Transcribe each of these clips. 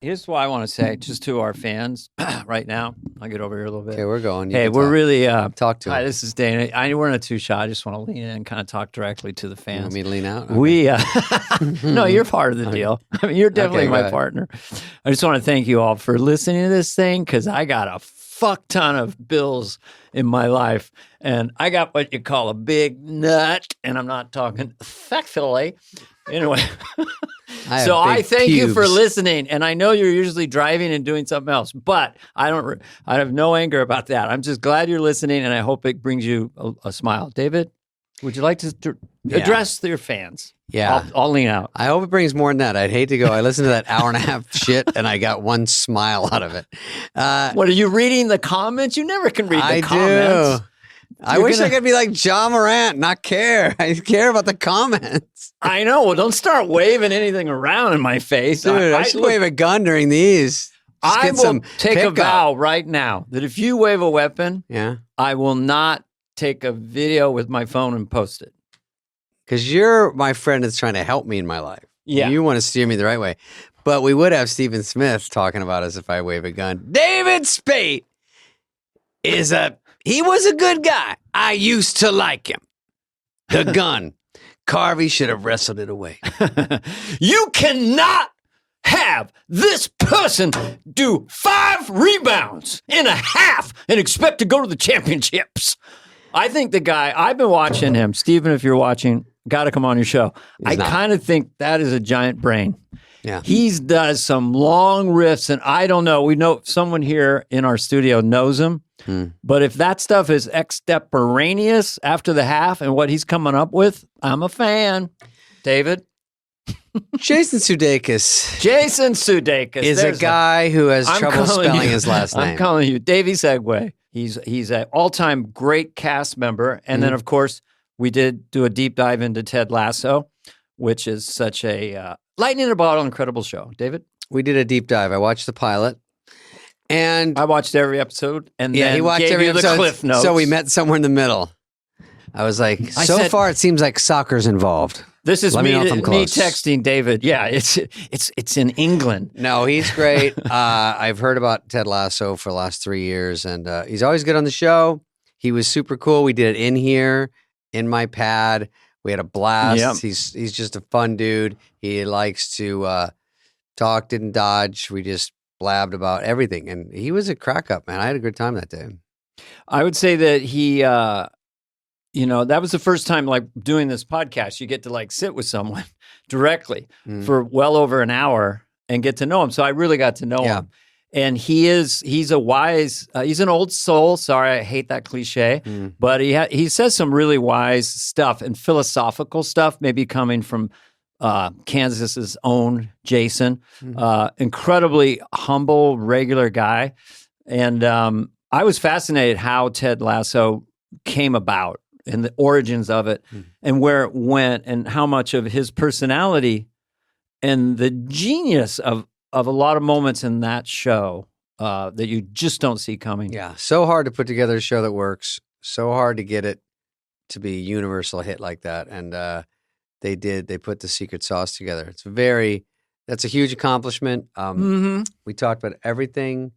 Here's what I want to say just to our fans right now. I'll get over here a little bit. Okay, we're going. Hey, we're really talk to hi, them. this is Dana. We're in a two-shot. I just want to lean in and kind of talk directly to the You fans. want me to lean out? Okay. We no, you're part of the deal. I mean, you're definitely my partner. I just want to thank you all for listening to this thing because I got a fuck ton of bills in my life, and I got what you call a big nut, and I'm not talking sexually. Anyway. So I thank you for listening, and I know you're usually driving and doing something else, but I have no anger about that. I'm just glad you're listening, and I hope it brings you a smile. David, would you like to address your fans? Yeah. I'll lean out. I hope it brings more than that. I'd hate to go. I listened to that hour and a half shit, and I got one smile out of it. What, are you reading the comments? You never can read the comments. Do. I wish I could be like John Morant, not care. I care about the comments. I know. Well, don't start waving anything around in my face. Dude, I should wave a gun during these. I will take a vow right now that if you wave a weapon, I will not take a video with my phone and post it. Because you're my friend that's trying to help me in my life. Yeah. You want to steer me the right way. But we would have Stephen Smith talking about us if I wave a gun. David Spade he was a good guy. I used to like him. The gun. Carvey should have wrestled it away. You cannot have this person do 5 rebounds in a half and expect to go to the championships. I think the guy, I've been watching him. Stephen, if you're watching, got to come on your show. I kind of think that is a giant brain. Yeah. He does some long riffs, and I don't know. We know someone here in our studio knows him. But if that stuff is extemporaneous after the half and what he's coming up with, I'm a fan. David? Jason Sudeikis. Jason Sudeikis is a guy who has trouble spelling his last name. I'm calling you Davey Segway. He's an all-time great cast member. And then, of course, we did do a deep dive into Ted Lasso, which is such a lightning in a bottle, incredible show. David? We did a deep dive. I watched the pilot. And I watched every episode, and then he watched every episode. The cliff notes. So we met somewhere in the middle. I was like, so far it seems like soccer's involved. This is me texting David. Yeah, it's in England. No, he's great. I've heard about Ted Lasso for the last 3 years, and he's always good on the show. He was super cool. We did it in here, in my pad. We had a blast. Yep. He's just a fun dude. He likes to talk, didn't dodge. We just blabbed about everything, and he was a crack up, man. I had a good time that day. I would say that he, that was the first time like doing this podcast. You get to like sit with someone directly for well over an hour and get to know him. So I really got to know him, and he's a wise. He's an old soul. Sorry, I hate that cliche, but he says some really wise stuff and philosophical stuff, maybe coming from Kansas's own Jason, incredibly humble, regular guy. And I was fascinated how Ted Lasso came about and the origins of it and where it went and how much of his personality and the genius of a lot of moments in that show that you just don't see coming. Yeah. So hard to put together a show that works. So hard to get it to be a universal hit like that. And, they put the secret sauce together. That's a huge accomplishment. We talked about everything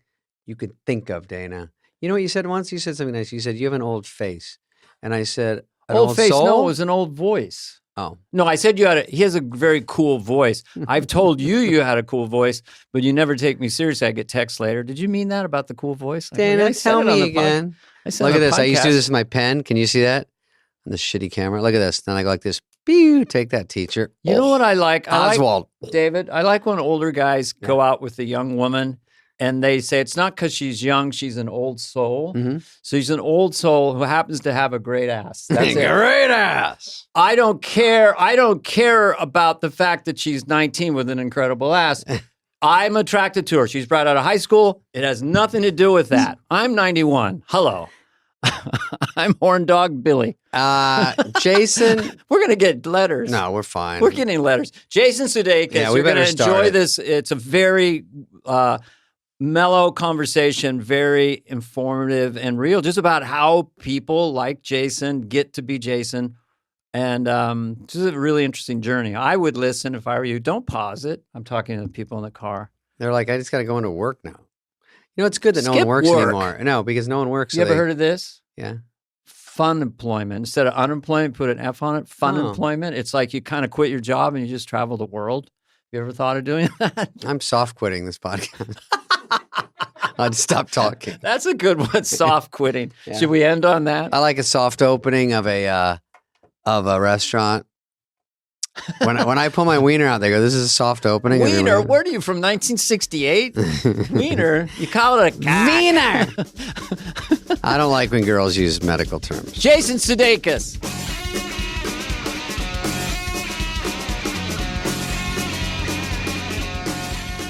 you could think of, Dana. You know what you said once? You said something nice. You said, you have an old face. And I said, an old face? Soul? No, it was an old voice. Oh. No, I said he has a very cool voice. I've told you had a cool voice, but you never take me seriously. I get texts later. Did you mean that about the cool voice? Dana, tell me again. Look at this. I used to do this with my pen. Can you see that? On the shitty camera. Look at this. Then I go like this. Pew, take that, teacher. You know what I like? Oswald. David, I like when older guys go out with a young woman and they say it's not because she's young, she's an old soul. So she's an old soul who happens to have a great ass. That's great ass. I don't care. I don't care about the fact that she's 19 with an incredible ass. I'm attracted to her. She's brought out of high school. It has nothing to do with that. I'm 91. Hello. I'm Horn Dog Billy. Jason. We're going to get letters. No, we're fine. We're getting letters. Jason Sudeikis. Yeah, we better enjoy this. It's a very mellow conversation, very informative and real, just about how people like Jason get to be Jason. And this is a really interesting journey. I would listen if I were you. Don't pause it. I'm talking to the people in the car. They're like, I just got to go into work now. You know, it's good that no one Skip works work. anymore. No, because no one works. You ever heard of this? Yeah. Fun employment. Instead of unemployment, put an F on it. Fun employment. It's like you kind of quit your job and you just travel the world. You ever thought of doing that? I'm soft quitting this podcast. I'd stop talking. That's a good one. Soft quitting. Yeah. Should we end on that? I like a soft opening of a restaurant. When I pull my wiener out, they go, "This is a soft opening." Wiener? Where are you from? 1968? Wiener? You call it a cock. Wiener. I don't like when girls use medical terms. Jason Sudeikis.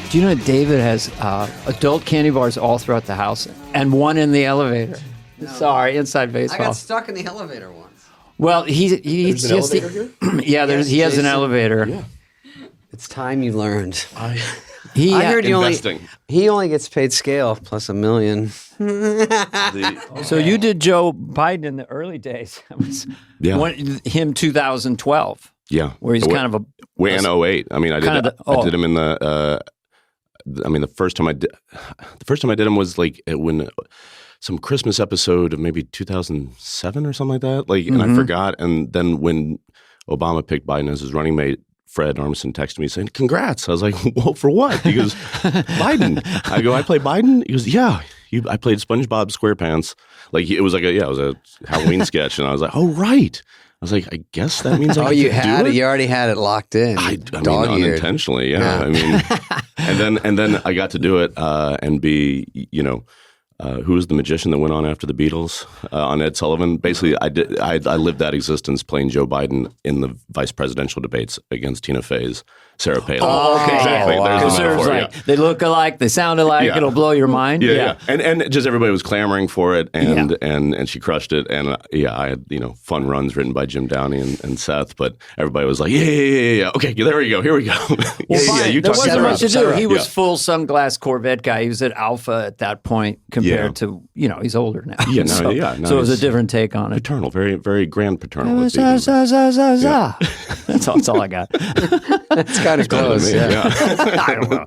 Do you know David has adult candy bars all throughout the house and one in the elevator? No. Sorry, inside baseball. I got stuck in the elevator once. Well, he's an elevator here? Yeah, he has an elevator. Yeah. It's time you learned. I heard he only gets paid scale plus $1 million. So you did Joe Biden in the early days. Him 2012. Yeah. Where he's kind of a... We're in 08. I mean, I did him in the... the first time I did him was like when... some Christmas episode of maybe 2007 or something like that. Like, and I forgot. And then when Obama picked Biden as his running mate, Fred Armisen texted me saying, "Congrats." I was like, "Well, for what?" He goes, "Biden." I go, "I play Biden?" He goes, "Yeah, I played SpongeBob SquarePants." Like it was a Halloween sketch, and I was like, "Oh, right." I was like, "I guess that means I you already had it locked in. I mean, unintentionally, yeah. I mean, and then I got to do it and be, who was the magician that went on after the Beatles on Ed Sullivan? Basically, I lived that existence playing Joe Biden in the vice presidential debates against Tina Fey's Sarah Palin. Oh, okay. Exactly. Wow. There's the metaphor. They look alike, they sound alike, it'll blow your mind. Yeah. And just everybody was clamoring for it, and she crushed it. And I had fun runs written by Jim Downey and Seth, but everybody was like, yeah. Okay, there we go. Here we go. You there wasn't much to do. He was full sunglass Corvette guy. He was at Alpha at that point compared to he's older now. Yeah, so it was a different take on it. Paternal, very very grand paternal. That's all I got. That's kind of close. Yeah. I don't know.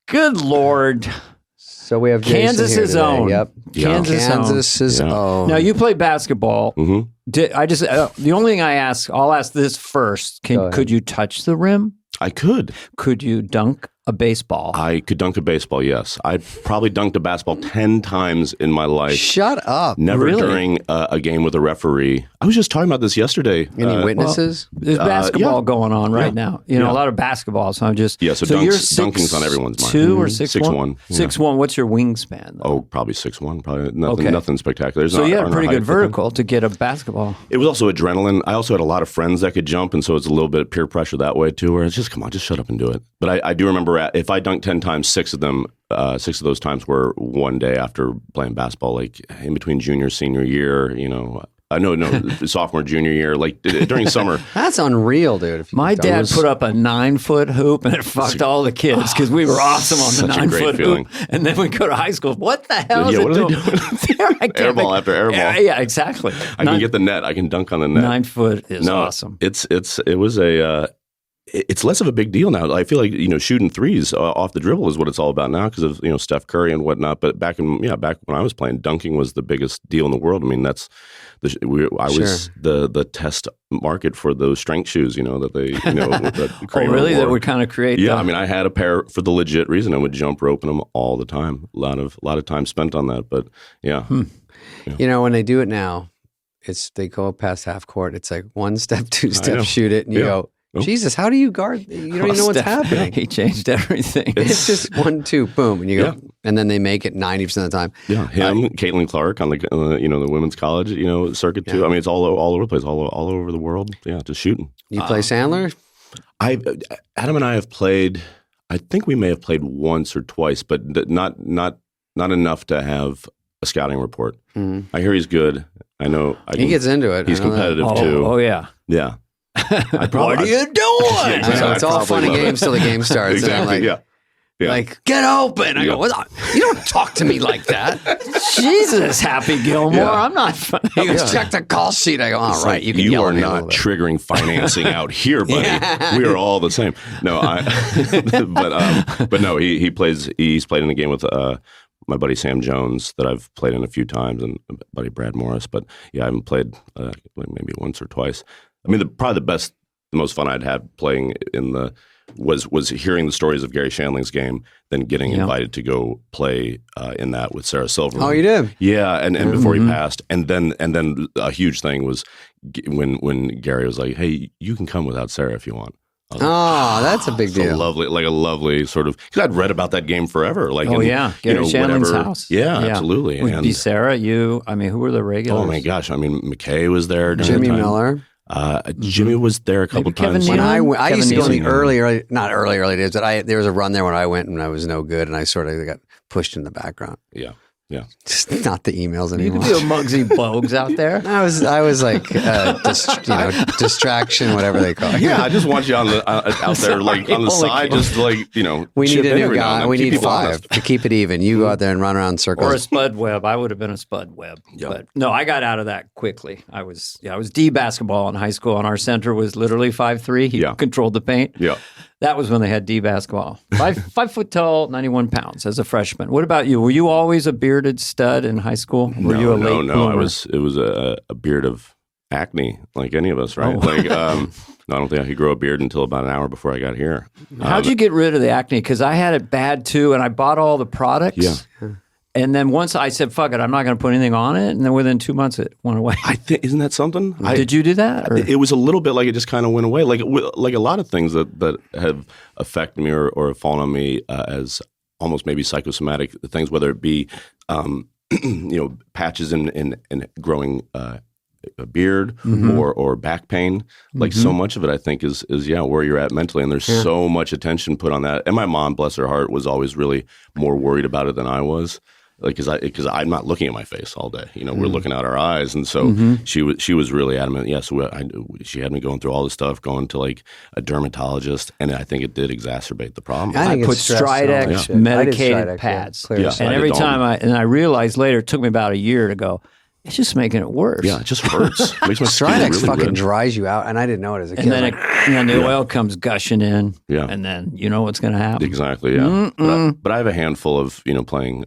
Good Lord. So we have Kansas's own. Yep. Kansas's own. Now you play basketball. Mm-hmm. The only thing I'll ask this first. Could you touch the rim? I could. Could you dunk a baseball? I could dunk a baseball, yes. I probably dunked a basketball 10 times in my life. Shut up. Never during a game with a referee. I was just talking about this yesterday. Any witnesses? There's basketball going on right now. A lot of basketball. So I'm just... Yeah, so you're dunking's on everyone's mind. 6'2" or 6'1"? 6'1". 6'1". What's your wingspan, though? Oh, probably 6'1". Probably nothing spectacular. So you had a pretty good vertical to get a basketball. It was also adrenaline. I also had a lot of friends that could jump, and so it's a little bit of peer pressure that way, too, where it's just, come on, just shut up and do it. But I do remember if I dunked 10 times, 6 of those times were one day after playing basketball, like in between junior, senior year, sophomore, junior year, like during summer. That's unreal, dude. My dad put up a 9-foot hoop and it fucked all the kids because we were awesome on the 9-foot hoop. And then we go to high school. What the hell is it doing? Airball after airball. Yeah, exactly. I can get the net. I can dunk on the net. 9 foot is awesome. It's less of a big deal now. I feel like shooting threes off the dribble is what it's all about now because of Steph Curry and whatnot. But back when I was playing, dunking was the biggest deal in the world. I mean, was the test market for those strength shoes. That they that would kind of create. Yeah, I mean, I had a pair for the legit reason. I would jump rope in them all the time. A lot of time spent on that. But yeah, when they do it now, they go past half court. It's like 1 step, 2 step, shoot it, and you go. Jesus, how do you guard? You don't even know what's happening. He changed everything. It's just 1, 2, boom, and you go, and then they make it 90% of the time. Yeah, Caitlin Clark on the women's college circuit too. I mean, it's all over the place, all over the world. Yeah, just shooting. You play Sandler? Adam and I have played. I think we may have played once or twice, but not enough to have a scouting report. Mm-hmm. I hear he's good. I know he gets into it. He's competitive too. Oh yeah, yeah. What are you doing? It's all fun and games till the game starts. Exactly. Yeah. Like, get open. I go, what? You don't talk to me like that. Jesus, Happy Gilmore. I'm not funny. He goes, check the call sheet. I go, all right, you can yell at me. You are not triggering financing out here, buddy. We are all the same. No, but no, he's played in a game with my buddy Sam Jones that I've played in a few times, and my buddy Brad Morris. But yeah, I haven't played maybe once or twice. I mean, probably the most fun I'd had playing was hearing the stories of Gary Shandling's game, then getting invited to go play in that with Sarah Silverman. Oh, you did? Yeah, and before he passed, and then a huge thing was when Gary was like, "Hey, you can come without Sarah if you want." That's a big deal. A lovely sort of, because I'd read about that game forever. Like, Gary Shandling's house. Yeah, absolutely. Would be Sarah, you. I mean, who were the regulars? Oh my gosh! I mean, McKay was there. Jimmy Miller. Jimmy was there a couple times. When I used to go in the not early days, but there was a run there when I went and I was no good, and I sort of got pushed in the background. Yeah. Just not the emails anymore. You could be a Muggsy Bogues out there. I was like distraction, whatever they call it. Yeah, I just want you out there, like on the side, just like We need a new guy. We need 5 to keep it even. You go out there and run around in circles. Or a Spud Webb. I would have been a Spud Webb. Yep. But no, I got out of that quickly. I was D basketball in high school, and our center was literally 5'3". He controlled the paint. Yeah. That was when they had D basketball. 5 foot tall, 91 pounds as a freshman. What about you? Were you always a bearded stud in high school? Were you a late bloomer? It was a beard of acne, like any of us, right? Like, I don't think I could grow a beard until about an hour before I got here. How'd you get rid of the acne? Because I had it bad too, and I bought all the products. Yeah. And then once I said, fuck it, I'm not going to put anything on it. And then within 2 months, it went away. Isn't that something? Did you do that? Or? It was a little bit like it just kind of went away. Like a lot of things that have affected me or have fallen on me as almost maybe psychosomatic things, whether it be, patches in growing a beard or back pain. Like so much of it, I think, is where you're at mentally. And there's so much attention put on that. And my mom, bless her heart, was always really more worried about it than I was. Like, because I'm not looking at my face all day. We're looking at our eyes, and so she was really adamant. Yes, she had me going through all this stuff, going to like a dermatologist, and I think it did exacerbate the problem. I put Stridex medicated pads, and every time I realized later, it took me about a year to go, it's just making it worse. Yeah, it just hurts. Makes my skin Stridex really fucking red. dries you out, and I didn't know it as a kid. And then the oil comes gushing in. Yeah, and then you know what's going to happen. Exactly. Yeah, but I have a handful of playing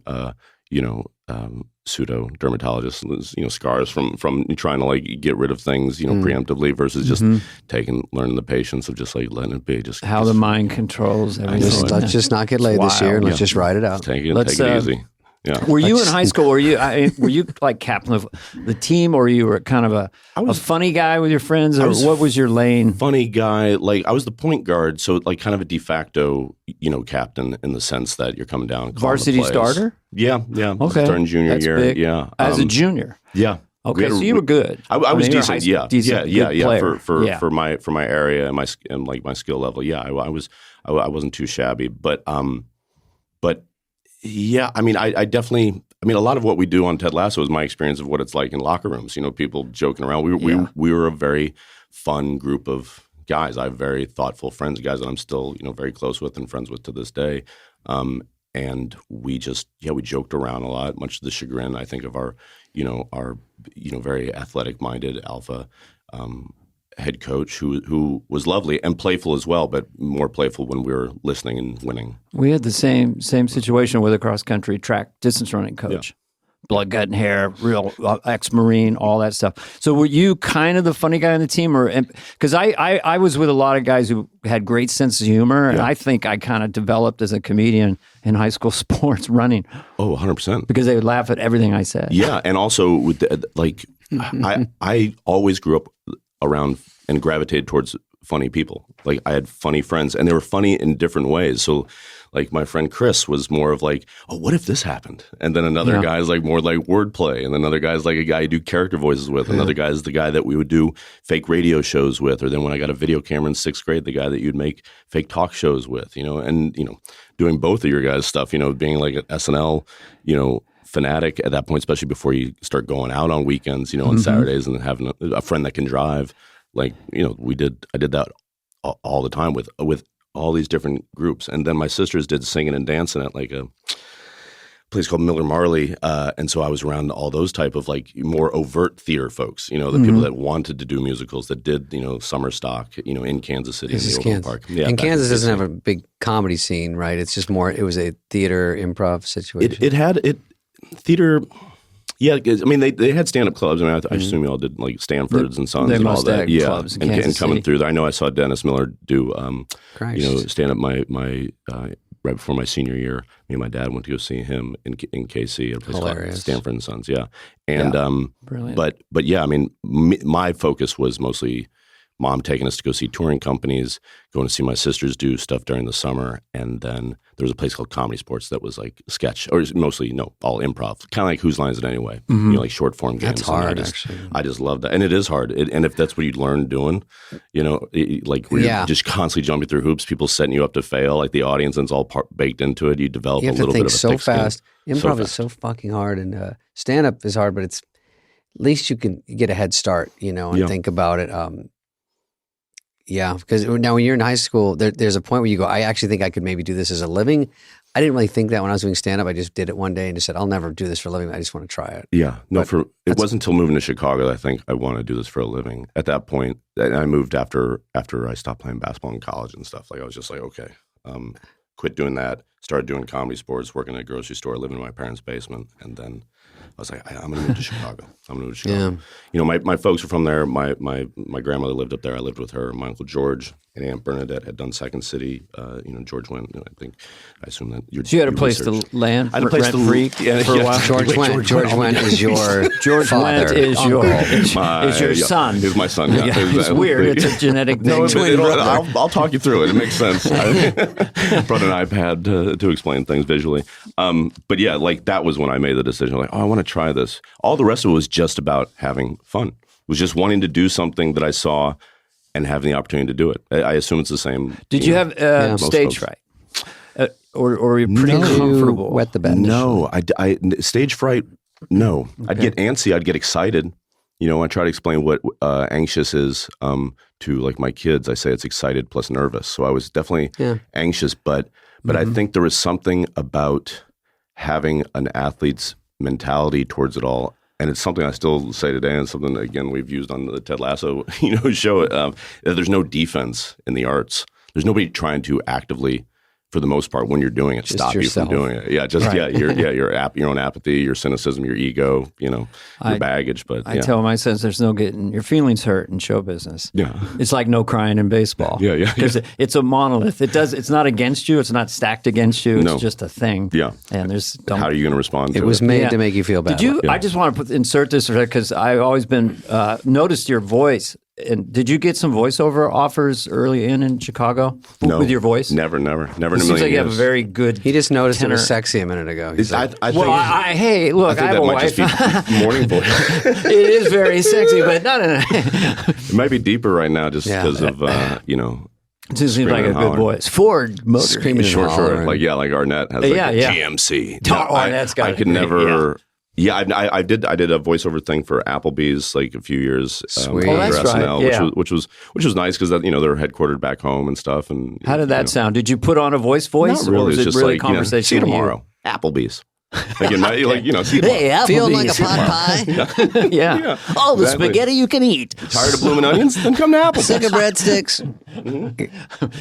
pseudo dermatologists, scars from trying to like get rid of things, preemptively versus just learning the patience of just like letting it be. Just how the mind controls everything. Let's just not get laid this year, and let's just ride it out. Take it easy. Yeah. Were you in high school? Were you like captain of the team, or you were kind of a funny guy with your friends, or what was your lane? Funny guy. Like I was the point guard, so like kind of a de facto, captain in the sense that you're coming down. Varsity starter. Yeah. Okay. During junior That's year. Big. Yeah. As a junior. Yeah. Okay, so you were good. I was decent. Yeah. Player. For my area and my skill level. Yeah, I wasn't too shabby, but. Yeah, I mean, I definitely. I mean, a lot of what we do on Ted Lasso is my experience of what it's like in locker rooms. People joking around. We were a very fun group of guys. I have very thoughtful friends, guys that I'm still very close with and friends with to this day. And we just we joked around a lot, much to the chagrin I think of our very athletic minded alpha. Head coach who was lovely and playful as well, but more playful when we were listening and winning. We had the same situation with a cross-country track distance running coach. Yeah. Blood, gut, and hair, real ex-Marine, all that stuff. So were you kind of the funny guy on the team? Because I was with a lot of guys who had great sense of humor, and I think I kind of developed as a comedian in high school sports running. Oh, 100%. Because they would laugh at everything I said. Yeah, and also with I always grew up around and gravitated towards funny people. Like I had funny friends, and they were funny in different ways. So like my friend Chris was more of like, oh, what if this happened? And then another guy is like more like wordplay. And then another guy is like a guy you do character voices with. Another guy is the guy that we would do fake radio shows with. Or then when I got a video camera in 6th grade, the guy that you'd make fake talk shows with, and doing both of your guys' stuff, being like an SNL, fanatic at that point, especially before you start going out on weekends, on Saturdays and having a friend that can drive. Like, I did that all the time with all these different groups. And then my sisters did singing and dancing at like a place called Miller Marley. And so I was around all those type of like more overt theater folks, you know, the people that wanted to do musicals, that did, you know, summer stock, you know, in Kansas City in the Overland Park. Yeah, and Kansas doesn't have a big comedy scene, right? It's just more, it was a theater improv situation. It had theater. Yeah, I mean, they had stand-up clubs. I mean, I assume you all did like Stanford's and Sons and all that. Yeah, clubs in and coming through there. I know I saw Dennis Miller do, Christ. you know, stand-up my right before my senior year. Me and my dad went to go see him in KC at a place called Stanford and Sons. Yeah, and brilliant. But yeah, I mean, my focus was mostly Mom taking us to go see touring companies, going to see my sisters do stuff during the summer, and then there was a place called Comedy Sports that was like sketch, or mostly all improv, kind of like Whose Line Is It Anyway? You know, like short form games. That's hard, actually. I just love that, and it is hard. And if that's what you learn doing, you know, like where you're just constantly jumping through hoops, people setting you up to fail, like the audience, and it's all baked into it. You develop a little bit of a so thick skin. fast. Improv is so fucking hard, and stand up is hard, but it's at least you can get a head start, you know, and think about it. Yeah, because now when you're in high school, there's a point where you go, I actually think I could maybe do this as a living. I didn't really think that when I was doing stand-up. I just did it one day and just said, I'll never do this for a living. I just want to try it. Yeah. No, it wasn't until moving to Chicago that I think I want to do this for a living. At that point, and I moved after I stopped playing basketball in college and stuff. Like I was just like, okay, quit doing that, started doing Comedy Sports, working at a grocery store, living in my parents' basement, and then I was like, I'm going to move to Chicago. Yeah. You know, my folks were from there. My grandmother lived up there. I lived with her. My Uncle George and Aunt Bernadette had done Second City. You know, George went. You know, I assume that so you had a place to land. I had a place to free for a while. George Wendt is your George father. Wendt is your son. He's my son. Yeah, it's weird. It's a genetic thing. I'll talk you through it. It makes sense. Brought an iPad to explain things visually. But yeah, like that was when I made the decision. Like, I want to try this. All the rest of it was just about having fun. It was just wanting to do something that I saw and having the opportunity to do it. I assume it's the same. Did you have stage fright? Or were you pretty comfortable? Wet the bed. No, I stage fright, no. Okay. I'd get antsy. I'd get excited. You know, I try to explain what anxious is to like my kids. I say it's excited plus nervous. So I was definitely anxious, but I think there was something about having an athlete's mentality towards it all. And it's something I still say today, and something that, again, we've used on the Ted Lasso, show. That there's no defense in the arts. There's nobody trying to actively, for the most part, when you're doing it, just stop yourself. You from doing it. Yeah, just your own apathy, your cynicism, your ego, your baggage. But I tell my sons, there's no getting your feelings hurt in show business. Yeah, it's like no crying in baseball. Yeah. Because it's a monolith. It's not against you. It's not stacked against you. It's just a thing. Yeah, and how are you going to respond to it? It was made to make you feel bad. Did you? I just want to insert this because I've always been noticed your voice. And did you get some voiceover offers early in Chicago with your voice? Never in a million years. Seems like you have a very good. He just noticed tenor. It was sexy a minute ago. Hey, look, I have a wife. Just be morning voice. It is very sexy, but not in It might be deeper right now just because of It just seems like a good voice. Ford Motor. Screaming sure. Like Arnett has GMC. Arnett's got I could never. Yeah, I did a voiceover thing for Applebee's like a few years Sweet. That's SNL, right. Yeah. which was nice because they're headquartered back home and stuff. And how did that sound? Did you put on a voice? Not really. Or was it's it just really like conversation? See you tomorrow. Applebee's. Again, see hey, Applebee's. Feeling like a pot pie? Yeah. All the spaghetti you can eat. Tired of blooming onions? Then come to Applebee's. Sick of breadsticks.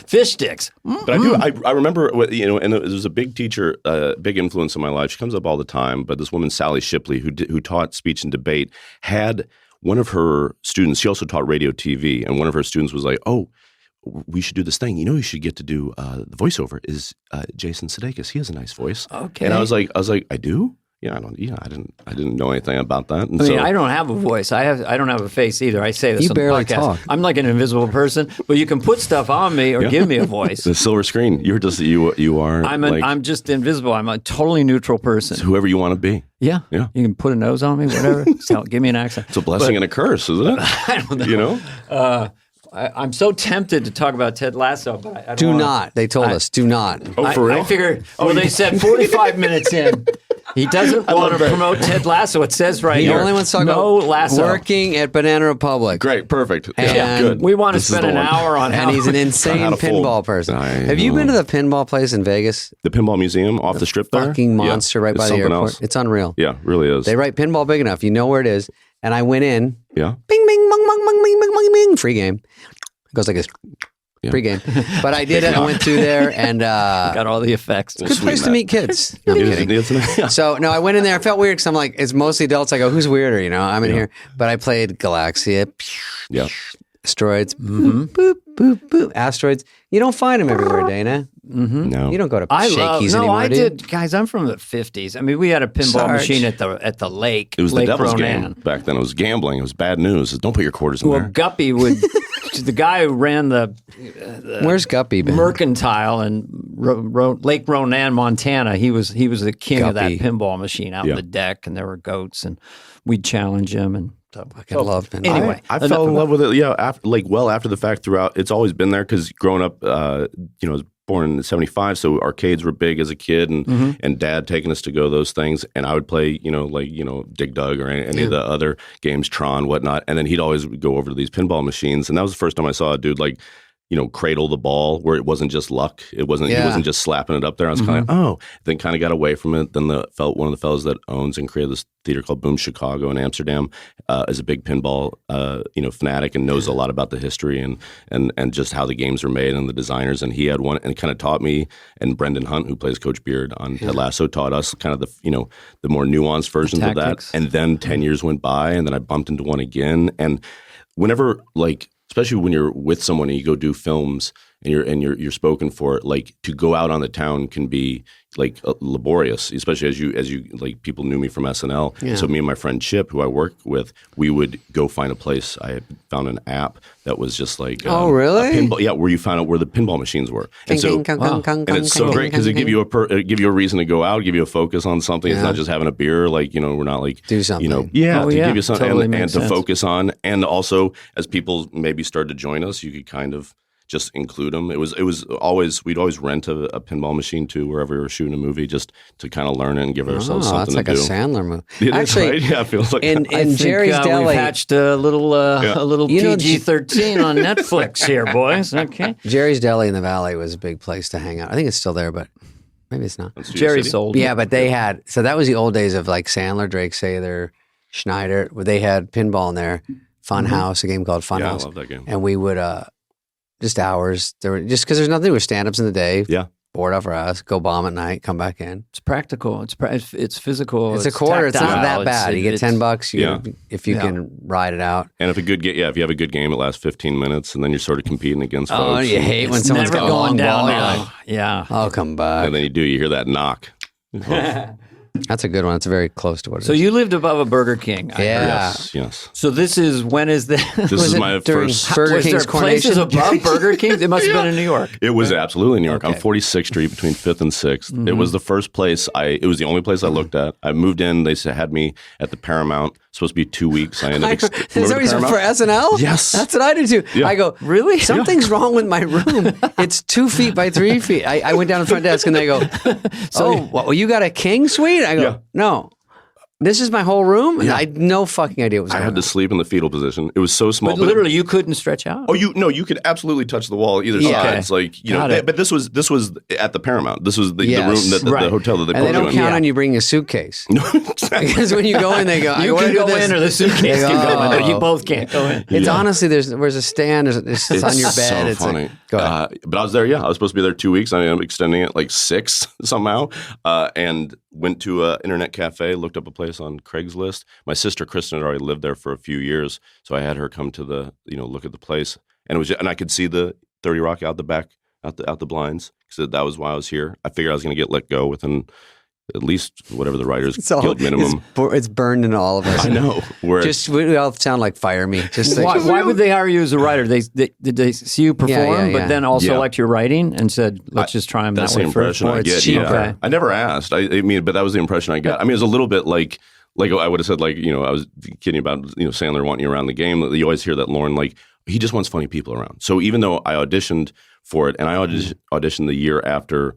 Fish sticks. But I remember, and there was a big teacher, big influence in my life. She comes up all the time, but this woman, Sally Shipley, who taught speech and debate, had one of her students, she also taught radio TV, and one of her students was like, oh, we should do this thing. You should get to do the voiceover is Jason Sudeikis. He has a nice voice. Okay. And I was like, I do? Yeah, I didn't know anything about that. And I don't have a voice. I don't have a face either. I say this you on the barely podcast. Talk. I'm like an invisible person, but you can put stuff on me or give me a voice. The silver screen. You're just you are. I'm just invisible. I'm a totally neutral person. It's whoever you want to be. Yeah. You can put a nose on me, whatever. Give me an accent. It's a blessing and a curse, isn't it? I don't know. I'm so tempted to talk about Ted Lasso, but I don't not. They told us, do not. Oh, for real? I figure, they said 45 minutes in. He doesn't want to promote Ted Lasso. It says right here. The only one's talking no about Lasso. working at Banana Republic. Great, perfect. And Good. We want to spend an hour on and he's an insane pinball person. Have you been to the pinball place in Vegas? The Pinball Museum off the strip there? Fucking monster right by the airport. Else. It's unreal. Yeah, really is. They write pinball big enough. You know where it is. And I went in. Yeah. Bing, bing, bong, bong, bong, bing, bing, bing, bing. Free game. It goes like this. Yeah. Free game. But I did it. I went through there and got all the effects. It's a good place to meet kids. No, I'm kidding. So no, I went in there. I felt weird because I'm like, it's mostly adults. I go, who's weirder? You know, I'm in here. But I played Galaxia. Yeah. Asteroids. Boop, boop, boop. Asteroids. You don't find them everywhere, Dana. Mm-hmm. No. You don't go to Shakey's anymore. I did. Guys, I'm from the 50s. I mean, we had a pinball machine at the lake. It was Lake the devil's Ronan. game back then. It was gambling. It was bad news. Don't put your quarters in well, there. Guppy would... the guy who ran the where's Guppy been? Mercantile in Lake Ronan, Montana. He was the king Guppy. of that pinball machine out on the deck, and there were goats, and we'd challenge him. And I love pinball. Anyway, I fell in love with it. Yeah, after the fact. Throughout, it's always been there because growing up, I was born in '75, so arcades were big as a kid, and Dad taking us to go those things, and I would play, Dig Dug or any of the other games, Tron, whatnot, and then he'd always go over to these pinball machines, and that was the first time I saw a dude cradle the ball where it wasn't just luck. He wasn't just slapping it up there. I was kind of then kind of got away from it. Then one of the fellows that owns and created this theater called Boom Chicago in Amsterdam is a big pinball fanatic and knows a lot about the history and just how the games are made and the designers. And he had one and kind of taught me, and Brendan Hunt, who plays Coach Beard on Ted Lasso, taught us kind of the more nuanced versions of that. And then 10 years went by, and then I bumped into one again. And whenever especially when you're with someone and you go do films and you're spoken for, to go out on the town can be laborious, especially as you people knew me from SNL. Yeah. So me and my friend Chip, who I work with, we would go find a place. I had found an app that was just oh really? Pinball, where you found out where the pinball machines were. And so and it's so great because it give you a reason to go out, give you a focus on something. It's not just having a beer. We're not do something. Give you something totally and to focus on. And also as people maybe started to join us, you could kind of just include them. It was always, we'd always rent a pinball machine too, wherever we were shooting a movie, just to kind of learn it and give ourselves something to do. That's like a Sandler movie. It Actually, is, right? Yeah, it feels like in Jerry's Deli. We've hatched a little PG-13 on Netflix here, boys. Okay. Jerry's Deli in the Valley was a big place to hang out. I think it's still there, but maybe it's not. Jerry sold it. Yeah, but they had, so that was the old days of Sandler, Drake Sather, Schneider, where they had pinball in there. Funhouse, a game called Funhouse. Yeah, I love that game. And we would, just hours. There were just because there's nothing to do with stand-ups in the day. Yeah, bored off our ass. Go bomb at night. Come back in. It's practical. It's physical. It's a quarter. It's not that bad. You get $10. If you can ride it out. And if you have a good game, it lasts 15 minutes, and then you're sort of competing against folks. Oh, you hate when someone's got a long down ball. Yeah, I'll come back. And then you hear that knock. That's a good one. It's very close to what it is. So you lived above a Burger King. Yeah. Yes. So when is this? This is my first. Burger King's places above Burger King? It must have been in New York. It was absolutely in New York. Okay. On 46th Street between 5th and 6th. Mm-hmm. It was the first place it was the only place I looked at. I moved in. They had me at the Paramount. Supposed to be 2 weeks. I ended up Is that for SNL? Yes. That's what I did too. Yeah. I go, really? Something's wrong with my room. It's 2 feet by 3 feet. I went down to the front desk and they go, you got a king suite? I go, no. This is my whole room, and I had no fucking idea what was going on. I had to sleep in the fetal position. It was so small. But literally, you couldn't stretch out. Oh, you could absolutely touch the wall either side. It's but this was at the Paramount. This was the room the hotel that they put you in. And they don't count on you bringing a suitcase. Because when you go in, they go, you can go in, or the suitcase can go in. You both can't go in. It's honestly, there's a stand. It's on your bed. It's so funny. Go ahead. But I was there. Yeah, I was supposed to be there 2 weeks. I ended up extending it 6 somehow, and went to an internet cafe. Looked up a place on Craigslist. My sister Kristen had already lived there for a few years, so I had her come to the look at the place, and it was and I could see the 30 Rock out the back, out the blinds, because that was why I was here. I figured I was going to get let go within at least whatever the writers guild minimum. It's burned into all of us. I know. We all sound like fire me. Just why would they hire you as a writer? Did they see you perform, but then also liked your writing and said, let's just try them that way first? That's the impression I get. Okay. I never asked. I mean, but that was the impression I got. I mean, it was a little bit like I would have said, I was kidding about, Sandler wanting you around the game. You always hear that Lauren, he just wants funny people around. So even though I auditioned for it, and I auditioned the year after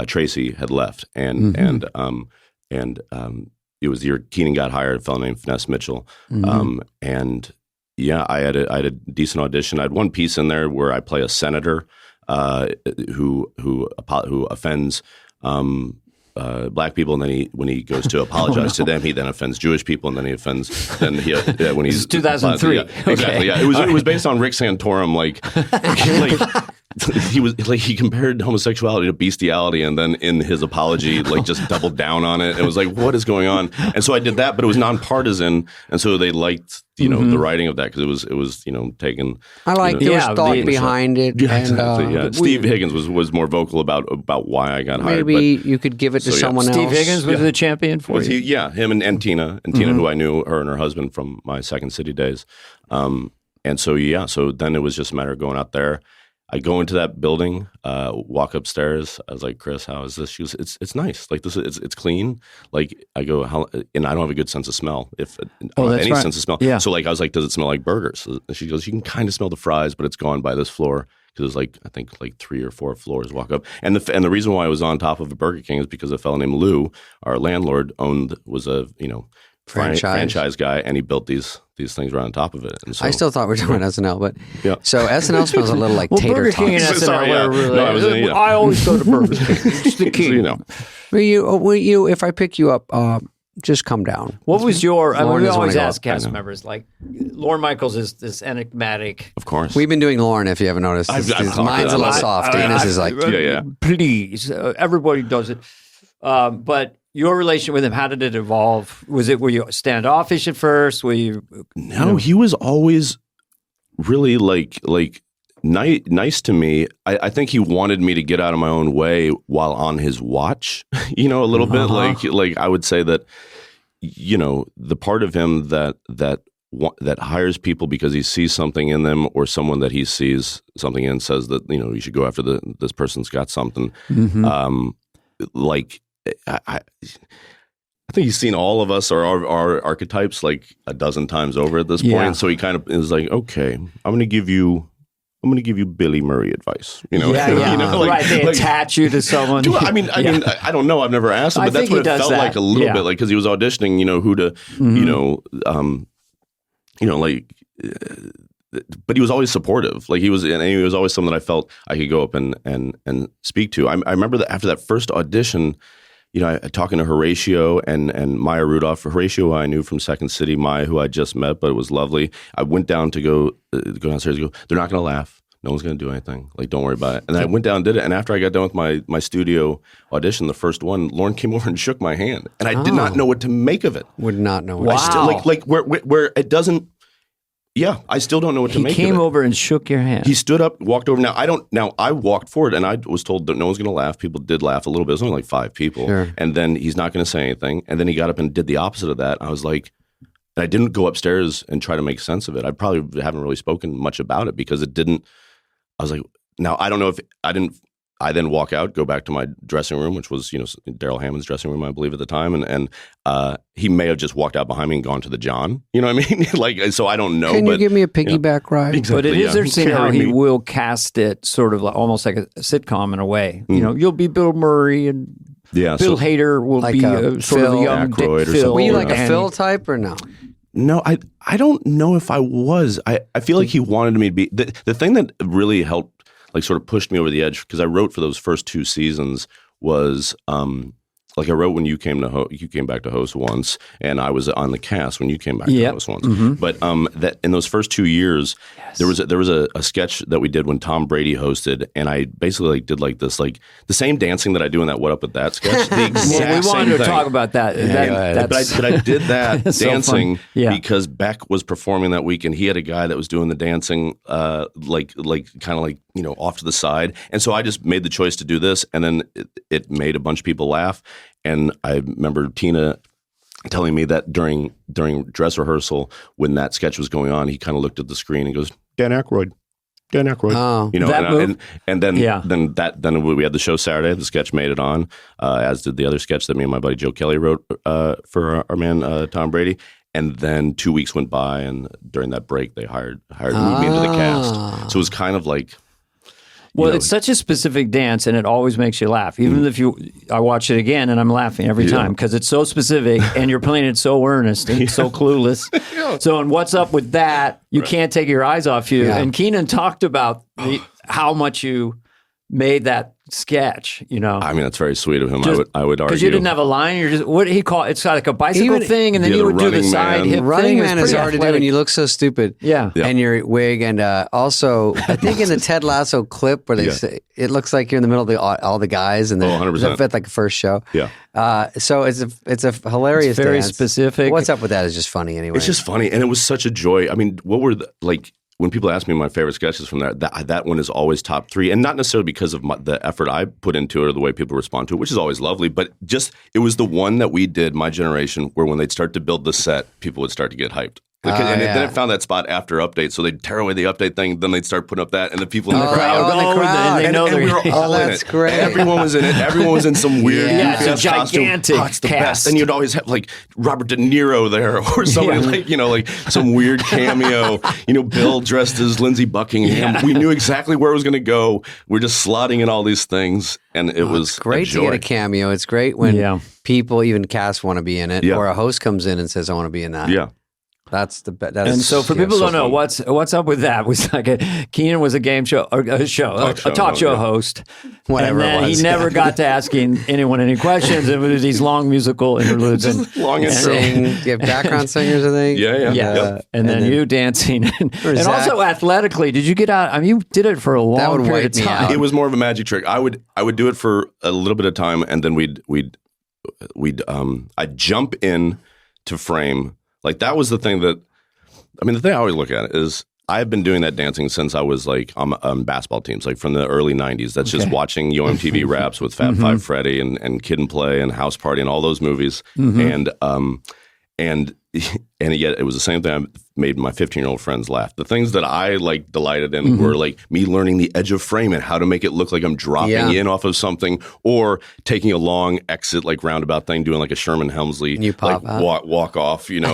Tracy had left, and and it was the year Keenan got hired, a fellow named Finesse Mitchell, and yeah, I had a decent audition. I had one piece in there where I play a senator who offends black people, and then when he goes to apologize to them, he then offends Jewish people, and then he offends. Then when he's 2003, exactly. Yeah, it was based on Rick Santorum, like he compared homosexuality to bestiality, and then in his apology, like just doubled down on it. It was like, what is going on? And so I did that, but it was nonpartisan, and so they liked the writing of that because it was taken. I like there was thought behind it. Yeah, exactly. Yeah. Steve Higgins was more vocal about why I got hired. Maybe you could give it to someone else. Steve Higgins was the champion for you. Him and Tina, who I knew her and her husband from my Second City days. And so then it was just a matter of going out there. I go into that building, walk upstairs. I was like, Chris, how is this? She goes, it's nice. Like this, it's clean. Like I go, and I don't have a good sense of smell. Sense of smell. Yeah. So like I was like, does it smell like burgers? And she goes, you can kind of smell the fries, but it's gone by this floor because it's like I think like 3 or 4 floors. Walk up, and the reason why I was on top of a Burger King is because a fellow named Lou, our landlord, was a franchise guy, and he built these things right on top of it. And so, I still thought we were talking about SNL, but so SNL smells a little like tater Burger King and tots. SNL I always go to Burger King. It's the key. So, Will you, if I pick you up, just come down. What was your? We always ask cast members. Like Lorne Michaels is this enigmatic. Of course, we've been doing Lorne. If you haven't noticed, mine's a little soft. Dana's is like, please. Everybody does it, but. Your relation with him, how did it evolve? Were you standoffish at first? No, he was always really like nice to me. I think he wanted me to get out of my own way while on his watch, a little bit. Like I would say that, the part of him that hires people because he sees something in them, or someone that he sees something in says that, you should go after this person's got something. I think he's seen all of us or our archetypes like a dozen times over at this point. Yeah. So he kind of is like, okay, I'm going to give you Billy Murray advice. Right. They attach you to someone. I mean, I don't know. I've never asked him, but that's what it felt like a little bit, like because he was auditioning. Who to, but he was always supportive. Like he was always someone that I felt I could go up and speak to. I remember that after that first audition. Talking to Horatio and Maya Rudolph. Horatio I knew from Second City. Maya, who I just met, but it was lovely. I went down to go downstairs and go, they're not going to laugh. No one's going to do anything. Like, don't worry about it. And then I went down and did it. And after I got done with my studio audition, the first one, Lorne came over and shook my hand. And I did not know what to make of it. Would not know. Wow. I still, where it doesn't. Yeah, I still don't know what to make of it. He came over and shook your hand. He stood up, walked over. Now I walked forward, and I was told that no one's going to laugh. People did laugh a little bit. It was only like 5 people. Sure. And then he's not going to say anything. And then he got up and did the opposite of that. I was like, and I didn't go upstairs and try to make sense of it. I probably haven't really spoken much about it because it didn't. I was like, now I don't know if I didn't. I then walk out, go back to my dressing room, which was, Daryl Hammond's dressing room, I believe at the time. And he may have just walked out behind me and gone to the John. You know what I mean? So I don't know. Can you give me a piggyback ride? Exactly, but it is interesting how he will cast it sort of almost like a sitcom in a way. You'll be Bill Murray and Bill Hader will like be sort of a young Aykroyd or Phil. Were you like a Phil type or no? No, I don't know if I was. I feel like he wanted me to be. The thing that really helped, like sort of pushed me over the edge, because I wrote for those first 2 seasons was like I wrote when you came back to host once, and I was on the cast when you came back to host once. But that in those first 2 years, there was a sketch that we did when Tom Brady hosted, and I basically did like this, like the same dancing that I do in that What Up With That sketch. The exact we wanted to talk about that. But I did that dancing so because Beck was performing that week, and he had a guy that was doing the dancing, like kind of like off to the side, and so I just made the choice to do this, and then it made a bunch of people laugh. And I remember Tina telling me that during dress rehearsal, when that sketch was going on, he kind of looked at the screen and goes, Dan Aykroyd. Oh, and then we had the show Saturday. The sketch made it on, as did the other sketch that me and my buddy Joe Kelly wrote for our man Tom Brady. And then 2 weeks went by, and during that break, they hired moved me into the cast. So it was kind of like. Well, it's such a specific dance, and it always makes you laugh. Even if I watch it again, and I'm laughing every time because it's so specific, and you're playing it so earnest and so clueless. So, and what's up with that? You can't take your eyes off you. Yeah. And Keenan talked about how much you made that sketch, I mean, that's very sweet of him. I would argue. Because you didn't have a line. You're just, what he call it's like a bicycle thing, and then you would do the side hip Running thing. Man is hard to do, and you look so stupid. Yeah. And your wig, and also, I think in the Ted Lasso clip where they say, it looks like you're in the middle of all the guys, and 100%. That like the first show. Yeah. So it's a hilarious very dance. specific. What's up with that is just funny anyway. It's just funny, and it was such a joy. I mean, what were when people ask me my favorite sketches from that one is always top 3, and not necessarily because of the effort I put into it or the way people respond to it, which is always lovely, but just it was the one that we did, my generation, where when they'd start to build the set, people would start to get hyped. Then it found that spot after update, so they'd tear away the update thing, then they'd start putting up that, and the people in the crowd. And we were all in it. Great. Everyone was in it. Everyone was in some weird it's a gigantic costume. It's the cast. best. And you'd always have like Robert De Niro there, or somebody like some weird cameo. Bill dressed as Lindsey Buckingham. Yeah. We knew exactly where it was going to go. We're just slotting in all these things, and it was great to get a cameo. It's great when people, even cast, want to be in it, or a host comes in and says, "I want to be in that." Yeah. That's the best. And so for people who don't know, what's up with that? Was like Keenan was a game show, a talk show host. Whatever and then it was. he never got to asking anyone any questions. And it was these long musical interludes. Long intro. You have background singers, I think. Yeah. And then you dancing. And also athletically, did you get out? I mean, you did it for a long period of time. It was more of a magic trick. I would do it for a little bit of time, and then I'd jump in to frame. Like, that was the thing the thing I always look at is I've been doing that dancing since I was like on basketball teams, like from the early 90s. That's just watching UMTV raps with Fab Five Freddy and Kid and Play and House Party and all those movies. And yet it was the same thing. I made my 15-year-old friends laugh. The things that I delighted in were like me learning the edge of frame and how to make it look like I'm dropping in off of something, or taking a long exit like roundabout thing, doing like a Sherman Hemsley walk off, and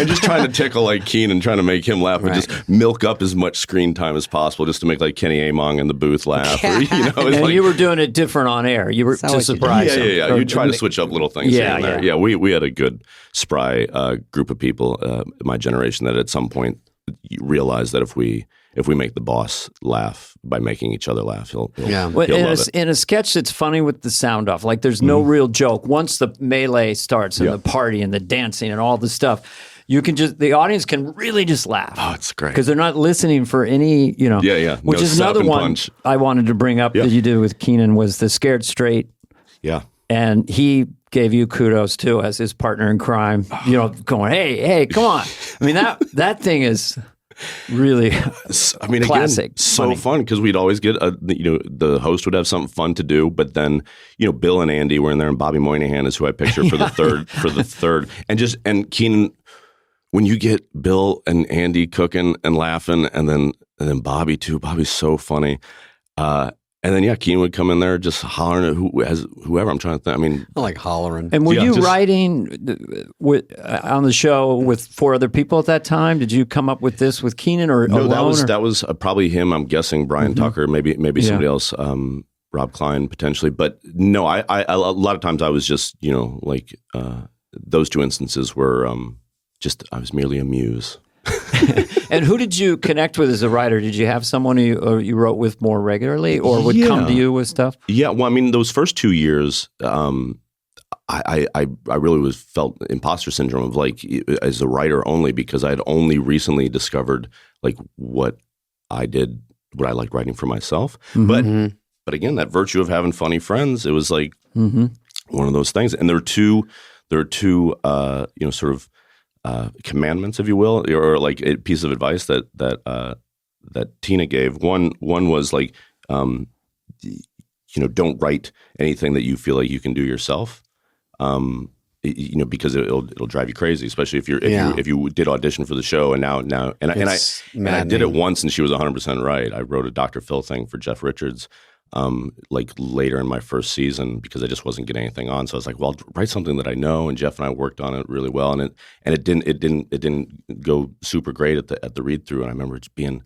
just trying to tickle like Keenan, trying to make him laugh, and just milk up as much screen time as possible just to make like Kenny Among in the booth laugh. Or, you were doing it different on air. You were to surprise him. Yeah. You try to switch up little things here and there. Yeah, we had a good spry group of people, my generation, that at some point realized that if we make the boss laugh by making each other laugh, he'll love it. In a sketch that's funny with the sound off, like there's no real joke. Once the melee starts and the party and the dancing and all the stuff, you can the audience can really just laugh. Oh, it's great. Because they're not listening for any, Which is another one I wanted to bring up that you did with Keenan was the Scared Straight. Yeah. And he gave you kudos too as his partner in crime, going, hey, come on. I mean, that thing is really classic. Again, so fun, because we'd always get the host would have something fun to do, but then, Bill and Andy were in there, and Bobby Moynihan is who I picture for the third. And Keenan, when you get Bill and Andy cooking and laughing, and then Bobby too. Bobby's so funny. And then, Keenan would come in there just hollering at whoever. I'm trying to think. I mean, I like hollering. And were you writing on the show with 4 other people at that time? Did you come up with this with Keenan or alone? No, that was probably him. I'm guessing Brian Tucker, maybe somebody else, Rob Klein potentially. But no, I a lot of times I was just those 2 instances were I was merely a muse. And who did you connect with as a writer? Did you have someone you wrote with more regularly, or would come to you with stuff? Yeah, well, I mean, those first 2 years, I really felt imposter syndrome of as a writer only, because I had only recently discovered what I liked writing for myself. But again, that virtue of having funny friends, it was one of those things. And there are two sort of commandments, if you will, or like a piece of advice that Tina gave. One was don't write anything that you feel like you can do yourself, because it'll drive you crazy, especially if you did audition for the show and I did it once and she was 100% right. I wrote a Dr. Phil thing for Jeff Richards. Later in my first season, because I just wasn't getting anything on. So I was like, well, I'll write something that I know. And Jeff and I worked on it really well. And it didn't go super great at the read through. And I remember it being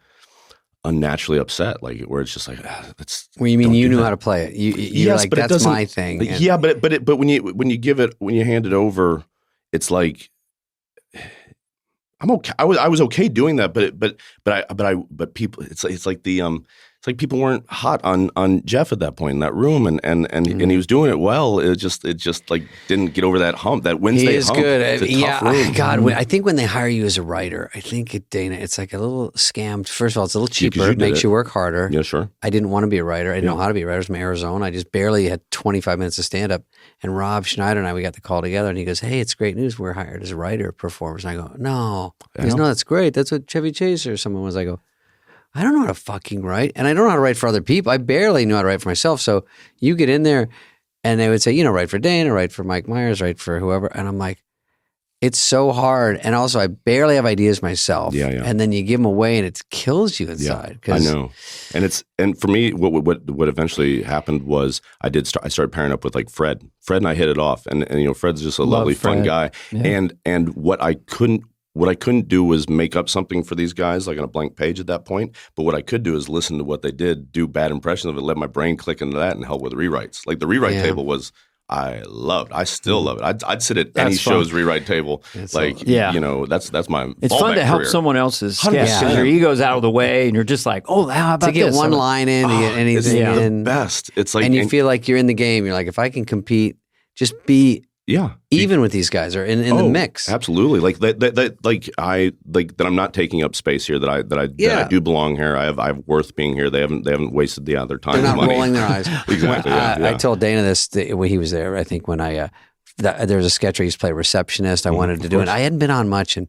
unnaturally upset, like where it's just like that's. Well, you mean you knew how to play it? You're yes, like, but that's my thing. Yeah, but when you hand it over, it's like I'm okay. I was okay doing that, but people, it's like people weren't hot on Jeff at that point in that room, and he was doing it well. It just like didn't get over that hump, that Wednesday he is hump. good. It's a tough room. God, I think when they hire you as a writer, I think Dana, it's like a little scammed. First of all, it's a little cheaper. It makes you work harder. Yeah, sure. I didn't want to be a writer. I didn't know how to be a writer. I was from Arizona. I just barely had 25 minutes of stand up. And Rob Schneider and I, we got the call together, and he goes, "Hey, it's great news. We're hired as a writer, performers." And I go, "No." He goes, "No, that's great. That's what Chevy Chase or someone was." I go, "I don't know how to fucking write. And I don't know how to write for other people. I barely knew how to write for myself." So you get in there and they would say, write for Dana, write for Mike Myers, write for whoever. And I'm like, it's so hard. And also I barely have ideas myself. Yeah. And then you give them away and it kills you inside. Yeah, I know. And for me, what eventually happened was I started pairing up with like Fred. Fred and I hit it off. And Fred's just a lovely, fun guy. Yeah. And what I couldn't do was make up something for these guys, like on a blank page at that point. But what I could do is listen to what they did, do bad impressions of it, let my brain click into that, and help with rewrites. Like the rewrite table was, I still love it. I'd sit at any show's rewrite table. That's my. It's fun to help career. someone else's sketch because your ego's out of the way, and you're just like, oh, how about to get this? one line in, to get anything in. The best. It's like, and you feel like you're in the game. You're like, if I can compete, just be. Yeah, even with these guys are in the mix. Absolutely, like that I'm not taking up space here. That I do belong here. I have worth being here. They haven't wasted their time. They're not money. rolling their eyes. Exactly. I told Dana this when he was there. I think when there was a sketch where he used to play receptionist. I wanted to do it. I hadn't been on much, and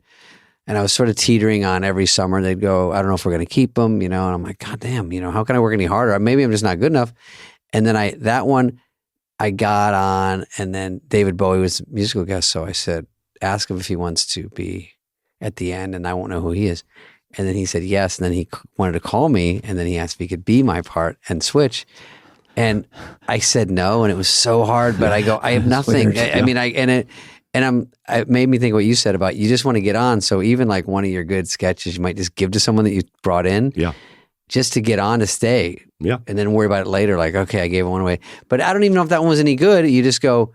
I was sort of teetering on every summer. They'd go, I don't know if we're going to keep them, and I'm like, God damn, how can I work any harder? Maybe I'm just not good enough. And then I got on, and then David Bowie was a musical guest, so I said, ask him if he wants to be at the end, and I won't know who he is. And then he said yes, and then he wanted to call me, and then he asked if he could be my part and switch. And I said no, and it was so hard, but I go, I have nothing. It made me think what you said about you just want to get on, so even like one of your good sketches, you might just give to someone that you brought in. Yeah. Just to get on to stay. Yeah. And then worry about it later, like, okay, I gave one away. But I don't even know if that one was any good. You just go,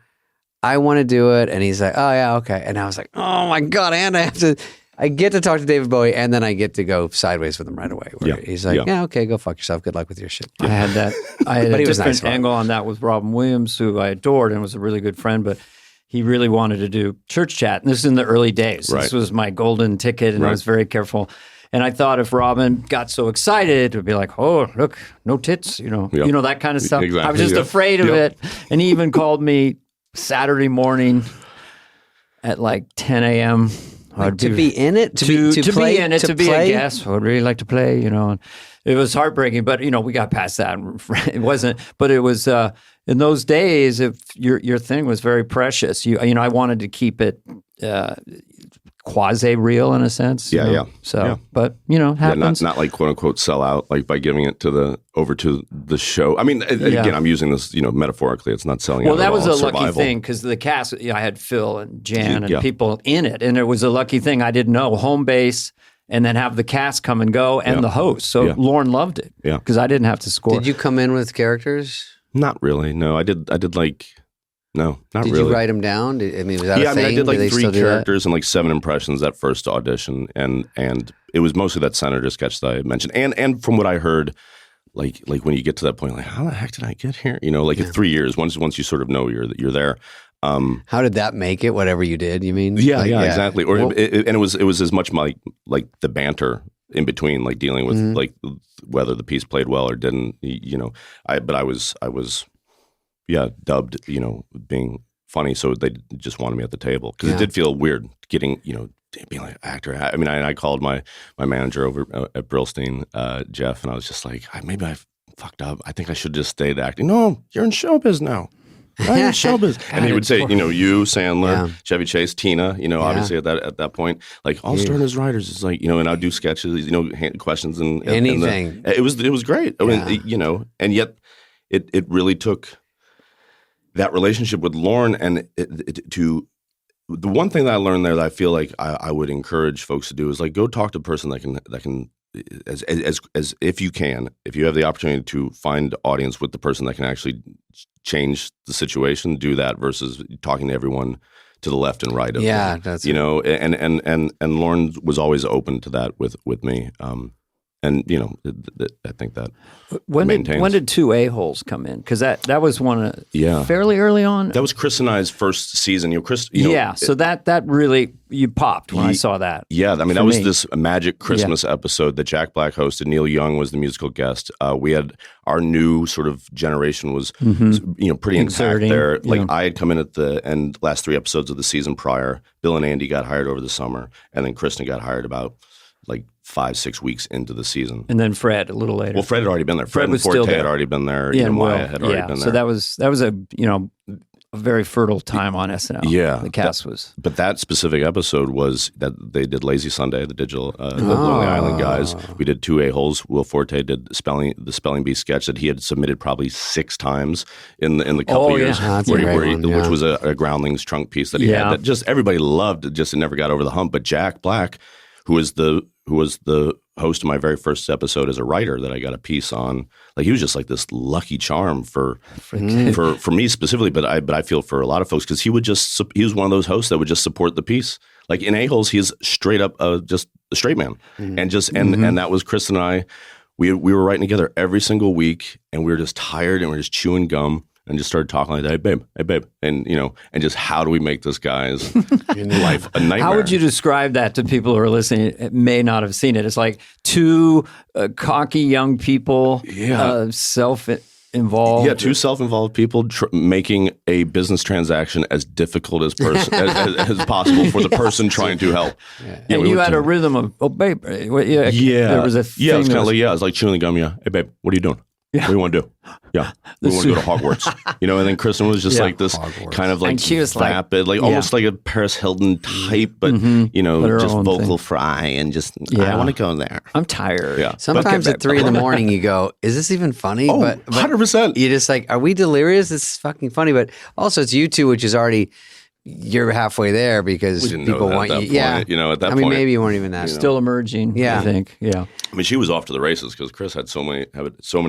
I want to do it. And he's like, oh, yeah, okay. And I was like, oh, my God. And I get to talk to David Bowie, and then I get to go sideways with him right away. He's like, yeah, okay, go fuck yourself. Good luck with your shit. I had that. I had a different angle on that with Robin Williams, who I adored and was a really good friend, but he really wanted to do Church Chat. And this is in the early days. Right. This was my golden ticket, and I was very careful. And I thought if Robin got so excited, it would be like, oh, look, no tits, that kind of stuff. Exactly. I was just afraid of it. And he even called me Saturday morning at like 10 a.m. To be in it? To play, be in it, to be a guest. I would really like to play, And it was heartbreaking, but, we got past that. It wasn't, but it was, in those days, if your thing was very precious. I wanted to keep it quasi-real in a sense. Yeah. So, but, happens. Not like, quote unquote, sell out, like by giving it over to the show. I mean, again, I'm using this, metaphorically. It's not selling out. Well, that was a survival. lucky thing because the cast, I had Phil and Jan and people in it. And it was a lucky thing. I didn't know home base and then have the cast come and go and the host. So Lauren loved it because I didn't have to score. Did you come in with characters? Not really. No, I did like... No, not really. Did you write them down? Was that a thing? I did like 3 characters and like 7 impressions that first audition, and it was mostly that senator sketch that I mentioned. And from what I heard, like when you get to that point, like how the heck did I get here? In 3 years, once you sort of know you're there. How did that make it? Whatever you did, you mean? Yeah, exactly. Or it was as much like the banter in between, like dealing with like whether the piece played well or didn't. I was. Yeah, dubbed, being funny, so they just wanted me at the table because it did feel weird getting, being like actor. I mean, I called my manager over at Brillstein, Jeff, and I was just like, maybe I fucked up. I think I should just stay acting. No, you're in showbiz now. You're in showbiz. And he would say, you, Sandler, Chevy Chase, Tina, obviously at that point, like all starting as writers is like, and I'd do sketches, questions and anything. It was great. I mean, and yet it really took that relationship with Lauren and the one thing that I learned there that I feel like I would encourage folks to do is like go talk to a person that can as if you have the opportunity to find audience with the person that can actually change the situation, do that versus talking to everyone to the left and right of them. That's and Lauren was always open to that with me. And I think that when did Two A-Holes come in? Because that was one fairly early on. That was Chris and I's first season. So that really you popped when I saw that. Yeah, I mean that was this magic Christmas episode that Jack Black hosted. Neil Young was the musical guest. We had our new sort of generation was pretty intact there. Like I had come in at the end last 3 episodes of the season prior. Bill and Andy got hired over the summer, and then Kristen got hired about like 5-6 weeks into the season. And then Fred a little later. Well, Fred had already been there. Fred and Forte had already been there. Yeah, and Maya had already been there. So that was a very fertile time on SNL. Yeah. The cast was. But that specific episode was that they did Lazy Sunday, the digital, the Lonely Island guys. We did Two A-Holes. Will Forte did the Spelling Bee sketch that he had submitted probably 6 times in the couple years, which was a Groundlings trunk piece that he had that just everybody loved. It never got over the hump. But Jack Black, who was the host of my very first episode as a writer that I got a piece on, like he was just like this lucky charm for me specifically, but I feel for a lot of folks because he was one of those hosts that would just support the piece. Like in A-Holes, he's straight up just a straight man, and that was Chris and I. We were writing together every single week, and we were just tired, and we were just chewing gum. And just started talking like that, hey babe, and and just how do we make this guy's life a nightmare? How would you describe that to people who are listening? It may not have seen it. It's like 2 cocky young people, self-involved. Yeah, 2 self-involved people making a business transaction as difficult as as possible for the person trying to help. And you had a rhythm of, babe. There was a thing. Yeah, it's kind of it's like chewing gum. Yeah, hey babe, what are you doing? Yeah. What do you want to do? Yeah, we want to go to Hogwarts. And then Kristen was just like this Hogwarts. Kind of like vapid, like almost like a Paris Hilton type, but just vocal fry and just I want to go there. I'm tired. Yeah. Sometimes at 3 a.m, you go, "Is this even funny?" Oh, but 100%. You're just like, "Are we delirious? This is fucking funny." But also, it's you two, which is already. You're halfway there because people want you. At that point. I mean, maybe you weren't even that. Still emerging. I think. Yeah. I mean, she was off to the races because Chris had so many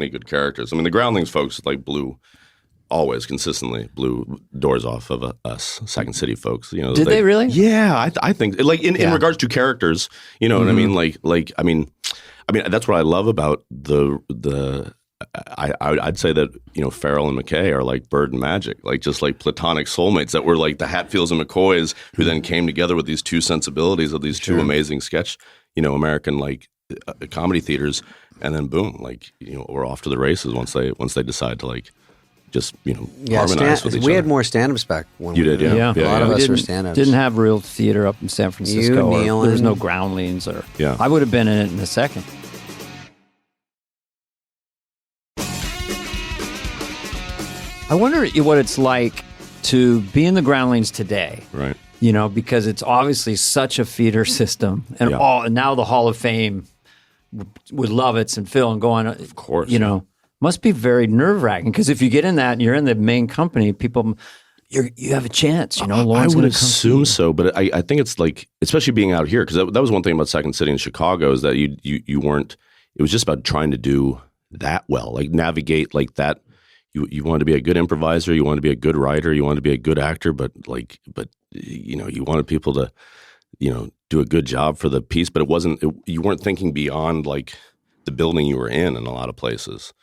good characters. I mean, the Groundlings folks always consistently blew doors off of us Second City folks. Did they really? Yeah, I think like in regards to characters. You know what I mean? Like I mean that's what I love about the. I'd say that Farrell and McKay are like Bird and Magic, like just like platonic soulmates that were like the Hatfields and McCoys who then came together with these 2 sensibilities of these 2 amazing sketch, American like comedy theaters, and then boom, like we're off to the races once they decide to like just harmonize with each other. We had more stand-ups back when you did, yeah. A lot of us were stand-ups. Didn't have real theater up in San Francisco. There was no Groundlings, or I would have been in it in a second. I wonder what it's like to be in the Groundlings today. Right. Because it's obviously such a feeder system. And now the Hall of Fame with Lovitz and Phil and going, of course, must be very nerve-wracking because if you get in that and you're in the main company, people, you have a chance, I would assume so, but I think it's like, especially being out here, because that was one thing about Second City in Chicago is that you weren't, it was just about trying to do that well, like navigate like that. You wanted to be a good improviser, you wanted to be a good writer, you wanted to be a good actor, but you wanted people to, do a good job for the piece, but you weren't thinking beyond like the building you were in a lot of places,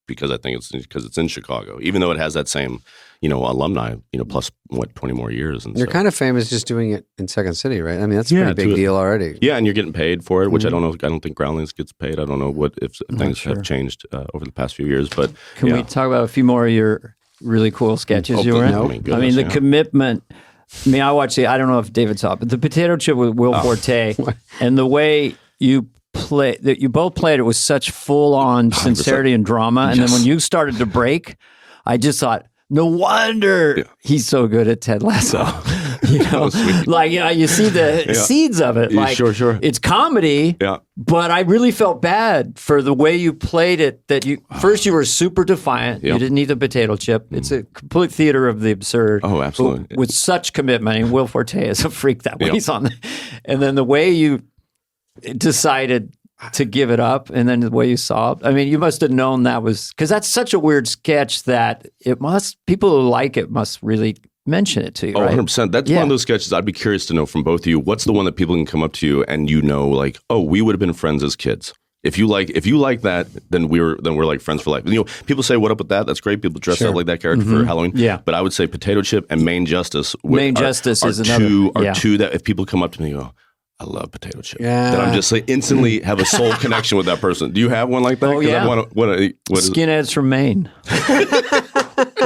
because I think it's in Chicago, even though it has that same, alumni, plus 20 more years. And you're kind of famous just doing it in Second City, right? I mean, that's a pretty big deal already. Yeah, and you're getting paid for it, which I don't know. I don't think Groundlings gets paid. I don't know if things have changed over the past few years. But can we talk about a few more of your really cool sketches you were in? I mean, the commitment. I mean, I watched I don't know if David saw it, but the Potato Chip with Will Forte and the way you both played it with such full-on sincerity and drama. And then when you started to break, I just thought, no wonder he's so good at Ted Lasso. You see the seeds of it. Like, sure. It's comedy, but I really felt bad for the way you played it. That first you were super defiant. You didn't need the potato chip. It's a complete theater of the absurd. Oh, absolutely. With such commitment. And Will Forte is a freak that way he's on. And then the way you decided to give it up, and then the way you saw it? I mean, you must have known that was, because that's such a weird sketch that people who like it must really mention it to you, right? 100%. That's one of those sketches I'd be curious to know from both of you. What's the one that people can come up to you and like, oh, we would have been friends as kids. If you like that, then we're like friends for life. People say, "What up with that?" That's great. People dress up like that character for Halloween. Yeah, but I would say Potato Chip and Main Justice. Is another two that if people come up to me and go, I love Potato Chip. Yeah. Then I'm just like instantly have a soul connection with that person. Do you have one like that? Oh, yeah. Skinheads from Maine.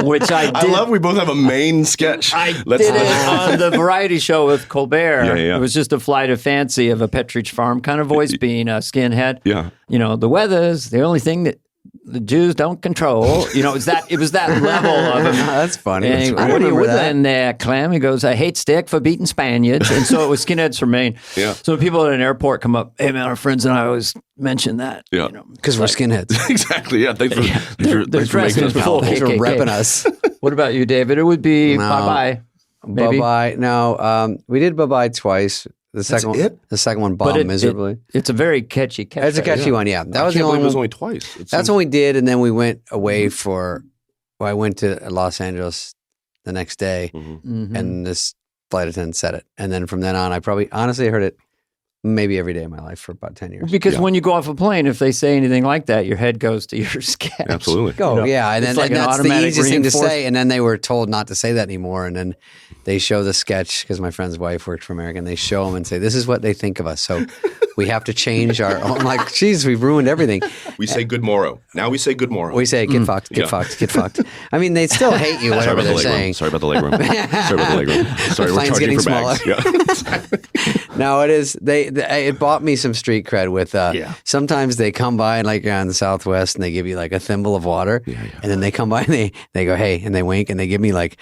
Which I did. I love we both have a Maine sketch. I did it on the variety show with Colbert. Yeah. It was just a flight of fancy of a Petrich Farm kind of voice being a skinhead. Yeah. The weather's the only thing that the Jews don't control. It was that level of him. That's funny. And what are you with in there, Clem? He goes, I hate stick for beating Spaniards. And so it was skinheads from Maine. Yeah. So people at an airport come up, hey man, our friends and I always mention that. Yeah. Because we're skinheads. Exactly. Yeah. Thanks for making us palatable. Thanks for repping us. What about you, David? It would be bye-bye. Maybe. Bye-bye. No, we did bye-bye twice. The second one bombed miserably. It's a very catchy catch. It's a catchy one, yeah. That was the only one. It was only twice. That's what we did, and then we went away I went to Los Angeles the next day, and this flight attendant said it. And then from then on, I probably honestly heard it maybe every day of my life for about 10 years. Because when you go off a plane, if they say anything like that, your head goes to your sketch. Absolutely. Yeah. And then that's the easiest thing to say. And then they were told not to say that anymore. And then they show the sketch, because my friend's wife worked for American. They show them and say, this is what they think of us. So we have to change our own. Like, geez, we've ruined everything. We say good morrow. Now we say good morrow. We say get fucked, get fucked, get fucked. I mean, they still hate you, whatever they're saying. Sorry about the legroom. Sorry, we're charging for bags. Yeah. No, it is. It bought me some street cred with. Sometimes they come by and like you're on the Southwest and they give you like a thimble of water, and then they come by and they go, hey, and they wink and they give me like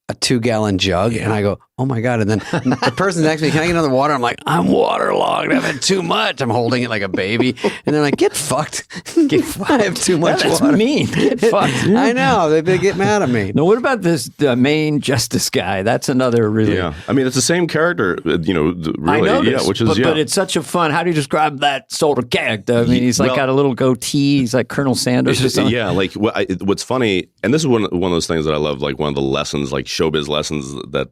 a 2-gallon jug, and I go, oh my God. And then the person next to me, can I get another water? I'm like, I'm waterlogged. I've had too much. I'm holding it like a baby. And they're like, get fucked. I have too much water. That's mean. Get fucked. I know. They get mad at me. Now, what about this Main Justice guy? That's another really... Yeah. I mean, it's the same character, really. I noticed, which is, but it's such a fun... How do you describe that sort of character? I mean, he's like got a little goatee. He's like Colonel Sanders or something. Yeah, like what's funny, and this is one of those things that I love, like one of the lessons, like showbiz lessons that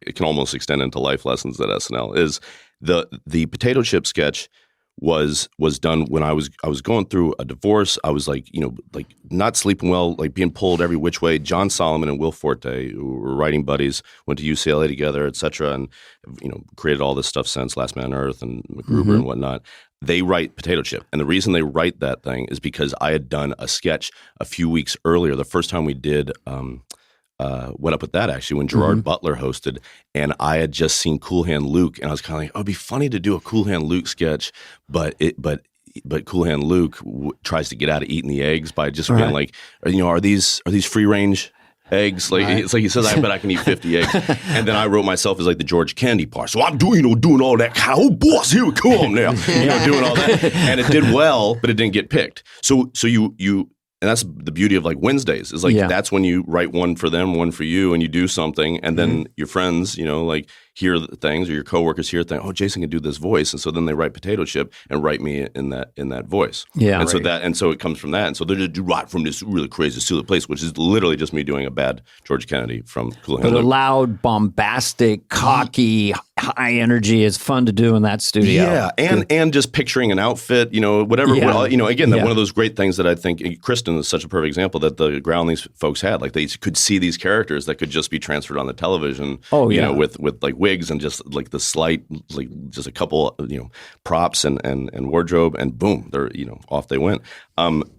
it can almost extend into life lessons at SNL is the Potato Chip sketch was done when I was going through a divorce. I was like not sleeping well, like being pulled every which way. John Solomon and Will Forte, who were writing buddies, went to UCLA together, etc., and created all this stuff since Last Man on Earth and MacGruber and whatnot. They write Potato Chip, and the reason they write that thing is because I had done a sketch a few weeks earlier. The first time we did. What up with that, actually, when Gerard Butler hosted, and I had just seen Cool Hand Luke, and I was kind of like, oh, it'd be funny to do a Cool Hand Luke sketch, but Cool Hand Luke tries to get out of eating the eggs by just being like, are these free range eggs? Like it's like he says, I bet I can eat 50 eggs. And then I wrote myself as like the George Kennedy part. So I'm doing all that kind of, oh boss, here we come now, doing all that, and it did well, but it didn't get picked. So you. And that's the beauty of like Wednesdays is like that's when you write one for them, one for you, and you do something, and then your friends, like hear things, or your coworkers hear things. Oh, Jason can do this voice, and so then they write Potato Chip and write me in that voice. Yeah, and so it comes from that, and so they're just right from this really crazy, silly place, which is literally just me doing a bad George Kennedy from Cool Hand Luke. But a loud, bombastic, cocky, high energy is fun to do in that studio. Yeah, and just picturing an outfit, whatever. Yeah. Well, again, one of those great things that I think Kristen is such a perfect example that the Groundlings folks had. Like they could see these characters that could just be transferred on the television. Oh yeah, with like wigs and just like the slight, like just a couple, props and wardrobe, and boom, they're off they went.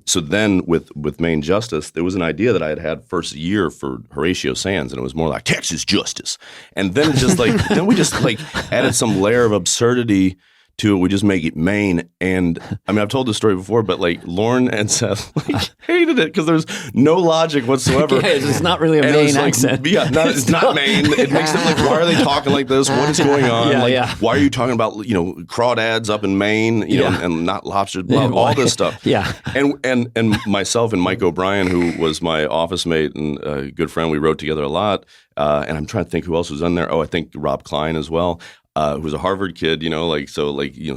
So then with Main Justice, there was an idea that I had first year for Horatio Sands, and it was more like Texas Justice. And then just like then we just like added some layer of absurdity to it. We just make it Maine. And I mean, I've told this story before, but like Lauren and Seth hated it because there's no logic whatsoever. Yeah, it's not really a Maine accent. It's not Maine. It makes them like, why are they talking like this? What is going on? Why are you talking about, crawdads up in Maine, and not lobsters, all this stuff. Yeah. And myself and Mike O'Brien, who was my office mate and a good friend, we wrote together a lot. And I'm trying to think who else was in there. Oh, I think Rob Klein as well. who was a Harvard kid,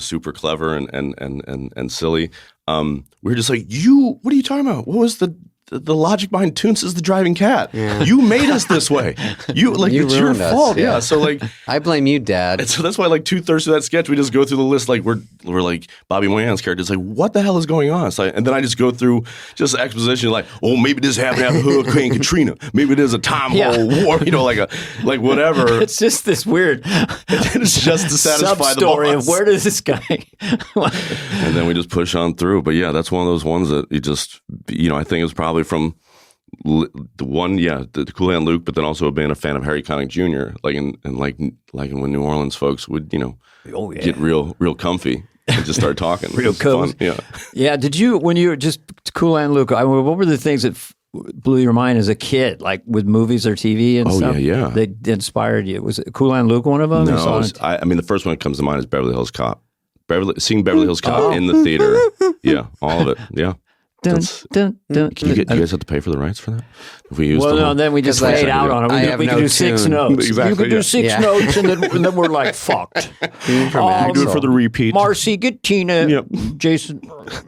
super clever and silly. We were just like, what are you talking about? What was the logic behind Toons is the driving cat? Yeah. You made us this way. It's your fault. Yeah. So I blame you, Dad. And so that's why 2/3 of that sketch, we just go through the list. We're like Bobby Moynihan's character is like, what the hell is going on? And then I just go through just exposition maybe this happened after Hurricane Katrina. Maybe there's a time hole war, whatever. It's just this weird it's just to satisfy the story of where does this guy and then we just push on through. But yeah, that's one of those ones that you just, I think it's probably from the one, the Cool Hand Luke, but then also being a fan of Harry Connick Jr. When New Orleans folks would, get real comfy and just start talking. Real cozy. Yeah. Yeah. Did you, when you were just Cool Hand Luke, what were the things that blew your mind as a kid, like with movies or TV and stuff? Yeah. That inspired you? Was it Cool Hand Luke one of them? No, the first one that comes to mind is Beverly Hills Cop. Seeing Beverly Hills Cop in the theater. Yeah, all of it. Yeah. Dun, dun, dun, you guys have to pay for the rights for that? If we use then we just fade out on it. We can do 6 notes. Exactly, you can do 6 notes, and then we're like, fucked. Do it for the repeat. Marcy, get Tina, Jason.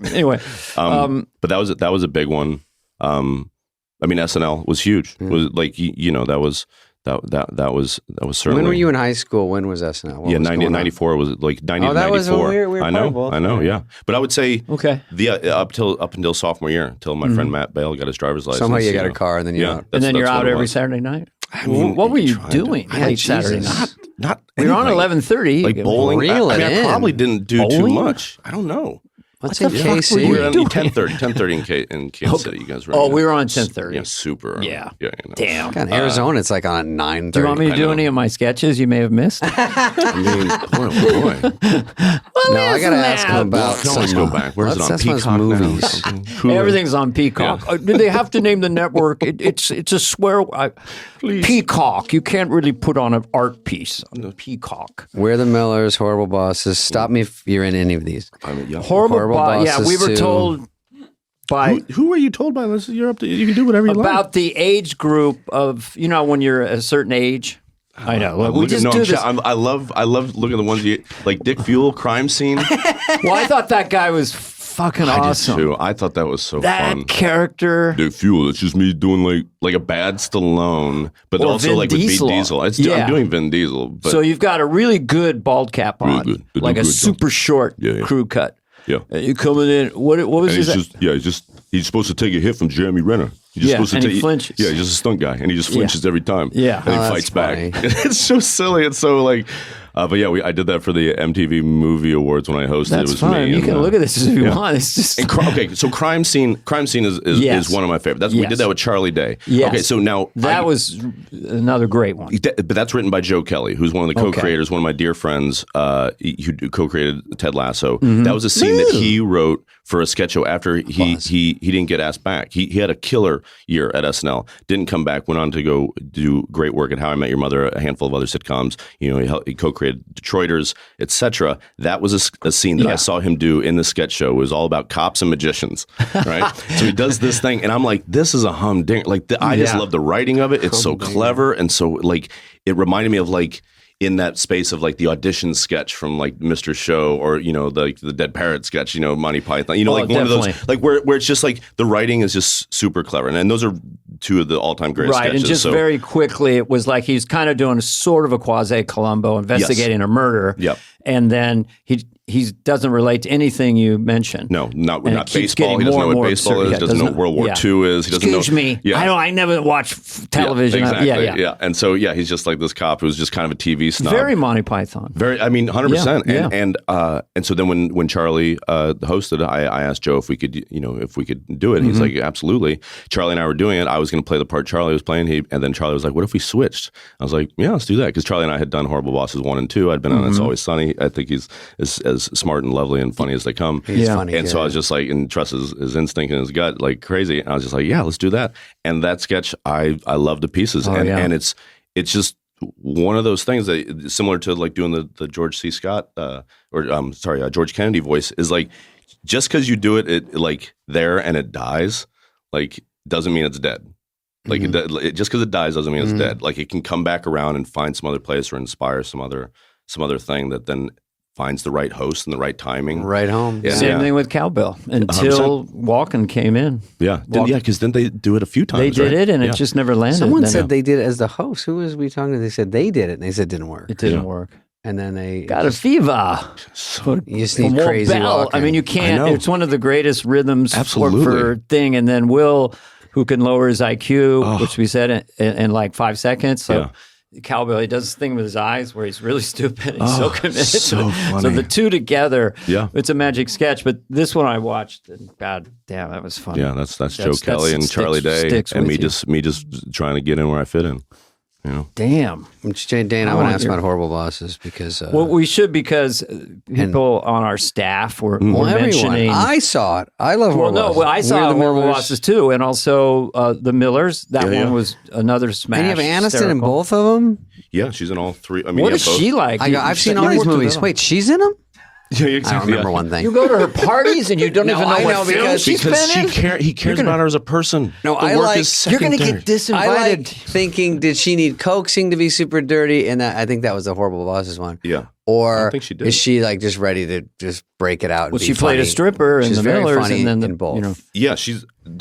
Anyway. But that was a big one. SNL was huge. It was that was certainly. When were you in high school? When was SNL? 94 was 90 to 94. That was weird I know, yeah. But I would say up until sophomore year, until my friend Matt Bale got his driver's license. Somehow you got a car, and then you're out. And then you're out every Saturday night? What were you doing late Saturday night? Not we were on 11:30. Like bowling. I probably didn't do too much. I don't know. What's in KC? We were on 10:30 in Kansas City. You guys were. We were on 10:30. Yeah, super. Yeah. Damn. God, Arizona, it's like on 9:30. Do you want me to do any of my sketches you may have missed? Boy. No, I got to ask him about. Let's go back. Where's it on Peacock movies? Everything's on Peacock. Do they have to name the network? It's a swear. Peacock. You can't really put on an art piece on the Peacock. We're the Millers, Horrible Bosses. Stop me if you're in any of these. Horrible Bosses. Yeah, we were told by. Who were you told by? You're up to. You can do whatever you like. About the age group of when you're a certain age. I know. We just do this. I love looking at the ones like Dick Fuel, Crime Scene. Well, I thought that guy was fucking awesome. I did too. I thought that was so fun. That character. Dick Fuel. It's just me doing like a bad Stallone, but or also Vin like Diesel. with Vin Diesel. I'm doing Vin Diesel. But so you've got a really good bald cap on, really good. like a super short crew cut. Yeah. You coming in? What was his? He's supposed to take a hit from Jeremy Renner. He's just supposed to he flinches. Yeah, he's just a stunt guy, and he just flinches every time. Yeah, and he fights back. It's so silly. It's so like. But yeah, I did that for the MTV Movie Awards when I hosted. That's it was fun. me. You can look at this if you want. It's just so Crime Scene is one of my favorites. We did that with Charlie Day. Yes. Okay, so now that was another great one. But that's written by Joe Kelly, who's one of the co-creators, one of my dear friends who co-created Ted Lasso. Mm-hmm. That was a scene that he wrote for a sketch show after he didn't get asked back. He had a killer year at SNL, didn't come back, went on to go do great work at How I Met Your Mother, a handful of other sitcoms. He co-created Detroiters, etc. That was a scene that I saw him do in the sketch show. It was all about cops and magicians, right? So he does this thing, and I'm like, this is a humdinger. I just love the writing of it. It's so clever, and so it reminded me of in that space of the audition sketch from Mr. Show or the Dead Parrot sketch, Monty Python, one of those where it's just the writing is just super clever, and those are two of the all-time greatest sketches. And just very quickly, it was like he's kind of doing sort of a quasi-Columbo investigating a murder. Yep. And then he doesn't relate to anything you mentioned. No, not baseball. He doesn't know what baseball is. Doesn't know what World War II is. He doesn't know. Excuse me. Yeah. I never watch television. Exactly. Yeah. And so he's just like this cop who's just kind of a TV snob. Very Monty Python. 100%. Yeah. And so then when Charlie hosted, I asked Joe if we could do it. Mm-hmm. He's like, absolutely. Charlie and I were doing it. I was going to play the part Charlie was playing. And then Charlie was like, what if we switched? I was like, yeah, let's do that. Because Charlie and I had done Horrible Bosses 1 and 2. I'd been on It's Always Sunny. I think he's as smart and lovely and funny as they come. He's funny. And so I was just and trust his instinct and his gut like crazy. And I was just like, yeah, let's do that. And that sketch, I love to pieces. And it's just one of those things that similar to doing the George C. Scott George Kennedy voice is just because you do it there and it dies, doesn't mean it's dead. Just because it dies doesn't mean it's dead. It can come back around and find some other place or inspire some other some other thing that then finds the right host and the right timing. Right home. Yeah. Same thing with Cowbell until 100%. Walken came in. Yeah. Because then they do it a few times. They did it and it just never landed. Someone said they did it as the host. Who was we talking to? They said they did it and they said it didn't work. It didn't work. And then they got a fever. You just need crazy Bell. walking. I mean, you can't. It's one of the greatest rhythms Absolutely. for thing. And then Will, who can lower his IQ, which we said in like 5 seconds. So Cowbell, he does this thing with his eyes where he's really stupid. He's so committed. So funny. So the two together, Yeah. it's a magic sketch. But this one I watched, and God damn, that was fun. Yeah, that's Joe Kelly and Charlie Day, and me just trying to get in where I fit in. You know? Damn. Dane, I want to ask about Horrible Bosses because well, we should because people on our staff were mentioning. I saw it. I love Horrible Bosses. I saw Horrible Bosses too, and also the Millers. That one was another smash. And you have Aniston in both of them. Yeah, she's in all three. I mean, what is she like? I've seen all these movies. Wait, she's in them? Yeah, exactly. I don't remember one thing. You go to her parties and you don't even know what film she's been in? He cares about her as a person. No, the work is you're going to secondary. get disinvited. I like thinking, did she need coaxing to be super dirty? And I think that was the Horrible Bosses one. Yeah. Or I think she did. is she like just ready to just break it out? And Well, be she played funny? a stripper in She's the very Millers, funny and then in both. Yeah,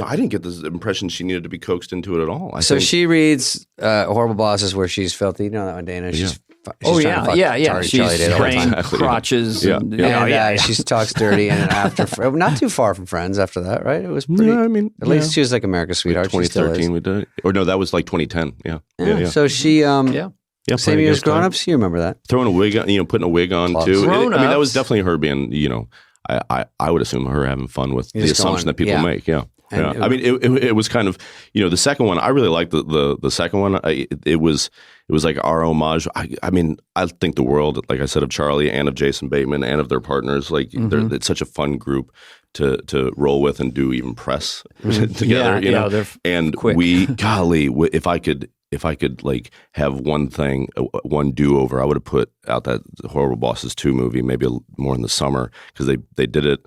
I didn't get the impression she needed to be coaxed into it at all. So she reads Horrible Bosses where she's filthy. You know that one, Dana? She's She's Charlie Day all the spraying time. crotches. Yeah. She talks dirty, and then after not too far from Friends after that, right? It was pretty. Yeah, I mean, at least she was like America's Sweetheart. 2013 we did it. Or no, that was like 2010. Yeah. So she, same year as Grown Ups. You remember that? Throwing a wig on, putting a wig on too. I mean, that was definitely her being, I would assume her having fun with the assumption that people make. Yeah. Yeah, I mean, it was kind of, the second one. I really liked the second one. It was like our homage. I mean, I think the world, like I said, of Charlie and of Jason Bateman and of their partners. Like, it's such a fun group to roll with and do even press together. They're and quick. If I could like have one thing, one do over, I would have put out that Horrible Bosses 2 movie maybe more in the summer because they did it.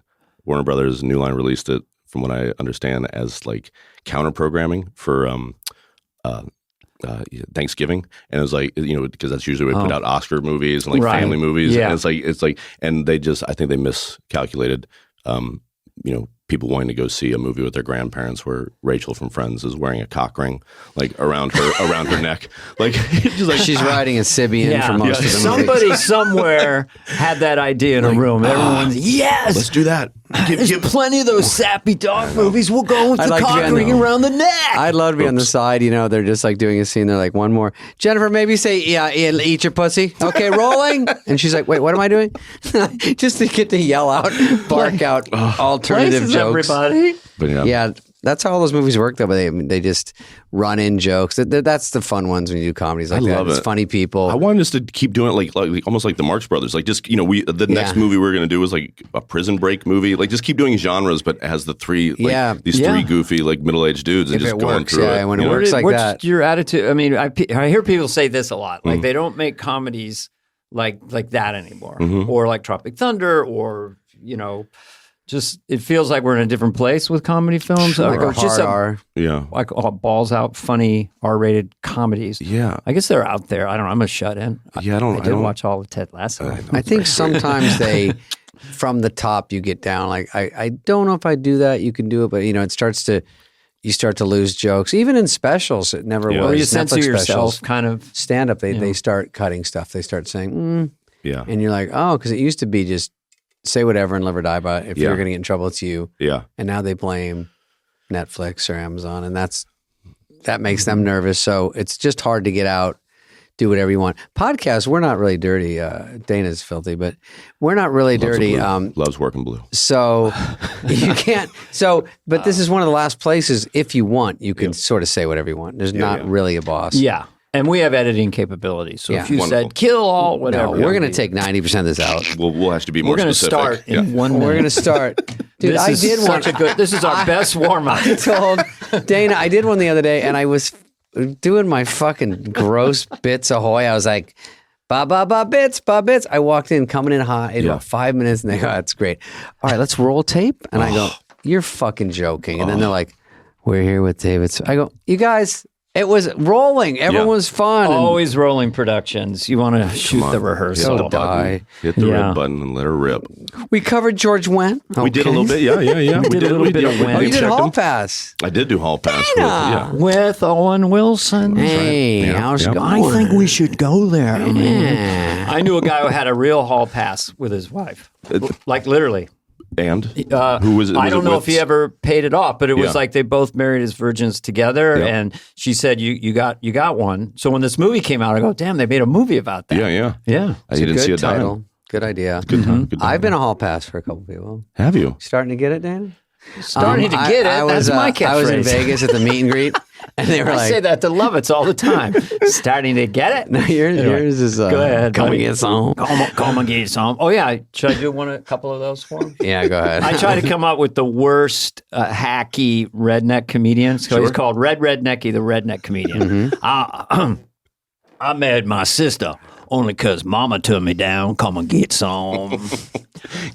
Warner Brothers New Line released it, from what I understand, as like counter programming for Thanksgiving, and it was like because that's usually we put out Oscar movies and like family movies, and it's like, and I think they miscalculated, people wanting to go see a movie with their grandparents where Rachel from Friends is wearing a cock ring like around her neck, like just like she's riding a Sibian for most of the movie. Somebody somewhere had that idea in a room. Everyone's let's do that. There's plenty of those sappy dog movies. We'll go with the cock ring around the neck. I'd love to be on the side. They're just like doing a scene. They're like, one more. Jennifer, maybe say, yeah, eat your pussy. Okay, rolling. And she's like, wait, what am I doing? Just to get to yell out, bark out alternative jokes. Everybody. But yeah, that's how all those movies work, though. But they just run in jokes. That's the fun ones when you do comedies like that. I love it. It's funny people. I wanted us to keep doing it like almost like the Marx Brothers. Like just the next movie we're going to do is like a prison break movie. Like just keep doing genres, but it has the three these three goofy like middle aged dudes and just going through it. When it works like that. What's your attitude? I mean, I hear people say this a lot. Like they don't make comedies like that anymore, or like Tropic Thunder, or just it feels like we're in a different place with comedy films. Like like balls out, funny R-rated comedies. Yeah, I guess they're out there. I don't know. I'm a shut in. Yeah, I didn't watch all of Ted Lasso. I think sometimes they, from the top, you get down. Like I don't know if I do that. You can do it, but you start to lose jokes. Even in specials, it never was. Or you censor yourself, specials, kind of. Stand up, they start cutting stuff. They start saying, and you're like, oh, because it used to be just say whatever and live or die by it. If you're going to get in trouble, it's you. Yeah. And now they blame Netflix or Amazon, and that makes them nervous. So it's just hard to get out, do whatever you want. Podcasts, we're not really dirty. Dana's filthy, but we're not really dirty. Loves working blue. So you can't. But this is one of the last places. If you want, you can sort of say whatever you want. There's not really a boss. Yeah. And we have editing capabilities. So if you said kill all, whatever. No, we're going to take 90% of this out. We'll have to be more specific. We're going to start in 1 minute. We're going to start. Dude, this is our best warm-up. I told Dana, I did one the other day, and I was doing my fucking gross bits ahoy. I was like, ba bits. I walked in, coming in hot in about 5 minutes, and they go, that's great. All right, let's roll tape. And I go, you're fucking joking. And then they're like, we're here with David. So I go, you guys... It was rolling. Everyone was fun. Always rolling productions. You want to shoot the rehearsal. Hit the button. Hit the red button and let her rip. We covered George Wendt. Okay. We did a little bit. Yeah. We did a little bit of Wendt. Oh, you did Hall Pass. I did do Hall Pass with Owen Wilson. Hey, how's it going? I think we should go there. Yeah. I knew a guy who had a real Hall Pass with his wife. Like literally. And who was it? I don't know if he ever paid it off, but it was like they both married as virgins together. And she said, "You got one." So when this movie came out, I go, "Damn, they made a movie about that." Yeah. I didn't see a title. Good idea. Good time. I've been a Hall Pass for a couple people. Have you? Starting to get it, Dana? Starting to get it. That's my catchphrase. I was in Vegas at the meet and greet, and they were I say that to Lovitz all the time. Starting to get it. No, yours is go ahead. Come and get some. Come and get some. Oh yeah, should I do a couple of those for him? Yeah, go ahead. I try to come up with the worst hacky redneck comedian. So he's called Rednecky, the redneck comedian. I married my sister only because Mama turned me down. Come and get some.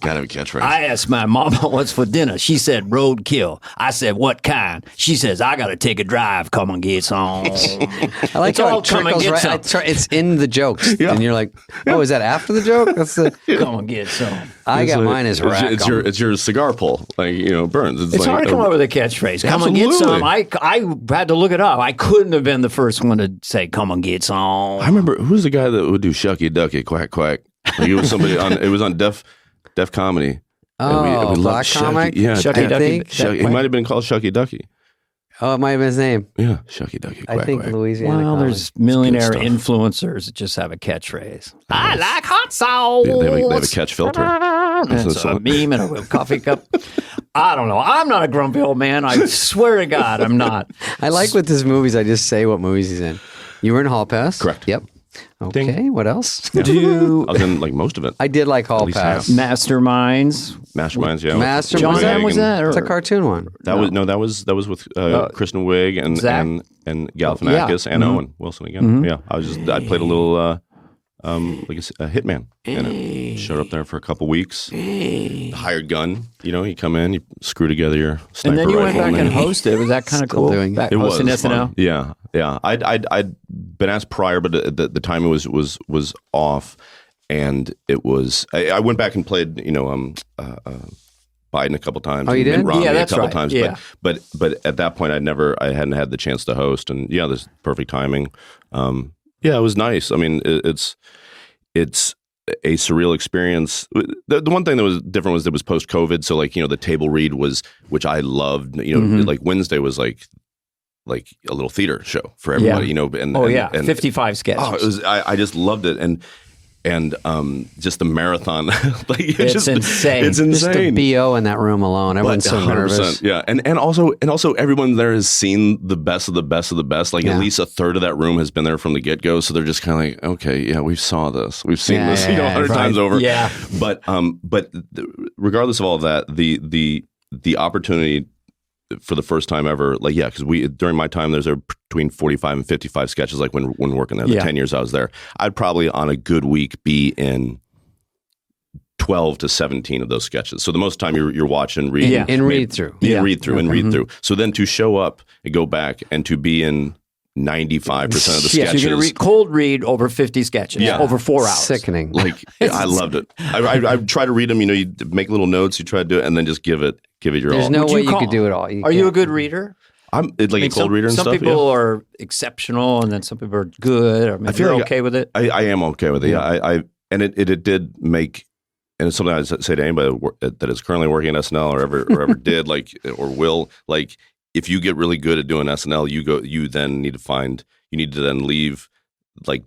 Gotta have a catchphrase. I asked my mama what's for dinner. She said roadkill. I said, what kind? She says, I gotta take a drive. Come and get some. I like how it trickles right. It's in the jokes, and you're like, oh, is that after the joke? That's the come and get some. I got mine as rack. It's your cigar pull, Burns. It's hard to come up with a catchphrase. Come and get some. I had to look it up. I couldn't have been the first one to say, come and get some. I remember who was the guy that would do shucky ducky quack quack. Like it was somebody on. It was on Def Comedy. Oh, we black comic. Yeah, Shucky Ducky. He might have been called Shucky Ducky. Oh, it might have been his name. Yeah, Shucky Ducky. Quack, I think quack. Louisiana. Well, there's millionaire influencers that just have a catchphrase. I like hot sauce. Yeah, they have a catch filter. It's a meme and a coffee cup. I don't know. I'm not a grumpy old man. I swear to God, I'm not. I like with his movies. I just say what movies he's in. You were in Hall Pass? Correct. Yep. Okay, Ding. What else? I was in most of it. I did like Hall Pass. Masterminds. Yeah. John was that? It's a cartoon one. That was with Kristen Wiig and Galifianakis and Owen Wilson again. Mm-hmm. Yeah, I played a little like a hitman in it. Showed up there for a couple weeks. The hired gun. You come in, you screw together your sniper rifle. And then you went back and hosted. Was that kind of cool? It was SNL. Yeah. I'd been asked prior, but the time was off, and it was. I went back and played. Biden a couple times. Oh, you did? Romney yeah, that's a couple right. times. Yeah. But at that point, I hadn't had the chance to host, and there's perfect timing. Yeah, it was nice. I mean, it's a surreal experience. The one thing that was different was it was post-COVID, so the table read was, which I loved. Like Wednesday was like a little theater show for everybody. And 55 sketches. Oh, it was. I just loved it, and just the marathon. It's insane. It's insane. Just the BO in that room alone. Everyone's so nervous. Yeah, and also everyone there has seen the best of the best of the best. At least a third of that room has been there from the get go. So they're just kind of like, okay, yeah, we've saw this, we've seen this, 100 times over. Yeah. But regardless of all of that, the opportunity for the first time ever, because during my time there's between 45 and 55 sketches. Like when working there, the 10 years I was there, I'd probably on a good week be in 12 to 17 of those sketches. So the most time you're watching, reading, read through. Read through. So then to show up and go back and to be in 95% of the sketches. Yeah, so you're going to cold read over 50 sketches over 4 hours. Sickening. I loved it. I try to read them. You make little notes. You try to do it, and then just give it your all. There's no way you could do it all. Are you a good reader? I'm a cold reader and stuff. Some people are exceptional, and then some people are good. Or maybe you're okay with it. I am okay with it. Yeah. And it did make, and it's something I say to anybody that is currently working at SNL or ever did or will, if you get really good at doing SNL, you then need to then leave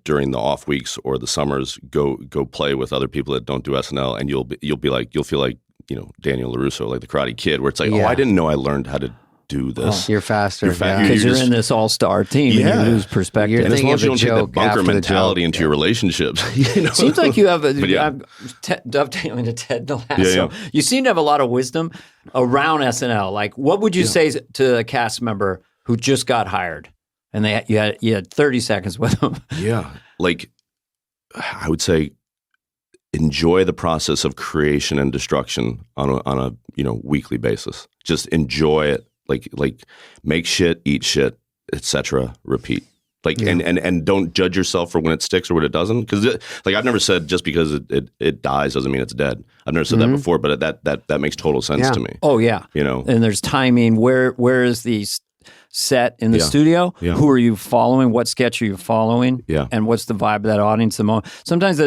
during the off weeks or the summers, go play with other people that don't do SNL, and you'll feel like Daniel LaRusso, like the Karate Kid, where it's like, oh, I didn't know I learned how to do this. You're faster. Because you're in this all-star team and you lose perspective. You're thinking as long as you don't take that bunker mentality into your relationships. Seems like you have I'm dovetailing to Ted Lasso. You seem to have a lot of wisdom around SNL. What would you say to a cast member who just got hired and you had 30 seconds with them? Yeah. I would say enjoy the process of creation and destruction on a weekly basis. Just enjoy it. Make shit, eat shit, etc. Repeat. Like and don't judge yourself for when it sticks or when it doesn't, because like I've never said just because it dies doesn't mean it's dead. I've never said that before, but that makes total sense to me. Oh yeah, and there's timing. Where is the set in the studio? Yeah. Who are you following? What sketch are you following? Yeah, and what's the vibe of that audience? The moment sometimes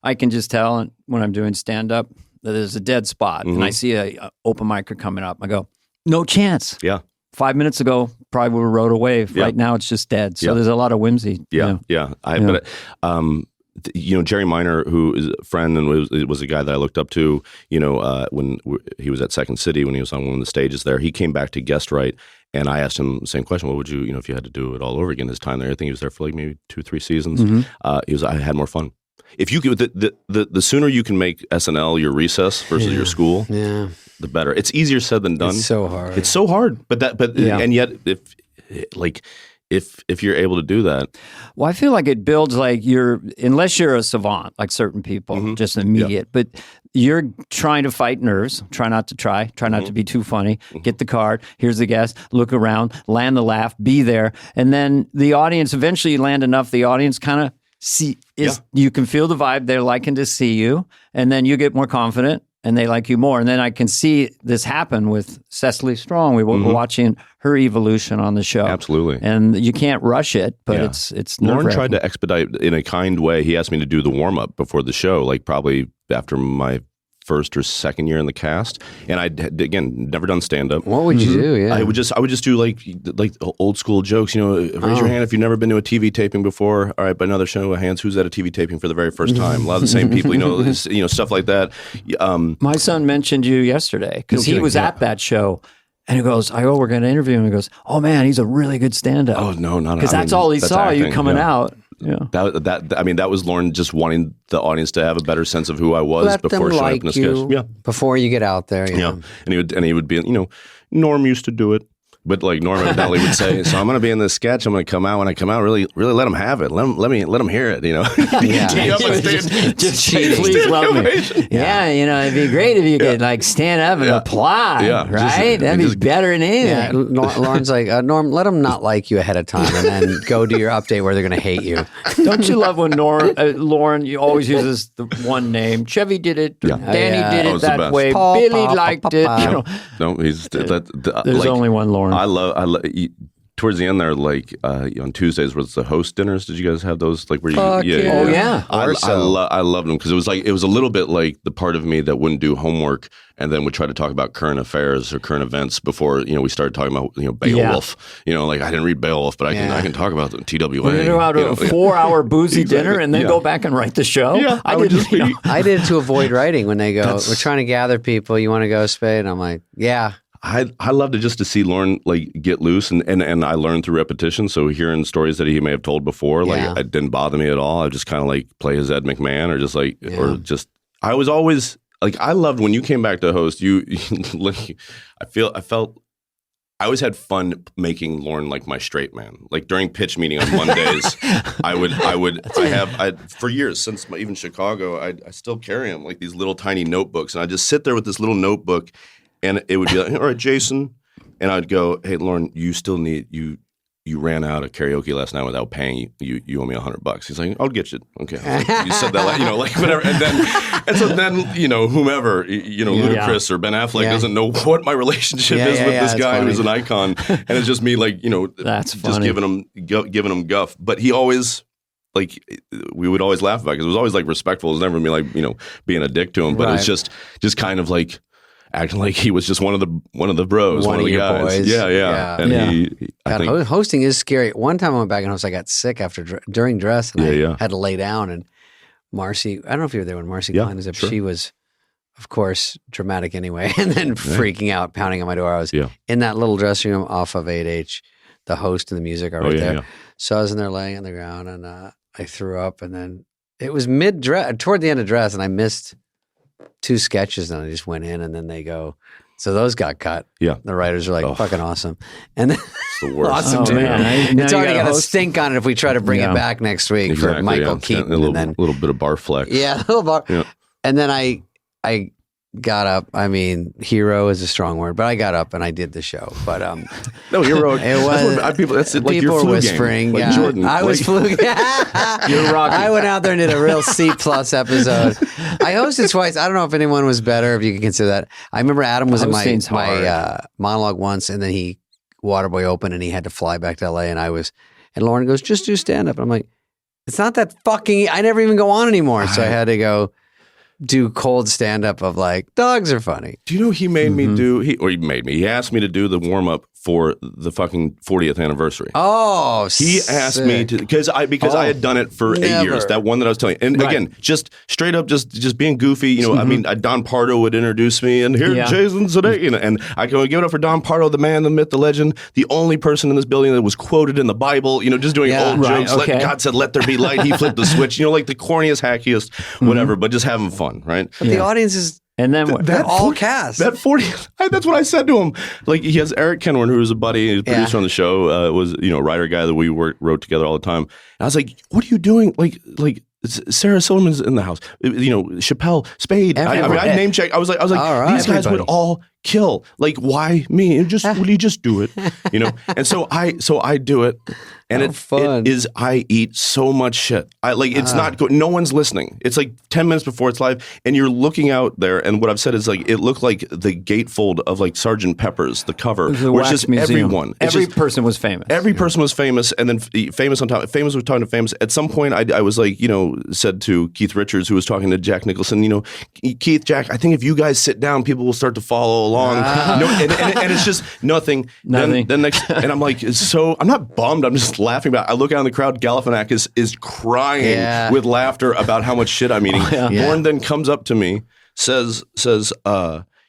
I can just tell when I'm doing stand up that there's a dead spot, and I see a open micer coming up. I go, no chance. Yeah. 5 minutes ago, probably would have rode away. Right now, it's just dead. So there's a lot of whimsy. But Jerry Minor, who is a friend and was a guy that I looked up to, when he was at Second City, when he was on one of the stages there, he came back to guest write, and I asked him the same question. What would you, if you had to do it all over again, his time there? I think he was there for like maybe 2-3 seasons. I had more fun. If you could, the sooner you can make SNL your recess versus your school, the better. It's easier said than done. It's so hard. It's so hard, and yet if you're able to do that, well, I feel like it builds unless you're a savant like certain people, just immediate, but you're trying to fight nerves. Try not to be too funny. Get the card. Here's the guest. Look around. Land the laugh. Be there, and then the audience. Eventually, you land enough. The audience kind of. You can feel the vibe. They're liking to see you, and then you get more confident, and they like you more. And then I can see this happen with Cecily Strong. We were watching her evolution on the show. Absolutely, and you can't rush it, but it's Lauren tried to expedite in a kind way. He asked me to do the warm up before the show, like probably after my first or second year in the cast, and I again never done stand up. What would you do? Yeah, I would just do like old school jokes. Raise your hand if you've never been to a TV taping before. All right, but another show of hands. Who's at a TV taping for the very first time? A lot of the same people. Stuff like that. My son mentioned you yesterday because he was at that show. And he goes, we're going to interview him. He goes, oh man, he's a really good stand-up. Oh no, not because that's all he saw acting, you coming out. Yeah. That was Lauren just wanting the audience to have a better sense of who I was before showing up in a sketch. Yeah, before you get out there. Yeah, and he would be, Norm used to do it. But like Norm evidently would say, so I'm going to be in this sketch. I'm going to come out. When I come out, really let them have it. Let them hear it. Just please love me. Yeah, it'd be great if you could stand up and apply. Yeah, right. That'd be better than anything. Yeah. Lauren's like, Norm, let them not like you ahead of time, and then go do your update where they're going to hate you. Don't you love when Lauren always uses the one name? Chevy did it. Danny did it that way. Billy liked it. No, there's only one Lauren. I love. Towards the end there, on Tuesdays was the host dinners. Did you guys have those? Like where you? Oh yeah. I loved them because it was a little bit like the part of me that wouldn't do homework and then would try to talk about current affairs or current events before we started talking about Beowulf. I didn't read Beowulf, but I can talk about the TWA. We're going to have a 4-hour boozy dinner and then go back and write the show. Yeah, I did it to avoid writing when they go. We're trying to gather people. You want to go, Spade? And I'm like, yeah. I loved it just to see Lauren get loose and I learned through repetition. So hearing stories that he may have told before, it didn't bother me at all. I just kind of play his Ed McMahon I was always I loved when you came back to host. I always had fun making Lauren my straight man. During pitch meeting on Mondays, I for years since even Chicago, I still carry them these little tiny notebooks, and I just sit there with this little notebook. And it would be all right, Jason. And I'd go, hey, Lauren, you still need, you ran out of karaoke last night without paying. You owe me $100. He's like, I'll get you. Okay. You said that, whatever. And so then, whomever, Ludacris or Ben Affleck doesn't know what my relationship is with this guy who's an icon. And it's just me that's just giving him guff. But he always, we would always laugh about it because it was always respectful. It was never me being a dick to him. But it's just kind of acting like he was just one of the bros, one of the guys. Boys. Yeah. And hosting is scary. One time I went back and I got sick during dress, and I had to lay down. And Marcy, I don't know if you were there when Marcy climbed us up. Sure. She was, of course, dramatic anyway, and then freaking out, pounding on my door. I was in that little dressing room off of 8H. The host and the music are right there. Yeah. So I was in there laying on the ground, and I threw up, and then it was toward the end of dress, and I missed 2 sketches, and I just went in, and then they go. So those got cut. Yeah, the writers are like, fucking awesome, and then it's the worst. Awesome, too. It's already got a stink on it if we try to bring it back next week for Michael Keaton. A little bit of bar flex. Yeah, a little bar. Yeah. And then I got up. I mean, hero is a strong word, but I got up and I did the show. But no, hero. It was people. That's like people your were flu whispering. Game. Like Yeah, Jordan. I was flu. You're Rocky. I went out there and did a real C+ episode. I hosted twice. I don't know if anyone was better, if you can consider that. I remember Adam was in my monologue once, and then he Waterboy opened and he had to fly back to LA, and Lauren goes, just do stand up. I'm like, it's not that fucking. I never even go on anymore, so I had to go do cold stand up of like, dogs are funny. Do you know he made me do? He asked me to do the warm up for the fucking 40th anniversary. Oh, he asked me to because I had done it for 8 years. That one that I was telling you. And again, just straight up, just being goofy. You know, I mean, Don Pardo would introduce me, and here's Jason Sudeikis, and I can give it up for Don Pardo, the man, the myth, the legend, the only person in this building that was quoted in the Bible. You know, just doing old jokes. Okay. God said, "Let there be light." He flipped the switch. You know, like the corniest, hackiest, whatever, but just having fun, right? But the audience is. And then what? They're all cast. That 40. That's what I said to him. Like he has Eric Kenwarn, who was a buddy, he's a producer on the show, was a writer guy that we wrote together all the time. And I was like, "What are you doing?" Like Sarah Silverman's in the house. You know, Chappelle, Spade. I name check. I was like, these guys would all kill. Like, why me? Will you just do it? You know. And so I do it. And it is, I eat so much shit. It's not good. No one's listening. It's like 10 minutes before it's live, and you're looking out there, and what I've said is like, it looked like the gatefold of like Sgt. Pepper's, the cover, where it's just museum. Everyone. Every person was famous. Every person was famous, and then famous on top. Famous was talking to famous. At some point, I was like, you know, said to Keith Richards, who was talking to Jack Nicholson, you know, Keith, Jack, I think if you guys sit down, people will start to follow along. And it's just nothing. Then next, and I'm like, so I'm not bummed. I'm just laughing about it. I look out in the crowd. Galifianakis is crying with laughter about how much shit I'm eating. Lauren then comes up to me, says, you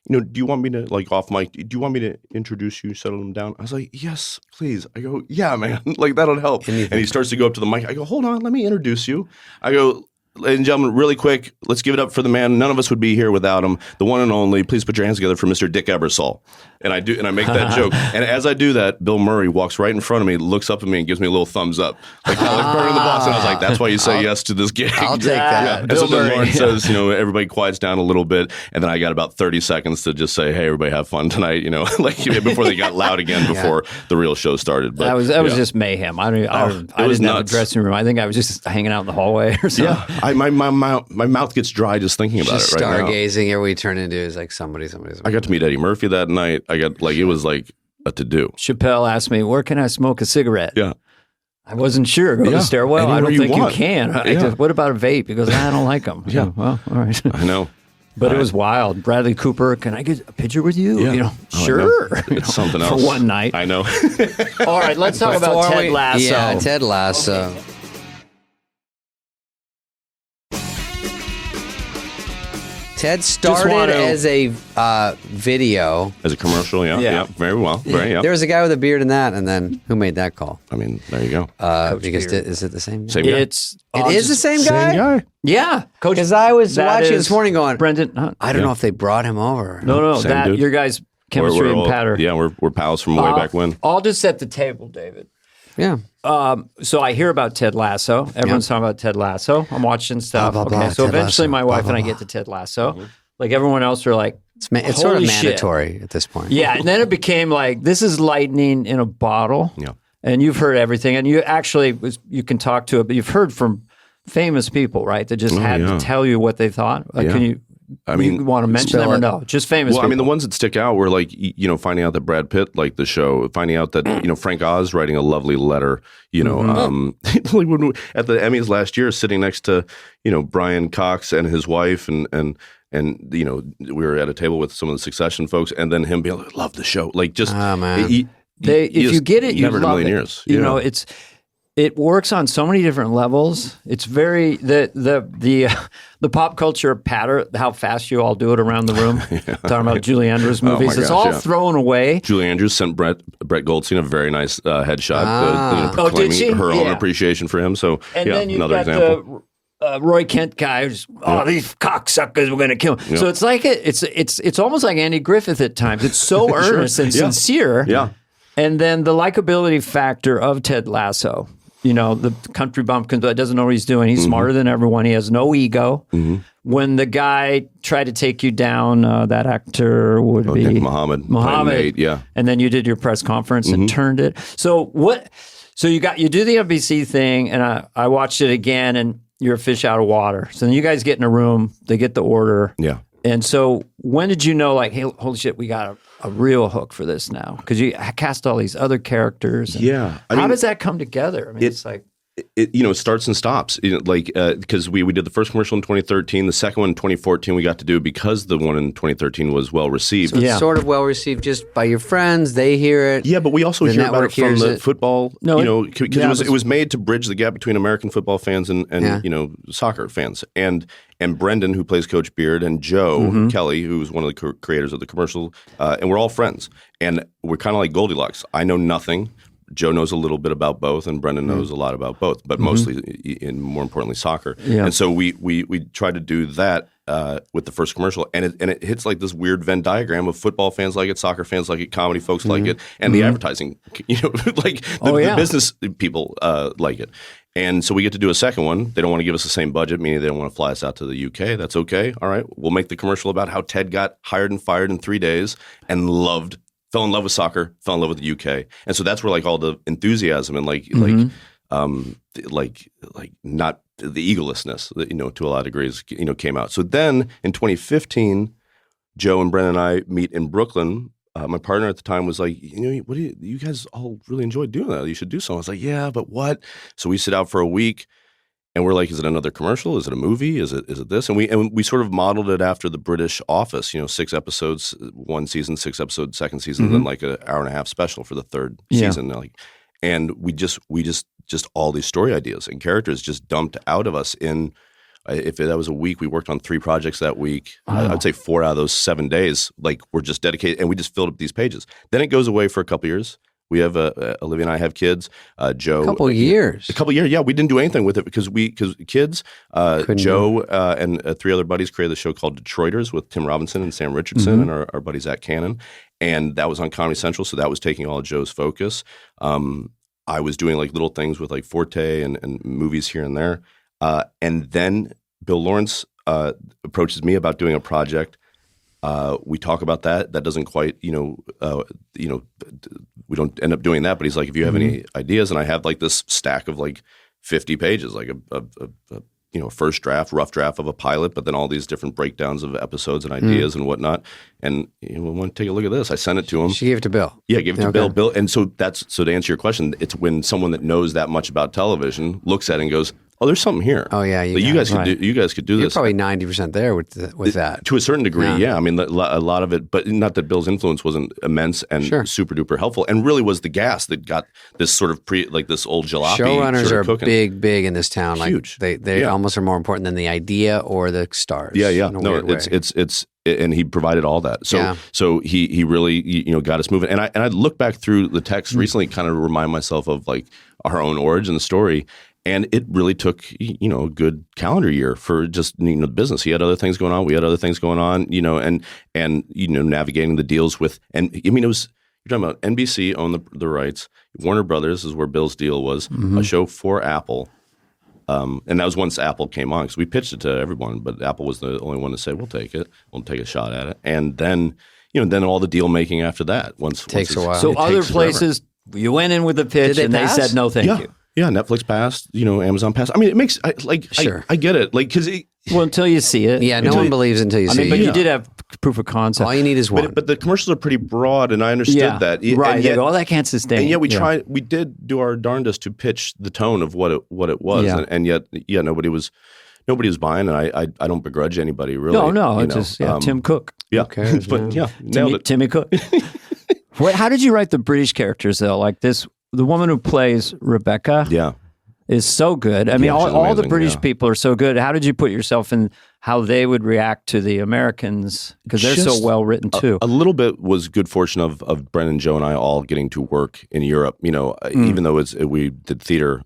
know, do you want me to, like, off mic, do you want me to introduce you, settle them down? I was like, yes, please. I go, yeah, man, like, that'll help. And he starts to go up to the mic. I go, hold on, let me introduce you. I go, ladies and gentlemen, really quick, let's give it up for the man. None of us would be here without him. The one and only. Please put your hands together for Mr. Dick Ebersol. And I make that joke. And as I do that, Bill Murray walks right in front of me, looks up at me, and gives me a little thumbs up, like Burning the Boss. And I was like, "That's why you say yes to this gig." I'll take that. Yeah. And so then Lauren says, you know, everybody quiets down a little bit, and then I got about 30 seconds to just say, "Hey, everybody, have fun tonight." You know, like before they got loud again before the real show started. But that was just mayhem. I didn't have a dressing room. I think I was just hanging out in the hallway or something. Yeah, my mouth gets dry just thinking about it right now. Stargazing, every we turn into is like somebody. I got to meet Eddie Murphy that night. It was like a to-do. Chappelle asked me, where can I smoke a cigarette? Yeah. I wasn't sure. Go to the stairwell? Anywhere I don't think want. you can. Just, what about a vape? He goes, I don't like them. Yeah. Well, all right. I know. But it was wild. Bradley Cooper, can I get a picture with you? Yeah. You know, sure. It's something else. For one night. I know. All right, let's talk about Ted Lasso. Yeah, Ted Lasso. Okay. Ted started as a video. As a commercial, yeah. Very well. There was a guy with a beard in that, and then who made that call? I mean, there you go. Because is it the same guy? Same guy. It is the same guy? Same guy. Yeah. Coach. Because I was watching this morning going, Brendan. I don't know if they brought him over. No, that dude. Your guys' chemistry and patter. Yeah, we're pals from way back when. I'll just set the table, David. Yeah. So I hear about Ted Lasso. Everyone's talking about Ted Lasso. I'm watching stuff. Blah, blah, blah, so Ted eventually Lasso, my wife blah, and I blah, get to Ted Lasso. Like everyone else are like, it's sort of mandatory at this point. Yeah. And then it became like, this is lightning in a bottle. Yeah. And you've heard everything. And you actually, you can talk to it, but you've heard from famous people, right? That just had to tell you what they thought. Can you? I mean, you want to mention them or no? Just famous people. I mean, the ones that stick out were like, you know, finding out that Brad Pitt liked the show, finding out that, you know, Frank Oz writing a lovely letter, you know, like when at the Emmys last year, sitting next to, you know, Brian Cox and his wife and you know, we were at a table with some of the Succession folks, and then him being like, love the show. Like just, man. If you get it, you never love in a million it. years. You know, it works on so many different levels. It's very the pop culture patter, how fast you all do it around the room. Talking about Julie Andrews movies, it's all thrown away. Julie Andrews sent Brett Goldstein a very nice headshot, proclaiming did she? her own appreciation for him. So and then you've another got example. The Roy Kent guy who's these cocksuckers were going to kill him. Yep. So it's like it's almost like Andy Griffith at times. It's so earnest and sincere. Yeah. And then the likability factor of Ted Lasso the country bumpkin that doesn't know what he's doing. He's smarter than everyone. He has no ego. When the guy tried to take you down, that actor would be Nick Mohammed, Nate, yeah. And then you did your press conference and turned it. So what? So you do the NBC thing, and I watched it again, and you're a fish out of water. So then you guys get in a room, they get the order. Yeah. And so when did you know, like, hey, holy shit, we got a real hook for this now? Because you cast all these other characters. Yeah. How does that come together? I mean, it's like... It starts and stops. Because we did the first commercial in 2013, the second one in 2014 we got to do because the one in 2013 was well received. So it's sort of well received just by your friends. They hear it. Yeah, but we also hear about it from the football. Because it was made to bridge the gap between American football fans and soccer fans. And Brendan, who plays Coach Beard, and Joe Kelly, who's one of the creators of the commercial, and we're all friends. And we're kind of like Goldilocks. I know nothing. Joe knows a little bit about both, and Brendan knows a lot about both, but mostly, and more importantly, soccer. Yeah. And so we tried to do that with the first commercial, and it hits like this weird Venn diagram of football fans like it, soccer fans like it, comedy folks like it, and the advertising, the business people like it. And so we get to do a second one. They don't want to give us the same budget, meaning they don't want to fly us out to the UK. That's okay. All right, we'll make the commercial about how Ted got hired and fired in 3 days and fell in love with soccer, fell in love with the UK. And so that's where like all the enthusiasm and like not the egolessness, to a lot of degrees, came out. So then in 2015, Joe and Brendan and I meet in Brooklyn. My partner at the time was like, what do you guys all really enjoy doing that? You should do something. I was like, yeah, but what? So we sit out for a week. And we're like, is it another commercial? Is it a movie? Is it this? And we sort of modeled it after the British Office, 6 episodes, one season, 6 episodes, second season, then like an hour and a half special for the third season. And we just all these story ideas and characters just dumped out of us in. If that was a week, we worked on 3 projects that week. Wow. I'd say 4 out of those 7 days, like we're just dedicated, and we just filled up these pages. Then it goes away for a couple years. We have Olivia and I have kids. Joe, a couple years. Yeah. We didn't do anything with it because kids. Joe and 3 other buddies created a show called Detroiters with Tim Robinson and Sam Richardson and our buddies at Cannon, and that was on Comedy Central. So that was taking all of Joe's focus. I was doing like little things with like Forte and movies here and there, and then Bill Lawrence approaches me about doing a project. We talk about that. That doesn't quite, we don't end up doing that. But he's like, if you have any ideas, and I have like this stack of like 50 pages, like a first draft, rough draft of a pilot, but then all these different breakdowns of episodes and ideas and whatnot. And we want to take a look at this. I sent it to him. She gave it to Bill. Yeah, gave it to Bill. Bill, and so to answer your question, it's when someone that knows that much about television looks at it and goes, "Oh, there's something here." Oh yeah, you guys could do. You guys could do You're this. Probably 90% there with that. To a certain degree, yeah. I mean, a lot of it, but not that Bill's influence wasn't immense and super duper helpful, and really was the gas that got this sort of this old jalopy. Showrunners sort of are big in this town. Like, huge. They almost are more important than the idea or the stars. Yeah. No, it's and he provided all that. So he really got us moving. And I look back through the text recently, kind of remind myself of like our own origin story. And it really took, a good calendar year for just, the business. He had other things going on. We had other things going on, and navigating the deals with, and I mean, you're talking about NBC owned the rights. Warner Brothers is where Bill's deal was, a show for Apple. And that was once Apple came on, because we pitched it to everyone, but Apple was the only one to say, we'll take it. We'll take a shot at it. And then, then all the deal making after that. Takes a while. So other places, you went in with a pitch and they said, no, thank you. Yeah, Netflix passed, Amazon passed. I mean, it makes, I get it. Like, because until you see it. Yeah, no one believes until you see it. But you did have proof of concept. All you need is one. But the commercials are pretty broad, and I understood that. Right, yet, that can't sustain. And yet we did do our darndest to pitch the tone of what it was. Yeah. And yet, nobody was buying, and I don't begrudge anybody, really. No, it's just Tim Cook. Yeah, okay, but nailed it. Timmy Cook. How did you write the British characters, though? Like this, the woman who plays Rebecca is so good. I mean, all the British people are so good. How did you put yourself in how they would react to the Americans? Because they're so well written, too. A little bit was good fortune of Brendan, Joe, and I all getting to work in Europe. Even though we did theater,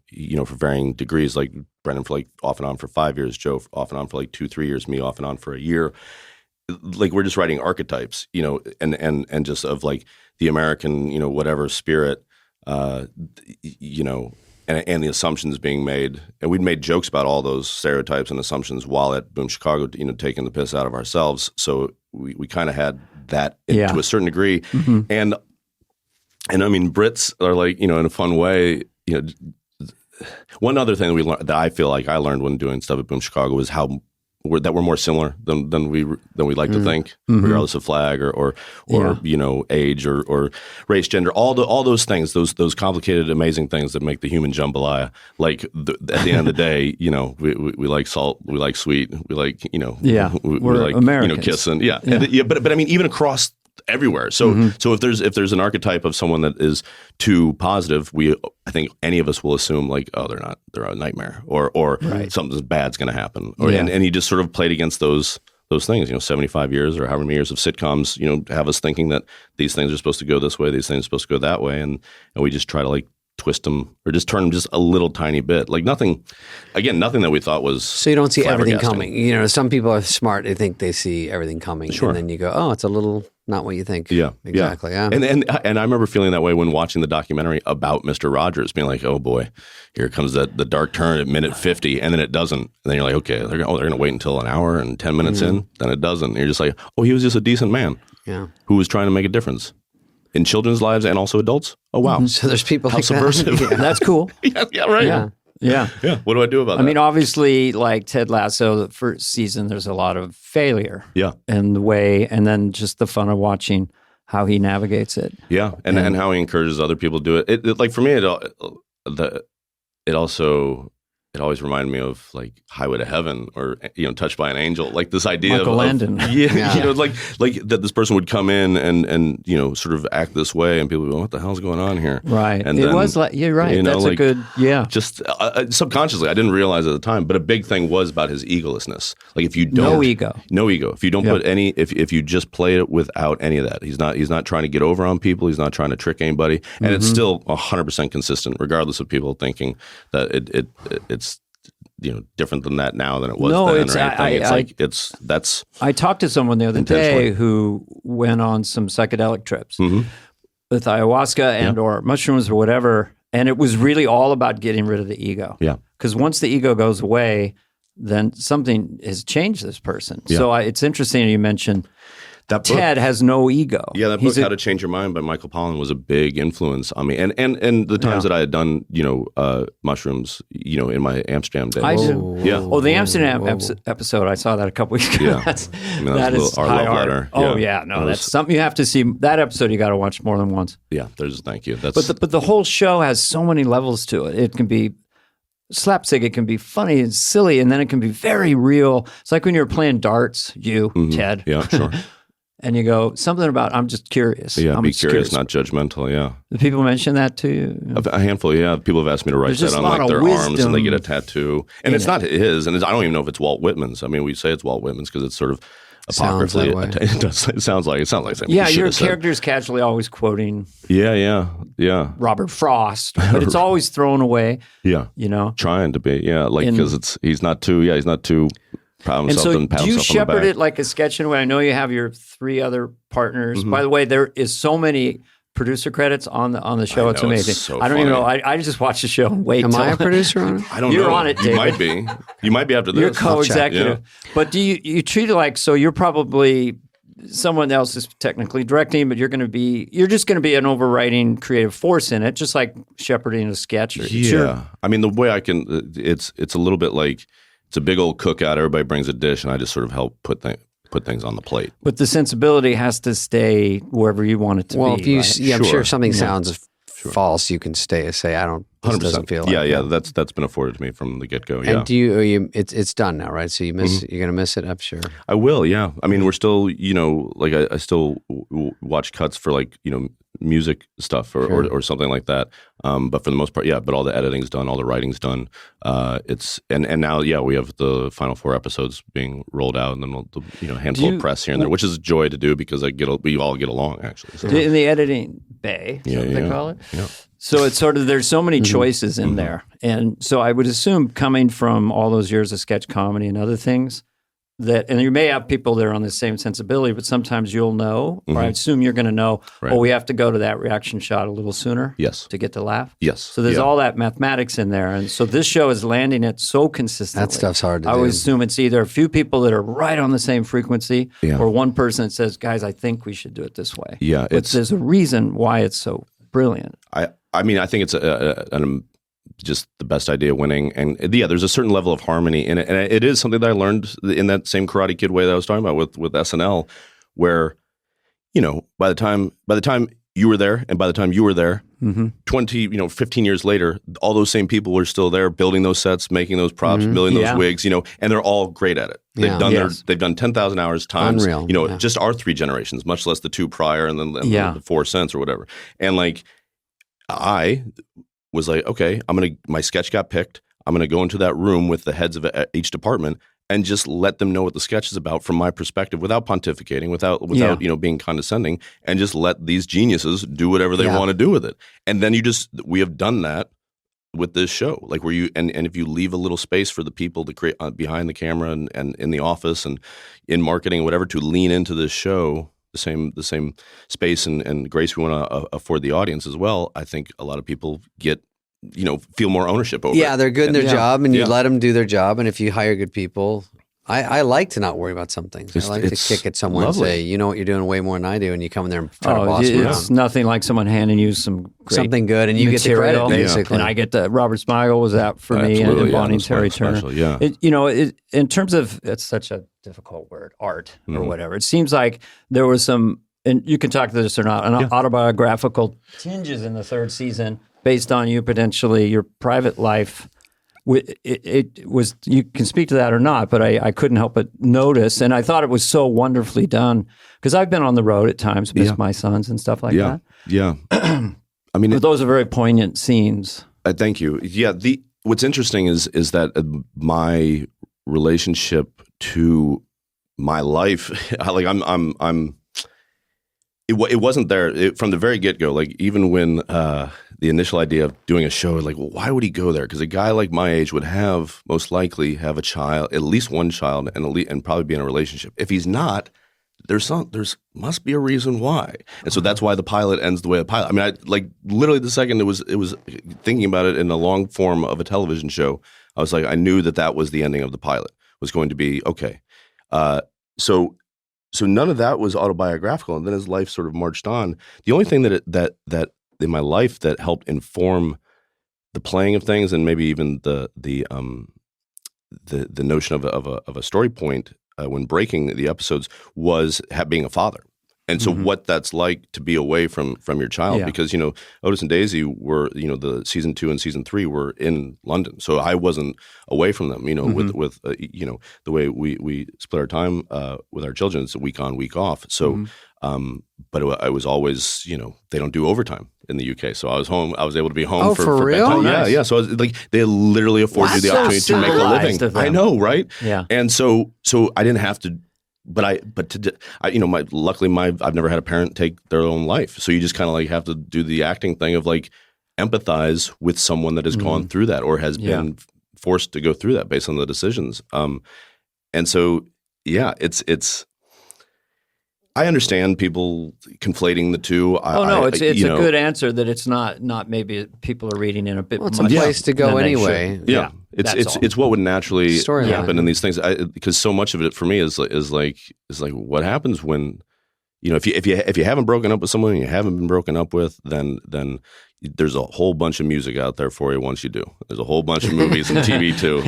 for varying degrees, like Brendan for like off and on for 5 years, Joe off and on for like 2-3 years, me off and on for a year. Like we're just writing archetypes, and just of like the American, whatever spirit, and the assumptions being made, and we'd made jokes about all those stereotypes and assumptions while at Boom Chicago, taking the piss out of ourselves. So we kind of had that to a certain degree, and I mean, Brits are like, in a fun way, one other thing that I feel like I learned when doing stuff at Boom Chicago was that we're more similar than we like to think, regardless of flag or age or race, gender, all those things, those complicated, amazing things that make the human jambalaya. Like at the end of the day, we like salt, we like sweet, we like we like Americans. Kissing, but I mean, even across everywhere. So if there's an archetype of someone that is too positive, I think any of us will assume like, oh, they're a nightmare or something bad's going to happen. And you just sort of played against those things. 75 years or however many years of sitcoms, have us thinking that these things are supposed to go this way, these things are supposed to go that way, and we just try to like twist them or just turn them just a little tiny bit. Like nothing that we thought was. So you don't see everything coming. Some people are smart. They think they see everything coming, and then you go, oh, it's a little not what you think. Yeah, exactly. Yeah. And I remember feeling that way when watching the documentary about Mr. Rogers, being like, oh boy, here comes the dark turn at minute 50, and then it doesn't. And then you're like, okay, they're going to wait until an hour and 10 minutes in, then it doesn't. And you're just like, oh, he was just a decent man, who was trying to make a difference in children's lives and also adults. Oh wow! So there's people how like subversive. That. That's cool. yeah, right. Yeah. What do I do about that? I mean, obviously, like Ted Lasso, the first season, there's a lot of failure. Yeah. And the way, and then just the fun of watching how he navigates it. Yeah, and how he encourages other people to do it. It like for me, it always reminded me of like Highway to Heaven or Touched by an Angel, like this idea Michael Landon. like that this person would come in and sort of act this way, and people would go, what the hell's going on here? Right. And it was like, you're right. That's like, a good, just subconsciously, I didn't realize at the time, but a big thing was about his egolessness. Like if you don't, no ego. If you don't put any, if you just play it without any of that, he's not trying to get over on people. He's not trying to trick anybody, and it's still 100% consistent, regardless of people thinking that it's different than that now than it was then. I talked to someone the other day who went on some psychedelic trips with ayahuasca and or mushrooms or whatever, and it was really all about getting rid of the ego. Yeah, because once the ego goes away, then something has changed this person. Yeah. So it's interesting you mentioned that book, Ted has no ego. Yeah, that book, How to Change Your Mind by Michael Pollan, was a big influence on me. And the times that I had done, mushrooms, in my Amsterdam days. The Amsterdam episode, I saw that a couple weeks ago. Yeah. That is our high love art. letter. Oh, yeah. No, that's something you have to see. That episode you got to watch more than once. Yeah, thank you. But the whole show has so many levels to it. It can be slapstick, it can be funny and silly, and then it can be very real. It's like when you're playing darts, Ted. Yeah, sure. And you go, something about, I'm just curious. Yeah, be curious, not judgmental, yeah. Do people mention that to you? A handful, yeah. People have asked me to write that on like their arms, and they get a tattoo. And it's not his, and I don't even know if it's Walt Whitman's. I mean, we say it's Walt Whitman's because it's sort of apocryphally. It sounds like something. Yeah, your character's casually always quoting. Yeah. Robert Frost, but it's always thrown away. Yeah, trying to be. Yeah, like because he's not too. And so do you shepherd it like a sketch in a way? I know you have your 3 other partners. By the way, there is so many producer credits on the show. It's amazing. It's so I don't even know. I just watch the show and wait. Am I a producer on it? I don't know. You're on it, David. You might be. You might be after this. You're co-executive. Yeah. But do you treat it like, so you're probably someone else is technically directing, but you're just going to be an overriding creative force in it, just like shepherding a sketch. I mean, the way I can, it's a little bit like, it's a big old cookout. Everybody brings a dish, and I just sort of help put things on the plate. But the sensibility has to stay wherever you want it to be. Well, I'm sure if something sounds false, you can say, I don't. 100%. Doesn't feel like. Yeah. That's been afforded to me from the get go. Yeah. And do you? It's done now, right? So you're gonna miss it. I'm sure. I will. Yeah. I mean, we're still, like I still watch cuts for like music stuff or something like that. But for the most part, yeah. But all the editing's done, all the writing's done. It's and now, we have the final 4 episodes being rolled out, and then the handful of press here and there, which is a joy to do because we all get along actually. So. In the editing bay, they call it. Yeah. So it's sort of, there's so many choices in there. And so I would assume, coming from all those years of sketch comedy and other things, that, and you may have people that are on the same sensibility, but sometimes you'll know, or I assume you're going to know, we have to go to that reaction shot a little sooner to get the laugh. Yes. So there's all that mathematics in there. And so this show is landing it so consistently. That stuff's hard to do. I would assume it's either a few people that are right on the same frequency or one person that says, guys, I think we should do it this way. Yeah. But there's a reason why it's so brilliant. I mean, I think it's just the best idea winning. And there's a certain level of harmony in it. And it is something that I learned in that same Karate Kid way that I was talking about with SNL, where, by the time you were there and by the time you were there, 15 years later, all those same people were still there building those sets, making those props, building those wigs, and they're all great at it. They've done 10,000 hours times, Unreal. Just our 3 generations, much less the 2 prior and then the 4 cents or whatever. And like, I was like, okay, my sketch got picked. I'm going to go into that room with the heads of each department and just let them know what the sketch is about from my perspective without pontificating, without being condescending, and just let these geniuses do whatever they want to do with it. And then we have done that with this show, like where and if you leave a little space for the people to create behind the camera and in the office and in marketing, whatever, to lean into this show, the same space and grace we want to afford the audience as well, I think a lot of people feel more ownership over it. Yeah, they're good in their job, and you let them do their job. And if you hire good people, I like to not worry about some things. I like to kick it somewhere and say, you know what you're doing way more than I do, and you come in there and try to boss them around. It's nothing like someone handing you something good, and you get the credit, basically. And I get the Robert Smigel was out for me, and Bonnie Terry Turner. In terms of, it's such a difficult word, art or whatever. It seems like there was some, and you can talk to this or not, autobiographical tinges in the 3rd season based on you potentially your private life. It was, you can speak to that or not, but I couldn't help but notice, and I thought it was so wonderfully done because I've been on the road at times with my sons and stuff like that. Yeah. I mean, but those are very poignant scenes. Thank you. Yeah. What's interesting is that my relationship to my life, like it wasn't there from the very get-go. Like even when the initial idea of doing a show, like, well, why would he go there? Because a guy like my age would most likely have a child, at least one child, and probably be in a relationship. If he's not, there's must be a reason why. And so that's why the pilot ends the way the pilot. I mean, I like literally the second it was thinking about it in the long form of a television show, I was like, I knew that was the ending of the pilot, was going to be okay. So none of that was autobiographical, and then as life sort of marched on, the only thing that in my life that helped inform the playing of things, and maybe even the notion of a story point when breaking the episodes, was being a father. And so what that's like to be away from your child, because, Otis and Daisy were, the season 2 and season 3 were in London. So I wasn't away from them, with the way we split our time with our children, it's a week on, week off. So, but I was always, they don't do overtime in the UK. So I was home. I was able to be home for real? bedtime. Nice. Yeah. So I was like, they literally afforded you the opportunity to make a living. I know, right? Yeah. And so I didn't have to. Luckily I've never had a parent take their own life. So you just kind of like have to do the acting thing of like empathize with someone that has gone through that or has been forced to go through that based on the decisions. And so, it's, I understand people conflating the two. It's a good answer that it's not maybe people are reading in a bit. Well, it's a place to go anyway. Yeah. It's what would naturally happen in these things, because so much of it for me is like what happens when, if you haven't broken up with someone and you haven't been broken up with, then there's a whole bunch of music out there for you once you do. There's a whole bunch of movies and TV too,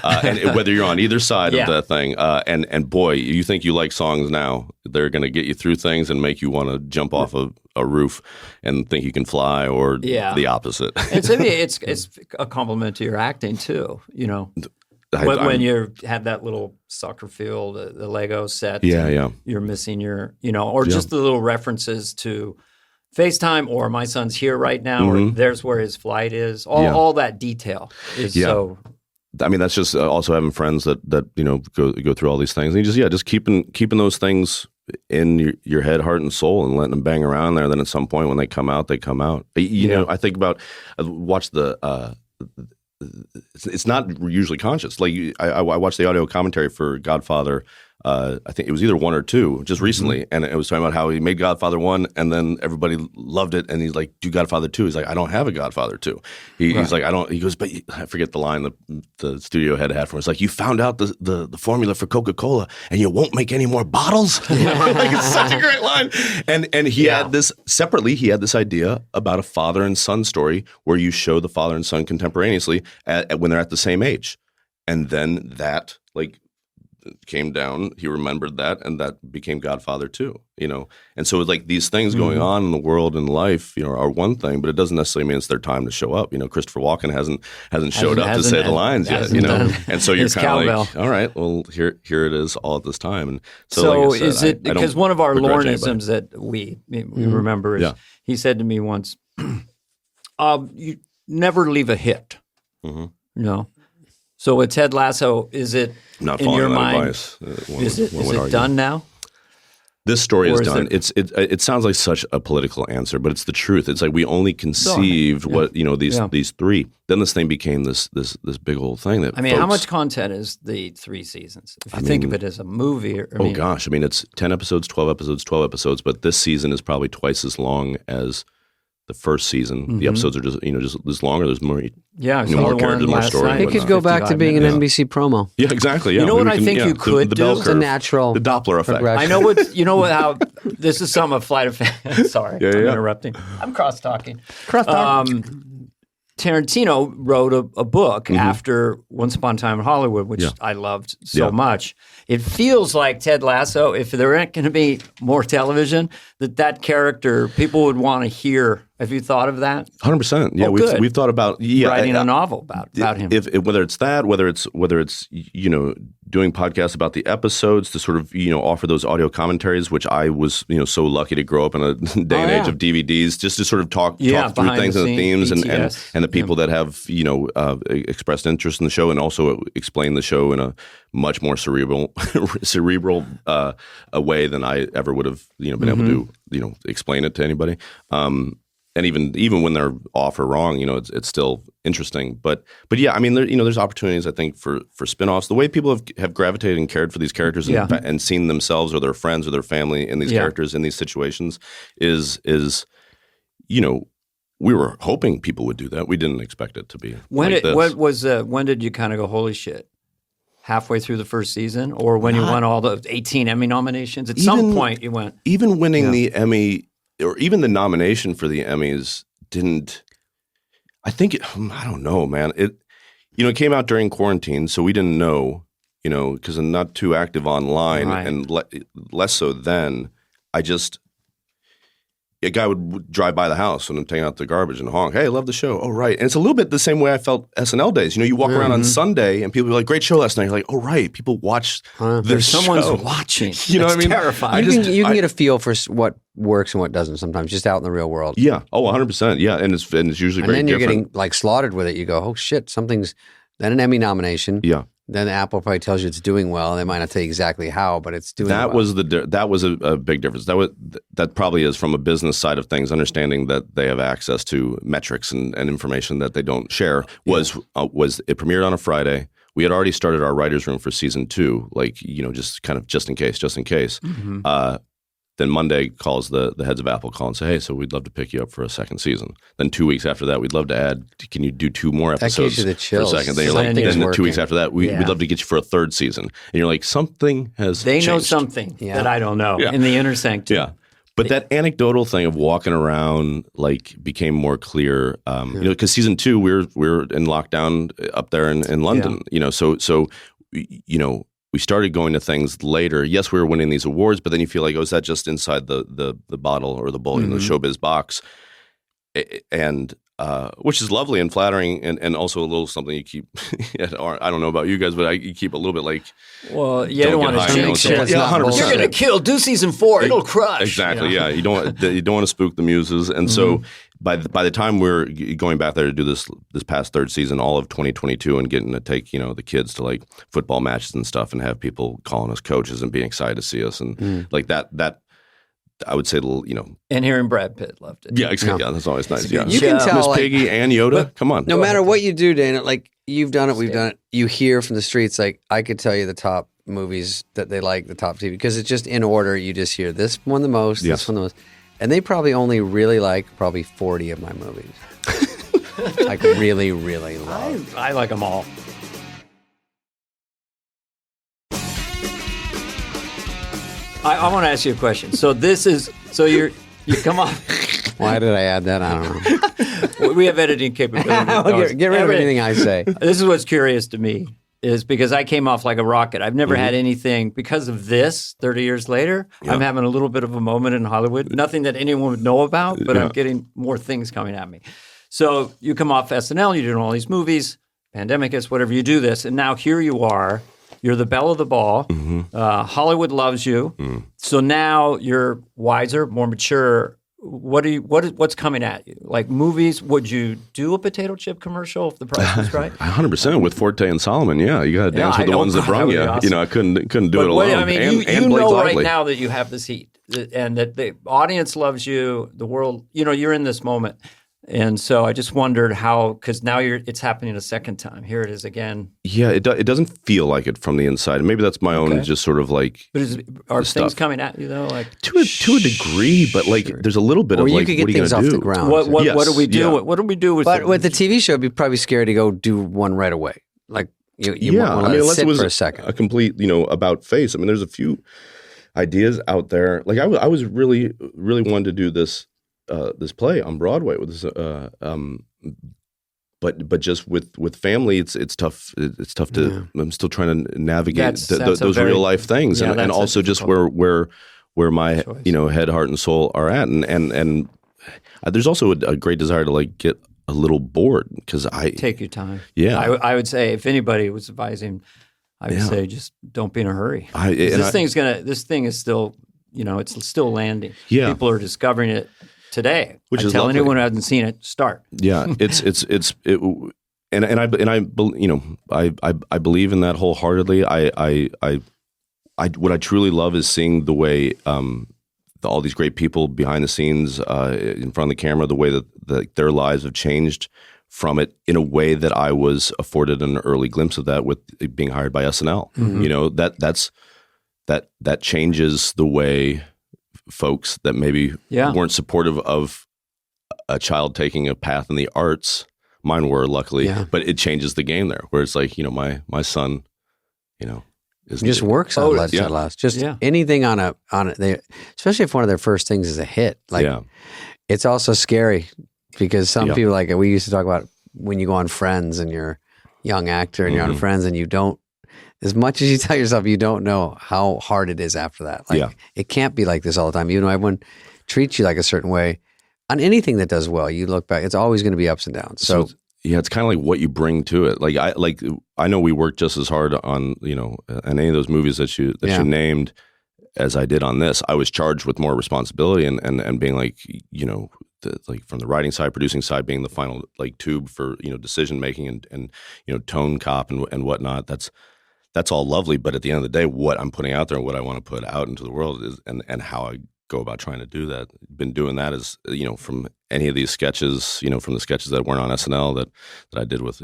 and whether you're on either side of that thing, and boy, you think you like songs now, they're going to get you through things and make you want to jump off a roof and think you can fly, or the opposite. It's a compliment to your acting too, when you have that little soccer field, the Lego set, you're missing your, or just the little references to FaceTime, or my son's here right now, or there's where his flight is. All that detail is so. I mean, that's just also having friends that go through all these things, and you just keeping those things in your head, heart, and soul, and letting them bang around there. Then at some point, when they come out, they come out. I think about, I watched the it's not usually conscious. Like I watched the audio commentary for Godfather. I think it was either 1 or 2 just recently, and it was talking about how he made Godfather 1, and then everybody loved it, and he's like, "Do Godfather 2?" He's like, "I don't have a Godfather 2." He's like, "I don't." He goes, "But I forget the line the studio head had for him. It's like, you found out the formula for Coca-Cola, and you won't make any more bottles." Like, it's such a great line. And he had this separately. He had this idea about a father and son story where you show the father and son contemporaneously when they're at the same age, and then that came down. He remembered that, and that became Godfather 2. And so it's like these things going on in the world and life, are one thing, but it doesn't necessarily mean it's their time to show up. Christopher Walken hasn't showed up to say the lines yet. And so you're kind of like, all right, well, here it is all at this time. And so like I said, is it because one of our Lornisms that we remember is he said to me once, "You never leave a hit." So with Ted Lasso, is it not in your mind? Advice, is it done now? This story is done. It sounds like such a political answer, but it's the truth. It's like we only conceived these 3. Then this thing became this big old thing. That how much content is the 3 seasons? If you think of it as a movie, it's 10 episodes, 12 episodes, 12 episodes. But this season is probably twice as long as the first season. The episodes are just this longer. There's more. More characters, more story. It could go back to being an NBC promo. Yeah, exactly. Yeah. You know what I think you could do? The natural, the Doppler effect. I know what. You know how this is some of Flight of Fantasy. Sorry, I'm interrupting. I'm cross-talking. Tarantino wrote a book after Once Upon a Time in Hollywood, which I loved so much. It feels like Ted Lasso, if there aren't going to be more television, that character, people would want to hear. Have you thought of that? 100%. Yeah, we've thought about writing a novel about him. If whether it's that, whether it's doing podcasts about the episodes to sort of offer those audio commentaries, which I was so lucky to grow up in a day and age of DVDs, just to sort of talk through things and the themes and the people that have expressed interest in the show, and also explain the show in a much more cerebral a way than I ever would have been able to explain it to anybody. And even when they're off or wrong, it's still interesting. But yeah, there's opportunities, I think, for spinoffs. The way people have gravitated and cared for these characters and seen themselves or their friends or their family in these characters in these situations is we were hoping people would do that. We didn't expect it to be when did you kind of go, holy shit? Halfway through the first season, or when you won all the 18 Emmy nominations? At some point, you went. Even winning the Emmy. Or even the nomination for the Emmys didn't. I think I don't know, man. It came out during quarantine, so we didn't know, because I'm not too active online, and less so then. A guy would drive by the house when I'm taking out the garbage and honk, "Hey, I love the show." Oh, right. And it's a little bit the same way I felt SNL days. You walk around on Sunday and people be like, "Great show last night." You're like, "Oh, right." People watch there's someone's watching. You know what I mean? Terrifying. You can get a feel for what works and what doesn't sometimes, just out in the real world. Yeah. Oh, 100%. Yeah. And it's usually very different. And then you're getting slaughtered with it. You go, "Oh, shit, something's..." Then an Emmy nomination. Yeah. Then Apple probably tells you it's doing well. They might not tell you exactly how, but it's doing well. That was a big difference. That probably is from a business side of things, understanding that they have access to metrics and information that they don't share. Was it premiered on a Friday? We had already started our writers' room for season 2, just in case. Then Monday calls the heads of Apple call and say, "Hey, so we'd love to pick you up for a second season." Then 2 weeks after that, we'd love to add. Can you do 2 more episodes for a second? Then you're like, then 2 weeks after that, we'd love to get you for a third season. And you're like, something has changed. They know something that I don't know in the inner sanctum. Yeah. But that anecdotal thing of walking around became more clear, because season 2 we're in lockdown up there in London, so we started going to things later. Yes, we were winning these awards, but then you feel like, is that just inside the bottle or the bowl, the showbiz box? And which is lovely and flattering, and also a little something you keep. I don't know about you guys, but you keep a little bit like. Well, you don't want to jinx it. Yeah, 100%. You're going to kill. Do season 4, it'll crush. Exactly. Yeah, you don't want to spook the muses, and so by the time we're going back there to do this past third season, all of 2022, and getting to take the kids to like football matches and stuff, and have people calling us coaches and being excited to see us, and like that. I would say, and hearing Brad Pitt loved it. Yeah, exactly. Yeah, that's always nice. Yeah, you can tell Miss Piggy and Yoda. Come on. No matter what you do, Dana, like You've done it. We've done it. You hear from the streets, like I could tell you the top movies that they like, the top TV, because it's just in order. You just hear this one the most, this one the most. And they probably only really like probably 40 of my movies. Like really, really love. I like them all. I want to ask you a question. So you come off. Why did I add that? I don't know. We have editing capability. Get rid of anything I say. This is what's curious to me, is because I came off like a rocket. I've never had anything because of this. 30 years later, I'm having a little bit of a moment in Hollywood. Nothing that anyone would know about, but I'm getting more things coming at me. So you come off SNL, you're doing all these movies, pandemic is whatever, you do this, and now here you are. You're the belle of the ball. Hollywood loves you. So now you're wiser, more mature. What's coming at you? Like movies, would you do a potato chip commercial if the price was right? 100% with Forte and Solomon. Yeah, you got to dance with the ones that brung you. Awesome. You know, I couldn't do it alone. I mean, you know right now that you have this heat, and that the audience loves you. The world, you're in this moment. And so I just wondered how, because now it's happening a second time. Here it is again. Yeah, it doesn't feel like it from the inside. Maybe that's my own just sort of like. But are things coming at you though? Like to a degree, but like there's a little bit of like, what are you going to do? Off the ground. What do we do? Yeah. What do we do with? But with the TV show, it'd be probably scary to go do one right away. Like you want to sit for a second. A complete about face. I mean, there's a few ideas out there. Like I was really wanting to do this play on Broadway with this, but just with family, it's tough. It's tough to. I'm still trying to navigate those real life things, and also just where my choice. Head, heart, and soul are at, and there's also a great desire to like get a little bored because I take your time. Yeah, I would say if anybody was advising, I would say just don't be in a hurry. This thing is still it's still landing. Yeah, people are discovering it today. Which is tell lovely. anyone who hasn't seen it, start. Yeah, I believe in that wholeheartedly. What I truly love is seeing the way all these great people behind the scenes, in front of the camera, the way that their lives have changed from it in a way that I was afforded an early glimpse of that with being hired by SNL. That changes the way folks that maybe weren't supportive of a child taking a path in the arts. Mine were, luckily, but it changes the game there. Where it's like, my son, just works on Let's Last. Just anything on it. Especially if one of their first things is a hit. Like, it's also scary because some people, like we used to talk about, when you go on Friends and you're a young actor and you're on Friends and you don't. As much as you tell yourself, you don't know how hard it is after that. Like, it can't be like this all the time. Everyone treats you like a certain way. On anything that does well, you look back, it's always going to be ups and downs. So it's kind of like what you bring to it. Like I know we worked just as hard on any of those movies that you named as I did on this. I was charged with more responsibility and being like from the writing side, producing side, being the final like tube for decision making and tone cop and whatnot. That's all lovely, but at the end of the day, what I'm putting out there and what I want to put out into the world is, and how I go about trying to do that. Been doing that is, from any of these sketches, from the sketches that weren't on SNL that I did with,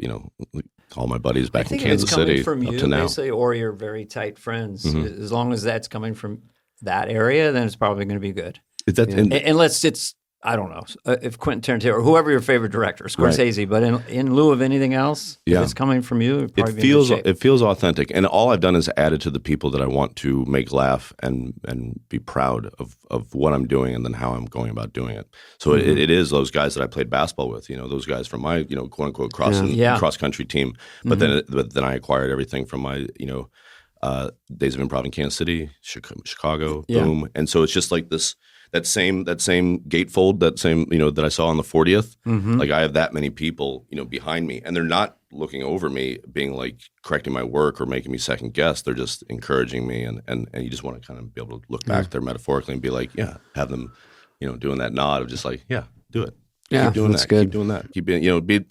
all my buddies back in Kansas City from up you, to now. Basically, or your very tight friends. As long as that's coming from that area, then it's probably going to be good. Unless it's, I don't know, if Quentin Tarantino or whoever your favorite director, Scorsese, but in lieu of anything else, if it's coming from you, it feels authentic. And all I've done is added to the people that I want to make laugh and be proud of what I'm doing and then how I'm going about doing it. So it is those guys that I played basketball with, those guys from my, quote unquote cross country team. But then I acquired everything from my, days of improv in Kansas City, Chicago, boom. And so it's just like this. That same gatefold, that I saw on the 40th, like I have that many people, behind me, and they're not looking over me, being like correcting my work or making me second guess. They're just encouraging me, and you just want to kind of be able to look back there metaphorically and be like, have them, doing that nod of just like, do it, keep doing that, good. Keep doing that, keep being, you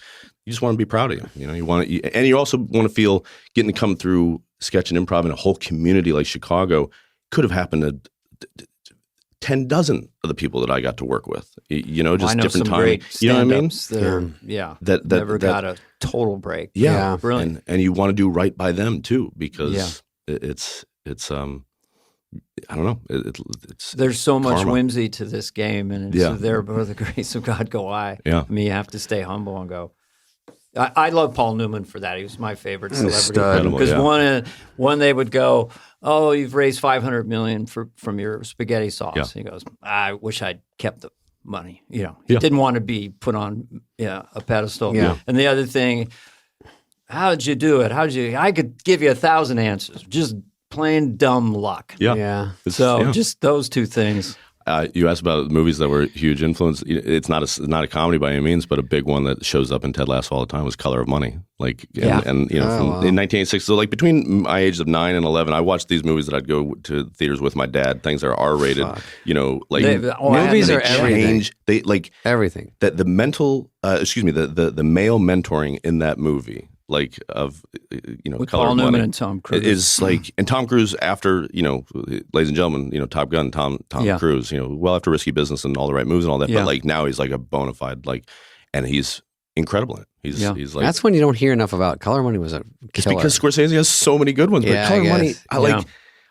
just want to be proud of you, you want to, and you also want to feel getting to come through sketch and improv in a whole community like Chicago could have happened 10 dozen of the people that I got to work with. You know, just I know different some time. great You know what I mean? That never got a total break. Yeah, brilliant. And you want to do right by them too, because it's I don't know. It's there's so much karma. whimsy to this game, and it's there by the grace of God go I. Yeah. I mean, you have to stay humble and go. I love Paul Newman for that. He was my favorite celebrity because one they would go, "Oh, you've raised $500 million from your spaghetti sauce." Yeah. He goes, "I wish I'd kept the money." You know, he didn't want to be put on a pedestal. Yeah. And the other thing, how'd you do it? I could give you 1,000 answers. Just plain dumb luck. Yeah. So just those two things. You asked about movies that were huge influence. It's not a comedy by any means, but a big one that shows up in Ted Lasso all the time was Color of Money. And you know, in 1986. So like between my age of 9 and 11, I watched these movies that I'd go to theaters with my dad. Things that are R-rated. You know, like movies are everything. They like everything. That the mental, the male mentoring in that movie. Like of with Color Paul of Newman Money and Tom Cruise is like, and Tom Cruise after ladies and gentlemen, Top Gun, Tom Cruise, well after Risky Business and All the Right Moves and all that, but like now he's like a bona fide and he's incredible in it. He's like, that's when you don't hear enough about Color of Money was a killer. It's because Scorsese has so many good ones, but Color of Money,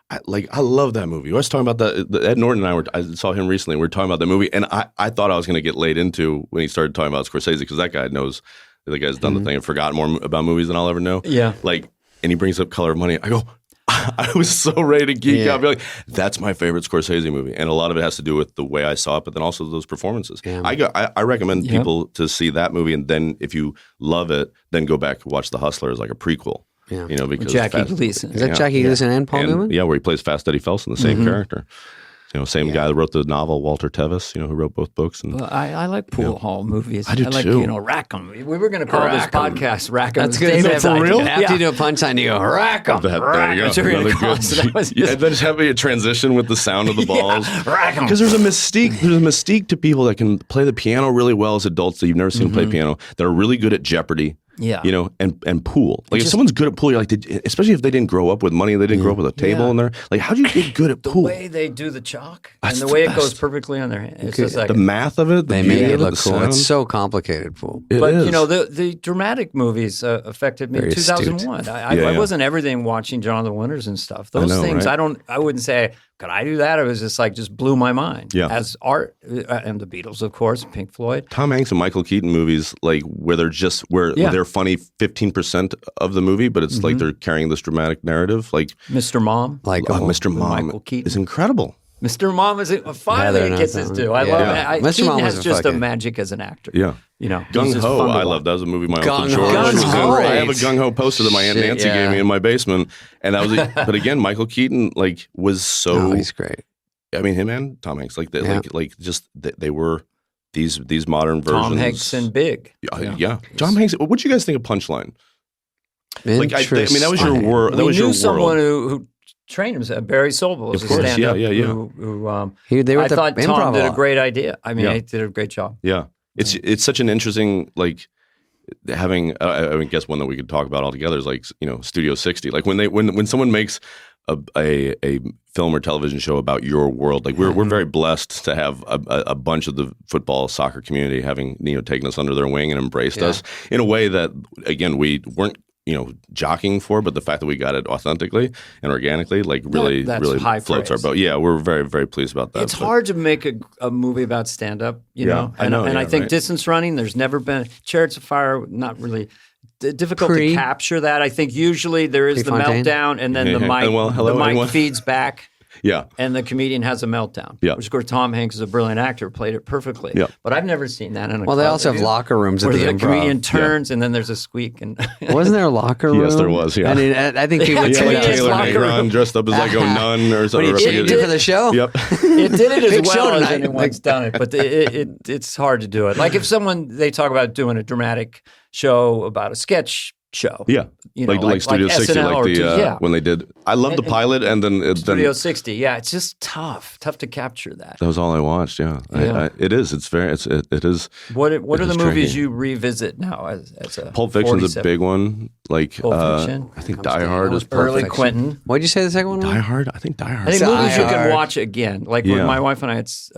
I love that movie. I was talking about that. Ed Norton and I saw him recently. We were talking about the movie, and I thought I was going to get laid into when he started talking about Scorsese because that guy knows. The guy's done the thing and forgotten more about movies than I'll ever know. Yeah. Like, and he brings up Color of Money. I go, I was so ready to geek out. Be like, that's my favorite Scorsese movie. And a lot of it has to do with the way I saw it, but then also those performances. Yeah. I recommend people to see that movie. And then if you love it, then go back and watch The Hustler as like a prequel. Yeah. Because Jackie Gleason. Is that Jackie Gleason and Paul Newman? Yeah, where he plays Fast Eddie Felsen, the same character. Same guy that wrote the novel, Walter Tevis, who wrote both books. And I like pool hall movies. I do like, too. Rackham. We were going to call this podcast Rackham. That's good. For real? After you do a punchline, you go, Rackham. There you go. And then just have a transition with the sound of the balls. Rackham. Because there's a mystique. There's a mystique to people that can play the piano really well as adults that you've never seen play piano, that are really good at Jeopardy. Yeah, and pool. Like if someone's good at pool, you're like, especially if they didn't grow up with money, they didn't grow up with a table in there. Like, how do you get good at pool? The way they do the chalk and the way it goes perfectly on their hand. It's just like the math of it. They made it look cool. It's so complicated, pool. But the dramatic movies affected me in 2001. I wasn't everything watching Jonathan Winters and stuff. Those things, right? I wouldn't say, could I do that? It was just blew my mind. Yeah. As art, and the Beatles, of course, Pink Floyd. Tom Hanks and Michael Keaton movies, like where they're they're funny 15% of the movie, but it's like they're carrying this dramatic narrative. Like Mr. Mom. Mr. Mom Michael Keaton. is incredible. Mr. Mom is finally it gets his due. I love it. Mr. Keaton Mom has just a magic as an actor. Yeah. Gung Ho, I love. That was a movie my Uncle George was in. I have a Gung Ho poster that my Aunt Nancy gave me in my basement, and that was. But again, Michael Keaton was so. Oh, he's great. I mean, him and Tom Hanks, they were these modern versions. Tom Hanks and Big. Yeah. Tom Hanks. What'd you guys think of Punchline? That was your world. We knew someone who trained him, Barry Sobel, as a stand-up. I thought Tom did a great idea. I mean, he did a great job. Yeah, it's such an interesting having. I guess one that we could talk about altogether is Studio 60. Like when someone makes a film or television show about your world. Like we're very blessed to have a bunch of the football soccer community having taken us under their wing and embraced us in a way that again we weren't jockeying for, but the fact that we got it authentically and organically really floats our boat. Yeah, we're very, very pleased about that. It's hard to make a movie about stand-up, know. I know. And I think Distance Running, there's never been Chariots of Fire, not really difficult to capture that. I think usually there is the meltdown and then the mic feeds back. Yeah. And the comedian has a meltdown. Yeah. Which, of course, Tom Hanks is a brilliant actor, played it perfectly. Yeah. But I've never seen that in a Well, they also have locker rooms at the Improv. The comedian turns and then there's a squeak. And wasn't there a locker room? Yes, there was, yeah. I mean, I think people would say Taylor Negron dressed up as a nun or something. What he did for the show? Yep. It did it as well as anyone's done it, but it's hard to do it. Like if they talk about doing a dramatic show about a sketch show. Yeah, like Studio 60, SNL like when they did. I love the pilot, and then Studio 60. Yeah, it's just tough to capture that. That was all I watched. Yeah, it is. It's very. It is. What are the movies tricky. you revisit now as a Pulp Fiction's a big one. Like Pulp Fiction. I think Die Hard is early perfect. Quentin. What'd you say the second one was? Die Hard. I think Die Hard. I think movies you can watch again. Like when my wife and I, it's.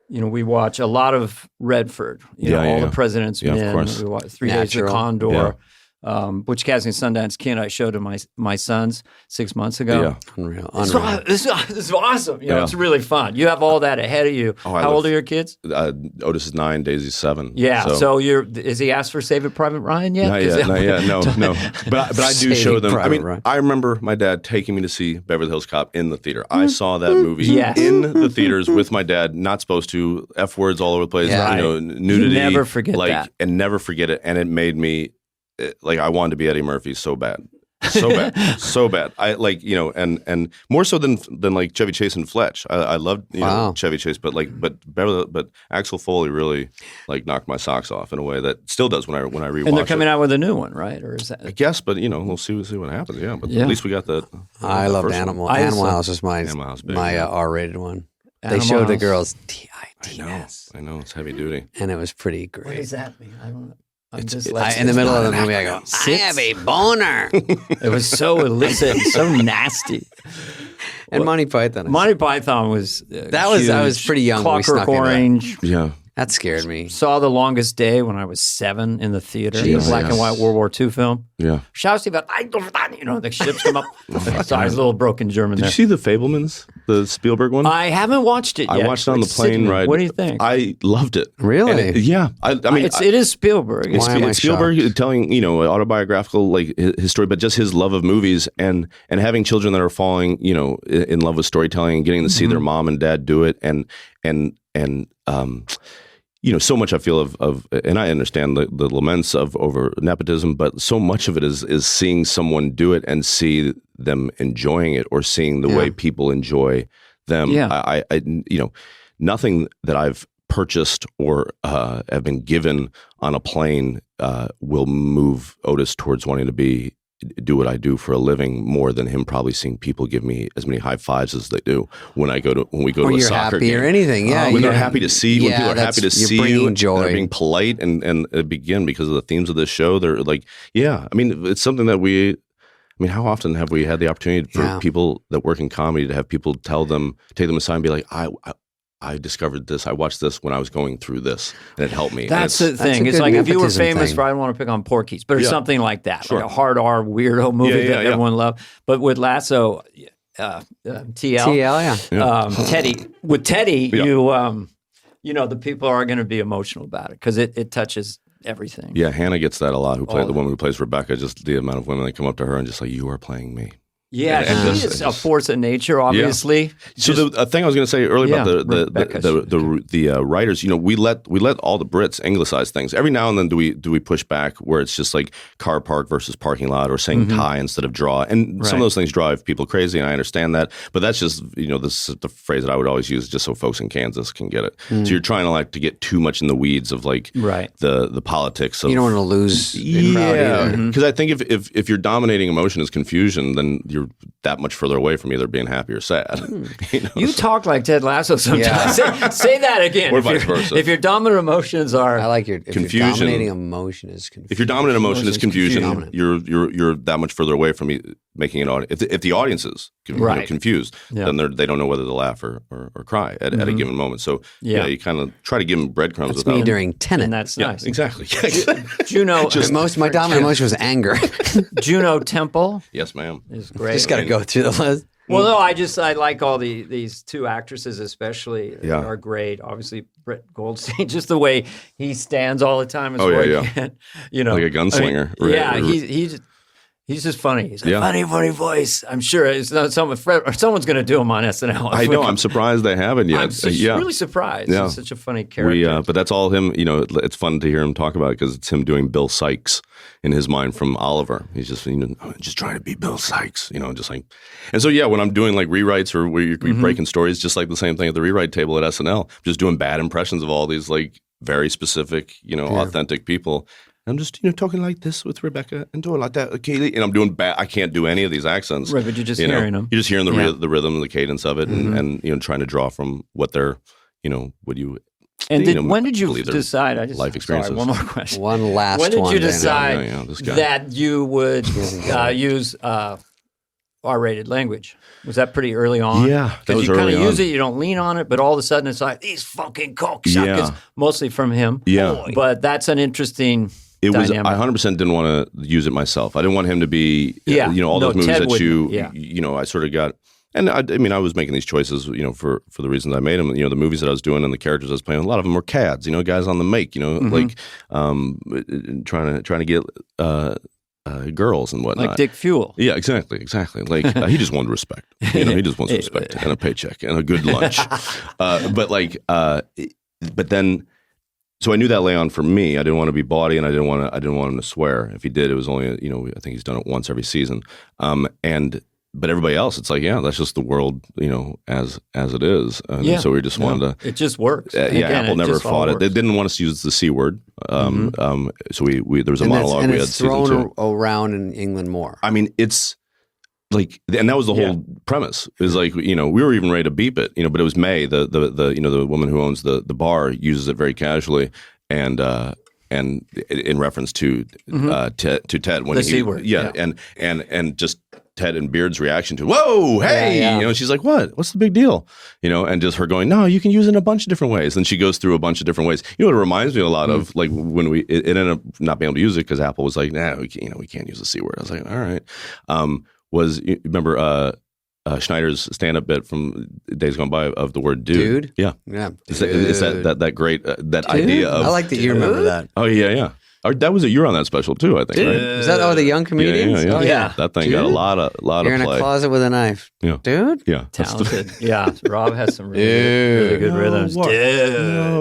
We watch a lot of Redford. All the President's Men. Of course. We watch 3 Days of the Condor. Yeah. Butch Cassidy and Sundance Kid I showed to my sons 6 months ago. Yeah. Unreal. It's awesome. It's really fun. You have all that ahead of you. How old are your kids? Otis is 9, Daisy's 7. Yeah. So is he asked for Save It Private Ryan yet? Not yet. No. But I do show them. I mean, Ryan. I remember my dad taking me to see Beverly Hills Cop in the theater. I saw that movie in the theaters with my dad. Not supposed to. F words all over the place. Yeah. Nudity. You never forget that. And never forget it. And it made me I wanted to be Eddie Murphy so bad. So bad. I and more so than like Chevy Chase and Fletch. I loved Chevy Chase, but Axel Foley really knocked my socks off in a way that still does when I rewatch it. And they're coming out with a new one, right? Or is that? I guess, but we'll see what happens. Yeah, but at least we got that. I loved Animal. Animal House was my R-rated one. They showed the girls TITS. I know it's heavy duty, and it was pretty great. What does that mean? I don't know. In the middle of the movie, I go, I have a boner. It was so illicit, so nasty. And Monty Python. Monty Python was I was pretty young when we snuck Clockwork Orange. Yeah. That scared me. Saw The Longest Day when I was 7 in the theater. The black and white World War II film. Yeah. Shouts about, the ships come up. Sorry, I was a little broken German there. Did you see The Fabelmans, the Spielberg one? I haven't watched it yet. I watched it on the plane ride. What do you think? I loved it. Really? I mean, it is Spielberg. It's Spielberg telling autobiographical his story, but just his love of movies and having children that are falling in love with storytelling and getting to see their mom and dad do it and so much I feel of and I understand the laments of over nepotism, but so much of it is seeing someone do it and see them enjoying it or seeing the way people enjoy them. Yeah. I nothing that I've purchased or have been given on a plane will move Otis towards wanting to do what I do for a living more than him probably seeing people give me as many high fives as they do when we go to a soccer game or anything. Yeah, when they're happy to see when people are happy to see you, joy. They're being polite and begin because of the themes of this show. They're like, I mean, it's something that how often have we had the opportunity for people that work in comedy to have people take them aside and be like, I discovered this. I watched this when I was going through this, and it helped me. That's the thing. It's like if you were famous for, I don't want to pick on Porky's, but it's something like that, sure. like a hard R weirdo movie that everyone loved. But with Lasso, TL, Teddy. With Teddy, the people are going to be emotional about it because it touches everything. Yeah, Hannah gets that a lot. The woman who plays Rebecca, just the amount of women that come up to her and just like, you are playing me. Yeah, she's a force of nature, obviously. Yeah. So the thing I was going to say earlier about the writers, we let all the Brits anglicize things. Every now and then do we push back where it's just like car park versus parking lot or saying tie instead of draw, and some of those things drive people crazy, and I understand that. But that's just this is the phrase that I would always use just so folks in Kansas can get it. So you're trying to get too much in the weeds of the politics of, you don't want to lose the crowd because I think if your dominating emotion is confusion, then you're that much further away from either being happy or sad. You talk like Ted Lasso sometimes. Yeah. say that again. Or vice versa. If your dominant emotions are, I like your confusion. Your dominating emotion is confusion. If your dominant emotion is confusion, you're that much further away from making an audience. If the audience is confused, then they don't know whether to laugh or cry at a given moment. So you kind of try to give them breadcrumbs. That's me during Tenet. And that's nice. Exactly. Juno. My dominant emotion was anger. Juno Temple. Yes, ma'am. Is great. Just got to go through the list. Well, no, I like all these two actresses especially. They are great. Obviously, Brett Goldstein, just the way he stands all the time is like a gunslinger. He's just funny. He's a funny voice. I'm sure it's not someone's going to do him on SNL. I know. I'm surprised they haven't yet. I'm really surprised. Yeah. He's such a funny character. But that's all him. It's fun to hear him talk about it because it's him doing Bill Sykes in his mind from Oliver. He's just I'm just trying to be Bill Sykes. Just like. And so when I'm doing like rewrites or where you're breaking stories, just like the same thing at the rewrite table at SNL, just doing bad impressions of all these like very specific, authentic people. I'm just, talking like this with Rebecca and doing like that with Kaylee. And I'm doing bad. I can't do any of these accents. Right, but you're just hearing them. You're just hearing the rhythm and the cadence of it and trying to draw from what they're, what you... And when did you decide? Life experiences. Sorry, one more question. One last one. When did you decide that you would use R-rated language? Was that pretty early on? Yeah, because you kind of use it, you don't lean on it, but all of a sudden it's like these fucking cocksuckers. Mostly from him. Yeah, but that's an interesting. It dynamic. Was. I 100% didn't want to use it myself. I didn't want him to be. All those movies that I sort of got. And I was making these choices, for the reasons I made them. The movies that I was doing and the characters I was playing, a lot of them were cads, guys on the make, like trying to get girls and whatnot. Like Dick Fuel. Yeah, exactly. Like he just wanted respect. He just wants respect and a paycheck and a good lunch. But then. So I knew that lay on for me. I didn't want to be bawdy, and I didn't want him to swear. If he did, it was only I think he's done it once every season. But everybody else, it's like, that's just the world, as it is. And so we just wanted to. It just works. Apple never fought it. They didn't want us to use the C word. So we there was a monologue we had. It's thrown around in England more. I mean, it's like, and that was the whole premise. It was like, we were even ready to beep it, but it was May, the woman who owns the bar, uses it very casually, and in reference to Ted when the C word. And just Ted and Beard's reaction to, whoa, hey, she's like, what's the big deal? And just her going, no, you can use it in a bunch of different ways. And she goes through a bunch of different ways. It reminds me a lot of like when it ended up not being able to use it because Apple was like, nah, we can't use the C word. I was like, all right. Remember Schneider's stand-up bit from days gone by of the word dude? Yeah. Is that great, that idea of... I like that you remember that. Oh, yeah. That was you were on that special too, I think, right? Was that the young comedians? Yeah. That thing got a lot of play. You're in a closet with a knife. Yeah. Dude? Yeah. Talented. Rob has some really good rhythms. Dude.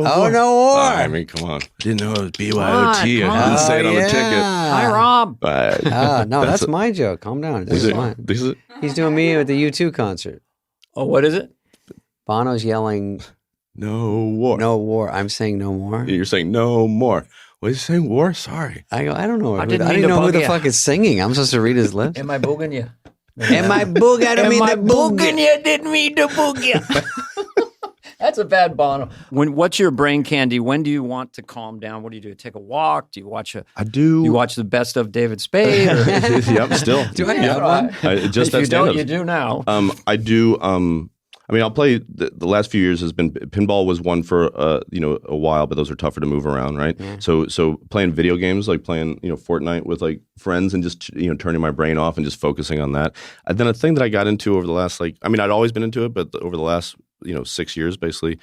No war. I mean, come on. I didn't know it was BYOT. I didn't say it on the ticket. Hi, Rob. No, that's my joke. Calm down. This is mine. He's doing me at the U2 concert. Oh, what is it? Bono's yelling, no war. No war. I'm saying no more. You're saying no more. What is he saying? War? Sorry. I don't know. I didn't know who the fuck is singing. I'm supposed to read his lips. Am I booging you? Am I booging? I don't mean the booging you. Didn't mean to boog you. That's a bad Bono. What's your brain candy? When do you want to calm down? What do you do? Take a walk? Do you watch I do. You watch the best of David Spade? Yep, still. Do I have one? If you don't, you do now. I do. I'll play. The last few years has been pinball was one for a while, but those are tougher to move around, right? Yeah. So playing video games, like playing Fortnite with like friends, and just turning my brain off and just focusing on that. And then a thing that I got into over the last I'd always been into it, but over the last 6 years basically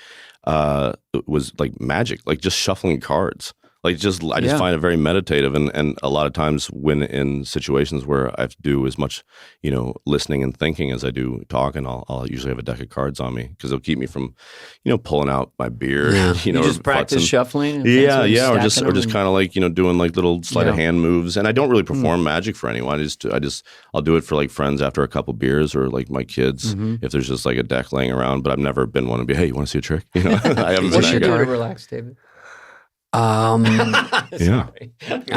was like magic, like just shuffling cards. I just find it very meditative, and a lot of times when in situations where I have to do as much, listening and thinking as I do talking, I'll usually have a deck of cards on me because it'll keep me from, pulling out my beer. Yeah. You just practice shuffling. And or just kind of like doing like little sleight of hand moves. And I don't really perform magic for anyone. I'll do it for like friends after a couple beers or like my kids if there's just like a deck laying around. But I've never been one to be, hey, you want to see a trick? I haven't. What should you do to relax, David? I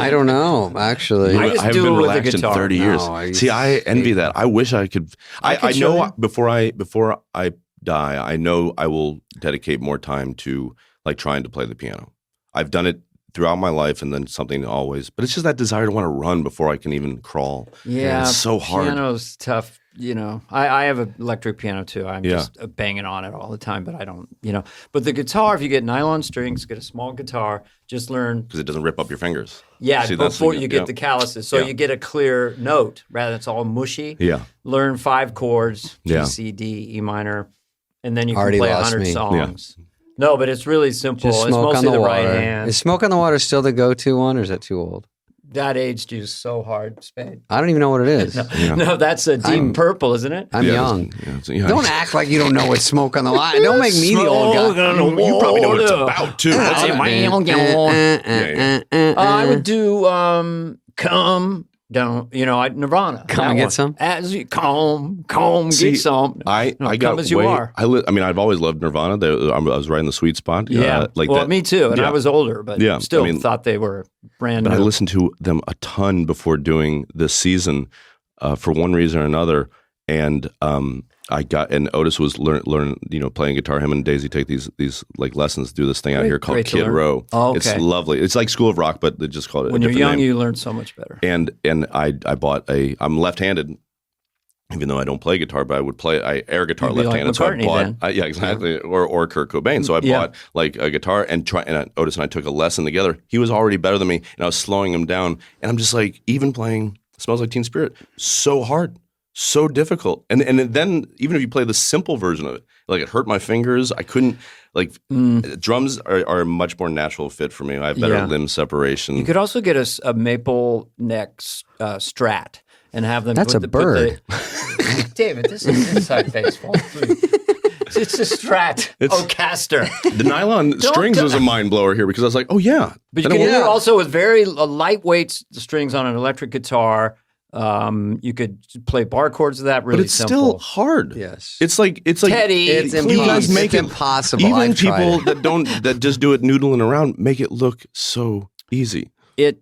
don't know, actually. I haven't been relaxed in 30 years. See, I envy that. I wish I could. I know before I die, I know I will dedicate more time to like trying to play the piano. I've done it throughout my life, and then something always. But it's just that desire to want to run before I can even crawl. Yeah, it's so hard. Piano's tough. I have an electric piano too. I'm just banging on it all the time, but I don't, But the guitar, if you get nylon strings, get a small guitar, just learn. Because it doesn't rip up your fingers. Yeah, before you get the calluses. So you get a clear note rather than it's all mushy. Yeah. Learn 5 chords, G, C, D, E minor, and then you can play 100 songs. Yeah. No, but it's really simple. Just it's mostly the right hand. Is Smoke on the Water still the go-to one, or is that too old? That aged you so hard, Spade. I don't even know what it is. No, that's a Deep Purple, isn't it? I'm young. Don't act like you don't know what Smoke on the Water. Don't make me the old guy. You probably know what it's about, too. I would do Come Nirvana. Come and get some. As you get some. I got come as you are. I've always loved Nirvana. I was right in the sweet spot. Yeah, me too. And I was older, but still thought they were brand new. But I listened to them a ton before doing this season, for one reason or another, and Otis was playing guitar. Him and Daisy take these like lessons, do this thing out here called Kid Row. Oh, okay. It's lovely. It's like School of Rock, but they just call it. When you're young, name. you learn so much better. And I bought I'm left-handed, even though I don't play guitar, but I would play air guitar left-handed. Like McCartney, so I bought exactly, or Kurt Cobain. So I bought like a guitar and Otis and I took a lesson together. He was already better than me, and I was slowing him down. And I'm just like, even playing Smells Like Teen Spirit, so hard. So difficult, and then even if you play the simple version of it, like it hurt my fingers. I couldn't drums are a much more natural fit for me. I have better limb separation. You could also get a maple neck Strat and have them. That's a bird. David, this is inside baseball. It's a Strat. Caster. The nylon strings was a mind blower here because I was like, oh yeah. But you can hear also with very lightweight strings on an electric guitar. You could play bar chords with that. Really, but it's simple. Still hard. Yes, it's like Teddy. It's impossible. Even people that just do it noodling around make it look so easy. Well,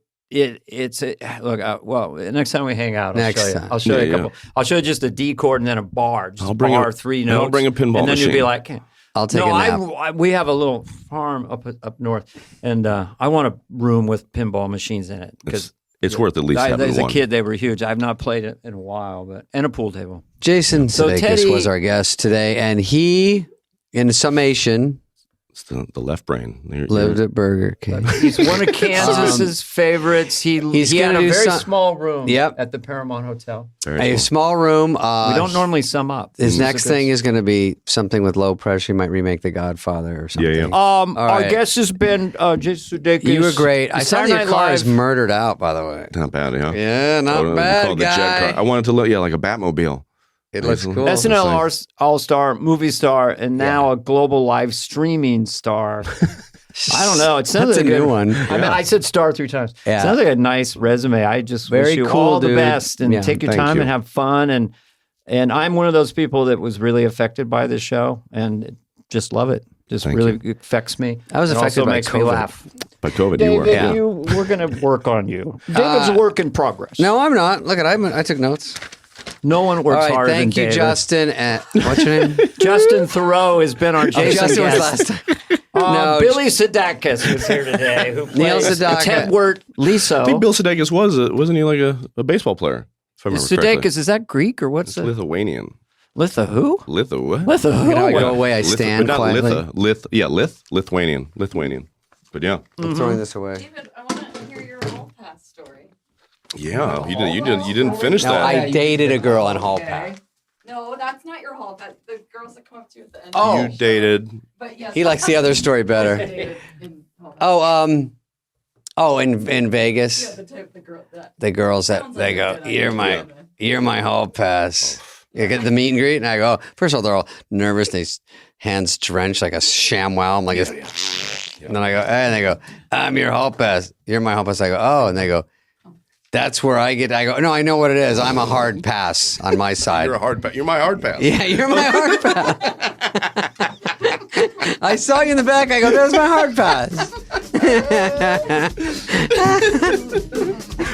next time we hang out, I'll show you a couple. I'll show you just a D chord and then a bar. Just bar, 3 notes. I'll bring a pinball and then machine. You'll be like, I'll take a nap. We have a little farm up north, and I want a room with pinball machines in it because. It's worth at least having one. As a kid, they were huge. I've not played it in a while, and a pool table. Jason Sudeikis was our guest today, and he, in summation, it's the left brain. Lived at Burger King. He's one of Kansas's favorites. He had a very small room at the Paramount Hotel. A small room. We don't normally sum up. His next thing is going to be something with low pressure. He might remake The Godfather or something. Yeah. Our guest has been Jason Sudeikis. You were great. I saw your car is murdered out, by the way. Not bad, huh? Yeah, not bad, guy. The jet car. I wanted to look, like a Batmobile. It looks cool. SNL all-star, movie star, and now a global live streaming star. I don't know. It sounds like a new one. I mean, I said star 3 times. Yeah. It sounds like a nice resume. I just wish you all the best and take your time and have fun. And I'm one of those people that was really affected by this show and just love it. Just really affects me. I was affected by makes COVID. me laugh. By COVID, David, we're going to work on you. David's a work in progress. No, I'm not. Look, I took notes. No one works harder than Thank you, David. Justin. What's your name? Justin Thoreau has been our Jason Justin was guest. last time. Billy Sudeikis was here today. Who Neil plays Sedaka. Tedward Lasso. I think Bill Sudeikis wasn't he like a baseball player? If I remember correctly. Sudeikis, is that Greek or what's it? Lithuanian. Litha who? Litha what? Litha who? You know, I go away, I stand quietly. Lithuanian. But yeah. I'm throwing this away. David, I want to hear your Hall Pass story. Yeah, you didn't finish No, that. I dated a girl on Hall Pass. No, that's not your Hall Pass. The girls that come up to you at the end. You dated. But yes, He likes the other story better. dated in Hall Pass. In Vegas. Yeah, the type of girl that. The girls that Sounds they like go, a good you're my Hall Pass. You get the meet and greet, and I go, first of all, they're all nervous. They hands drenched like a ShamWow. I'm like, and then I go, and they go, I'm your Hall Pass. You're my Hall Pass. I go, oh, and they go, that's where I go, no, I know what it is. I'm a hard pass on my side. You're a hard pass. You're my hard pass. Yeah, you're my hard pass. I saw you in the back. I go, there's my hard pass.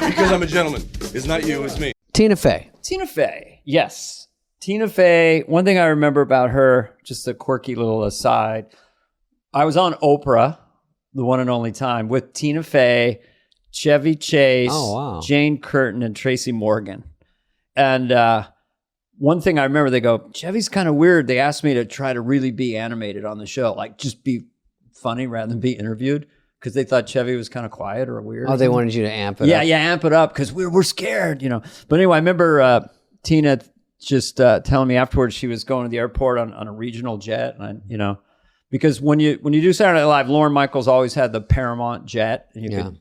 Because I'm a gentleman. It's not you, it's me. Tina Fey. Tina Fey, yes. Tina Fey, one thing I remember about her, just a quirky little aside, I was on Oprah, the one and only time, with Tina Fey, Chevy Chase, Jane Curtin, and Tracy Morgan. And one thing I remember, they go, Chevy's kind of weird. They asked me to try to really be animated on the show, like just be funny rather than be interviewed, because they thought Chevy was kind of quiet or weird. Oh, they wanted you to amp it up. Yeah, amp it up because we're scared, But anyway, I remember Tina just telling me afterwards she was going to the airport on a regional jet, and because when you do Saturday Night Live, Lorne Michaels always had the Paramount jet, and you could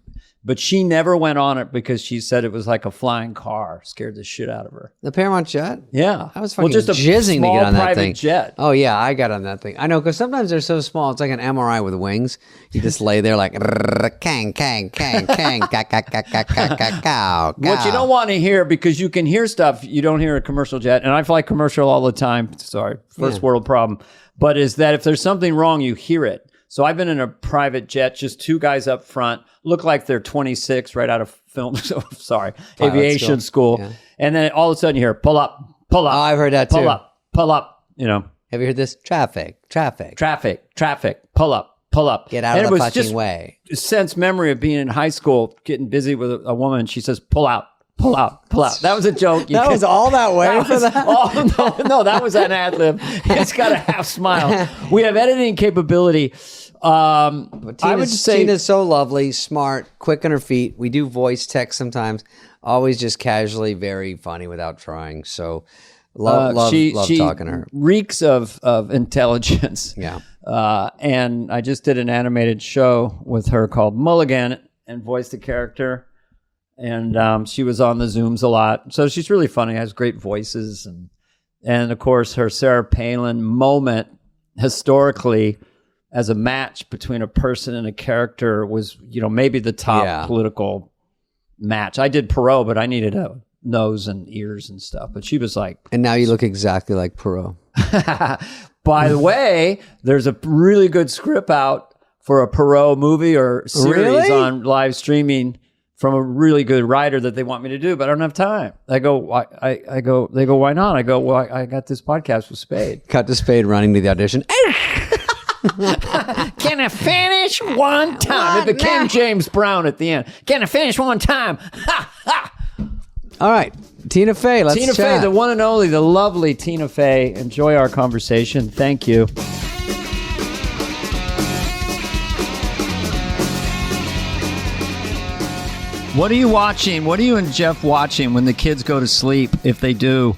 But she never went on it because she said it was like a flying car. Scared the shit out of her. The Paramount jet? Yeah. I was fucking just a jizzing to small get on that private thing. jet. Oh, yeah, I got on that thing. I know, because sometimes they're so small. It's like an MRI with wings. You just lay there like, kang, kang, kang, kang, ka, ka, ka, ka, ka, ka, ka. What you don't want to hear, because you can hear stuff you don't hear a commercial jet, and I fly commercial all the time. Sorry, first world problem. But is that if there's something wrong, you hear it. So I've been in a private jet, just two guys up front, look like they're 26, right out of film. Sorry, aviation school. Yeah. And then all of a sudden you hear, pull up, pull up. Oh, I've heard that too. Pull up, you know. Have you heard this? Traffic, pull up. Get out of the fucking way. Sense memory of being in high school, getting busy with a woman. She says, pull out. That was a joke. That was all that way for that? No, that was an ad lib. It's got a half smile. We have editing capability. I would say Tina's so lovely, smart, quick on her feet. We do voice text sometimes. Always just casually, very funny without trying. So love talking to her. Reeks of intelligence. Yeah. And I just did an animated show with her called Mulligan and voiced a character. And she was on the Zooms a lot. So she's really funny, has great voices. And of course, her Sarah Palin moment historically as a match between a person and a character was, maybe the top political match. I did Perot, but I needed a nose and ears and stuff. But she was like... And now you look exactly like Perot. By the way, there's a really good script out for a Perot movie or series on live streaming from a really good writer that they want me to do, but I don't have time. They go, why not? I go, well, I got this podcast with Spade. Cut to Spade running to the audition. Can I finish one time? It became James Brown at the end. Can I finish one time? Ha, ha. All right. Tina Fey, let's chat. Tina Fey, the one and only, the lovely Tina Fey. Enjoy our conversation. Thank you. What are you watching? What are you and Jeff watching when the kids go to sleep, if they do?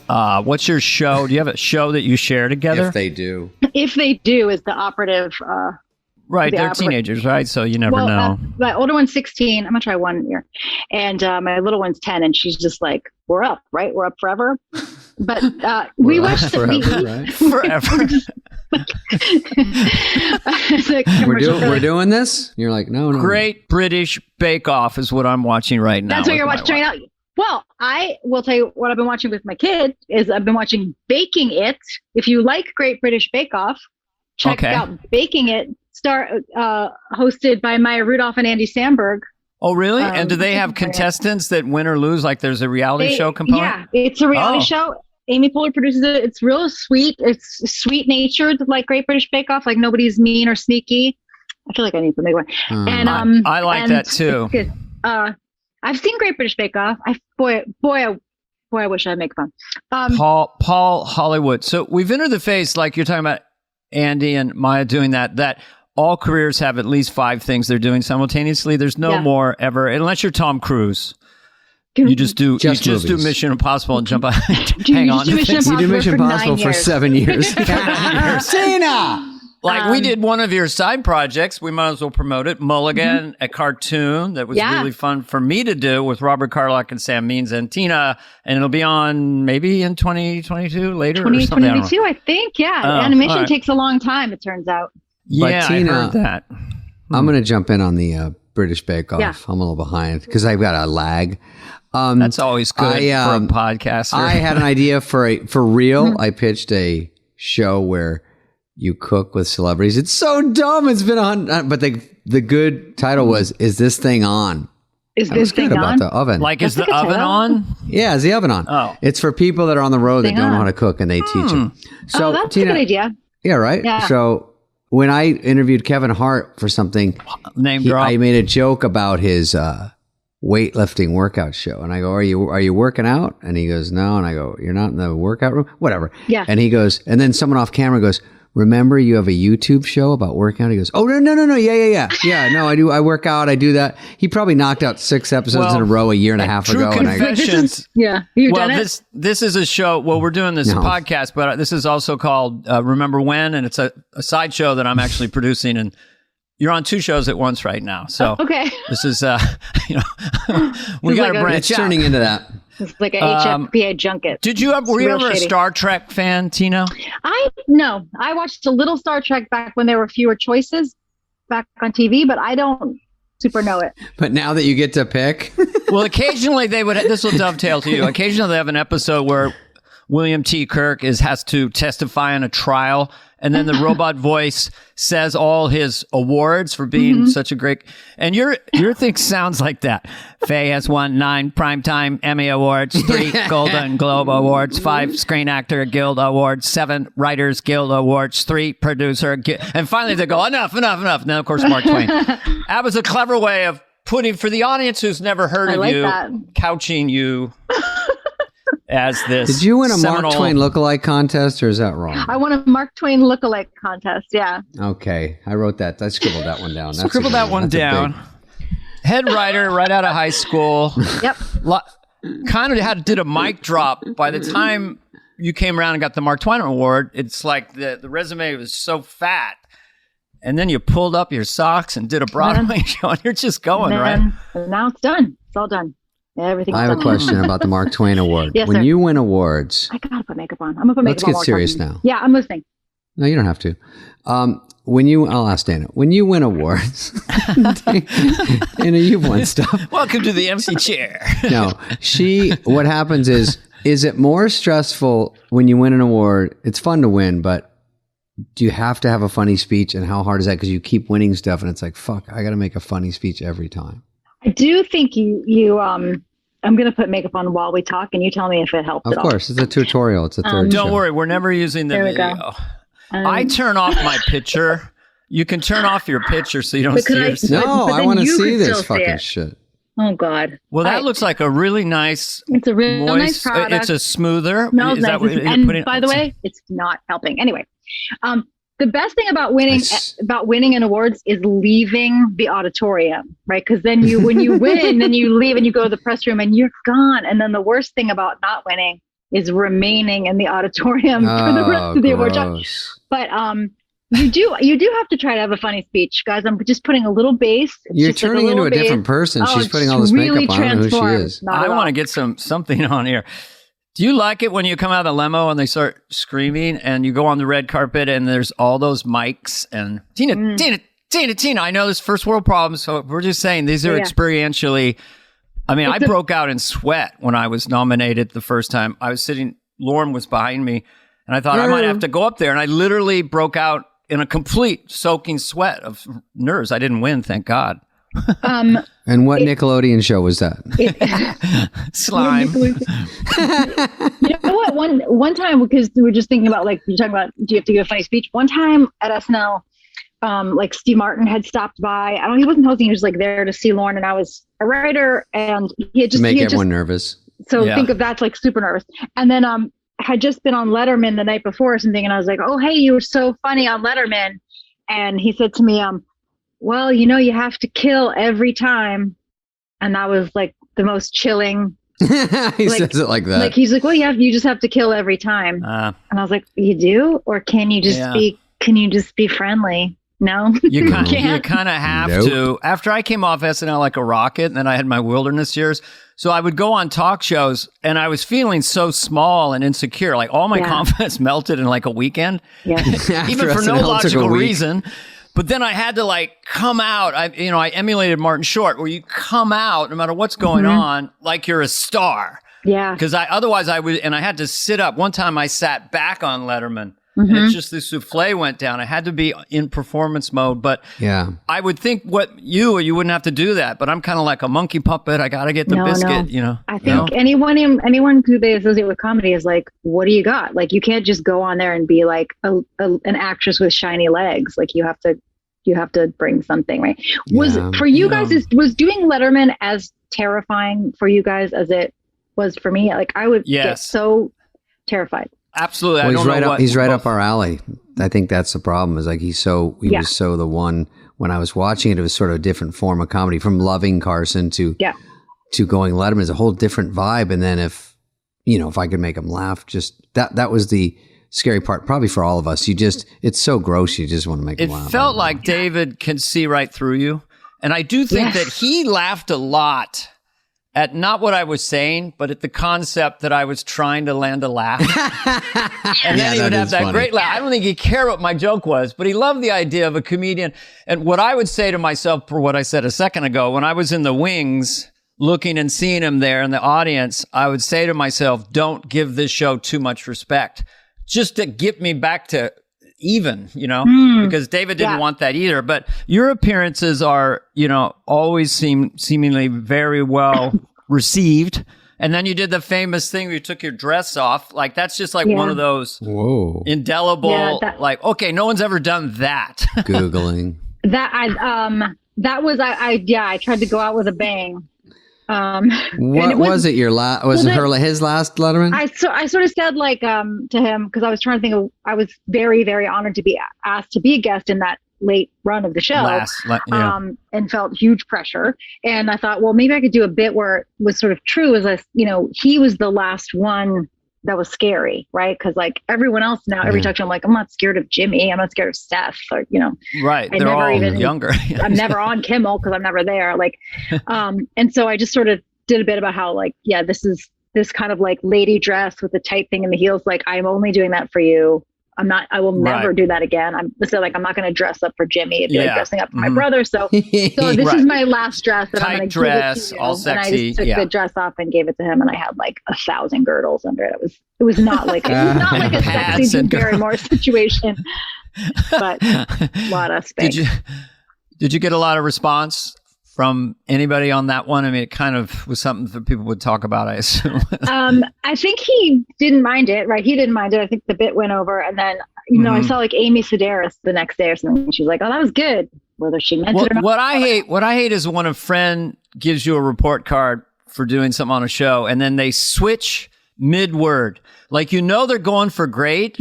What's your show? Do you have a show that you share together? If they do. If they do is the operative. Right, they're teenagers, right? So you never know. My older one's 16. I'm going to try one year. And my little one's 10, and she's just like, we're up, right? We're up forever. But we watched forever. We're doing this? You're like, no. Great British Bake Off is what I'm watching right now. That's what you're watching right now. Well, I will tell you what I've been watching with my kid is I've been watching Baking It. If you like Great British Bake Off, check out Baking It, hosted by Maya Rudolph and Andy Samberg. Oh, really? And do they have contestants that win or lose? Like there's a reality show component? Yeah, it's a reality show. Amy Poehler produces it. It's real sweet. It's sweet-natured, like Great British Bake Off. Like nobody's mean or sneaky. I feel like I need to make one. And I like that too. I've seen Great British Bake Off. I wish I'd make fun. Paul Hollywood. So we've entered the phase, like you're talking about Andy and Maya doing that all careers have at least 5 things they're doing simultaneously. There's no more ever, unless you're Tom Cruise. You just do Mission Impossible and jump out. Hang on. You do Mission Impossible for 7 years. Tina! Like we did one of your side projects. We might as well promote it. Mulligan, a cartoon that was really fun for me to do with Robert Carlock and Sam Means and Tina. And it'll be on maybe in 2022 later 2022, I think. Yeah. Animation takes a long time, it turns out. Yeah, Tina, I heard that. I'm going to jump in on the British Bake Off. Yeah. I'm a little behind because I've got a lag. That's always good for a podcaster. I had an idea for real. I pitched a show where you cook with celebrities. It's so dumb. It's been on, but the good title was, "Is this thing on?" Is this thing on? About the oven. Like, is the oven on? Yeah, is the oven on? Oh. It's for people that are on the road that don't know how to cook and they teach them. So that's Tina, a good idea. Yeah, right? Yeah. So when I interviewed Kevin Hart for something, I made a joke about his weightlifting workout show. And I go, are you working out? And he goes, no. And I go, you're not in the workout room? Whatever. Yeah. And he goes, and then someone off camera goes, remember you have a YouTube show about working out? He goes, oh, no. Yeah. Yeah, no, I do. I work out. I do that. He probably knocked out 6 episodes in a row a year and a half ago. Confessions. You've done it? This is a show. Well, we're doing this podcast, but this is also called Remember When? And it's a side show that I'm actually producing. And you're on 2 shows at once right now. So okay. This is, we got to branch out. It's turning into that. It's like an HFPA junket. Were you ever a Star Trek fan, Tina? No. I watched a little Star Trek back when there were fewer choices back on TV, but I don't super know it. But now that you get to pick. Well, occasionally this will dovetail to you. Occasionally they have an episode where William T. Kirk has to testify in a trial, and then the robot voice says all his awards for being such a great. And your thing sounds like that. Faye has won 9 Primetime Emmy Awards, 3 Golden Globe Awards, 5 Screen Actor Guild Awards, 7 Writers Guild Awards, 3 Producer and finally they go, enough. And then, of course, Mark Twain. That was a clever way of putting, for the audience who's never heard of you, couching you as this. Did you win a Mark Twain lookalike contest, or is that wrong? I won a Mark Twain lookalike contest, yeah. Okay. I wrote that. I scribbled that one down. Scribbled that one down. Head writer right out of high school. Yep. Kind of did a mic drop. By the time you came around and got the Mark Twain Award, it's like the resume was so fat. And then you pulled up your socks and did a Broadway show, and you're just going, right? And now it's done. It's all done. Everything's I have done. a question about the Mark Twain Award. Yes, when sir. you win awards, I gotta put makeup on. I'm gonna put makeup on. Let's get serious now. Yeah, I'm listening. No, you don't have to. I'll ask Dana. When you win awards, Dana, you've won stuff. Welcome to the MC chair. No, what happens is it more stressful when you win an award? It's fun to win, but do you have to have a funny speech, and how hard is that? Because you keep winning stuff, and it's like, fuck, I got to make a funny speech every time. I do think you I'm going to put makeup on while we talk, and you tell me if it helps. Of course, it's a tutorial. It's a third Don't show. worry, we're never using the video. I turn off my picture. You can turn off your picture so you don't see yourself. No, I want to see this fucking shit. Oh, God. Well, that looks like a really nice. It's a really nice product. It's a smoother. Smells nice. And by the way, it's not helping. Anyway, the best thing about winning an awards is leaving the auditorium, right? Because then when you win, then you leave and you go to the press room and you're gone. And then the worst thing about not winning is remaining in the auditorium for the rest of the award show. But you do have to try to have a funny speech, guys. I'm just putting a little bass. You're turning into a different person. She's putting all this makeup on. I don't know who she is. I want to get something on here. Do you like it when you come out of the limo and they start screaming and you go on the red carpet and there's all those mics and Tina, I know this first world problem, so we're just saying these are experientially. I mean, I broke out in sweat when I was nominated the first time. I was Lauren was behind me, and I thought I might have to go up there, and I literally broke out in a complete soaking sweat of nerves. I didn't win, thank God. And what Nickelodeon show was that? Slime. You know what? One time, because we were just thinking about, like, you're talking about, do you have to give a funny speech? One time at SNL, like Steve Martin had stopped by. He wasn't hosting. He was like there to see Lauren, and I was a writer, and he had just make everyone nervous. So think of that's like super nervous. And then had just been on Letterman the night before or something, and I was like, oh, hey, you were so funny on Letterman. And he said to me, well, you have to kill every time. And that was like the most chilling. He says it like that. Like he's like, well, you just have to kill every time. And I was like, you do? Or can you just be friendly? No, you kind of have to. After I came off SNL like a rocket, and then I had my wilderness years. So I would go on talk shows, and I was feeling so small and insecure. Like all my confidence melted in like a weekend, even for no logical reason. But then I had to like come out. I emulated Martin Short, where you come out no matter what's going on, like you're a star. Yeah. Because otherwise I would, and I had to sit up. One time I sat back on Letterman. And it's just the souffle went down. I had to be in performance mode, but I would think you wouldn't have to do that. But I'm kind of like a monkey puppet. I got to get the biscuit, I think anyone who they associate with comedy is like, what do you got? Like, you can't just go on there and be like an actress with shiny legs. Like you have to bring something, right? For you guys, was doing Letterman as terrifying for you guys as it was for me? Like I would get so terrified. Absolutely. Well, he's right up our alley. I think that's the problem. Is like he was so the one. When I was watching it, it was sort of a different form of comedy, from loving Carson to going Letterman is a whole different vibe. And then if I could make him laugh, just that was the scary part, probably for all of us. It's so gross. You just want to make them laugh. It felt like David can see right through you. And I do think that he laughed a lot at not what I was saying, but at the concept that I was trying to land a laugh. And then he would have that great laugh. I don't think he cared what my joke was, but he loved the idea of a comedian. And what I would say to myself, for what I said a second ago, when I was in the wings looking and seeing him there in the audience, I would say to myself, don't give this show too much respect, just to get me back to even, because David didn't want that either. But your appearances are, always seemingly very well received. And then you did the famous thing where you took your dress off. Like, that's just like one of those indelible, okay, no one's ever done that. Googling. I tried to go out with a bang. What was it? Your last? Was it his last Letterman? I sort of said to him, because I was trying to think of. I was very, very honored to be asked to be a guest in that late run of the show, and felt huge pressure. And I thought, well, maybe I could do a bit where it was sort of true, as he was the last one that was scary, right? Because everyone else now, every touch, I'm like, I'm not scared of Jimmy, I'm not scared of Steph, or right? They're all younger. I'm never on Kimmel because I'm never there. And so I just sort of did a bit about how this is this kind of lady dress with the tight thing in the heels. I'm only doing that for you. I will never do that again. I'm not going to dress up for Jimmy. It'd be like dressing up for my brother. So this is my last dress that I'm going to give it to you. All sexy. And I just took the dress off and gave it to him, and I had 1,000 girdles under it. It was not like a sexy Drew Barrymore situation, but a lot of spank. Did you get a lot of response from anybody on that one? I mean, it kind of was something that people would talk about, I assume. I think he didn't mind it, right? He didn't mind it. I think the bit went over. And then, I saw Amy Sedaris the next day or something. She was like, oh, that was good. Whether she meant it or not. What I hate is when a friend gives you a report card for doing something on a show, and then they switch mid-word. They're going for great.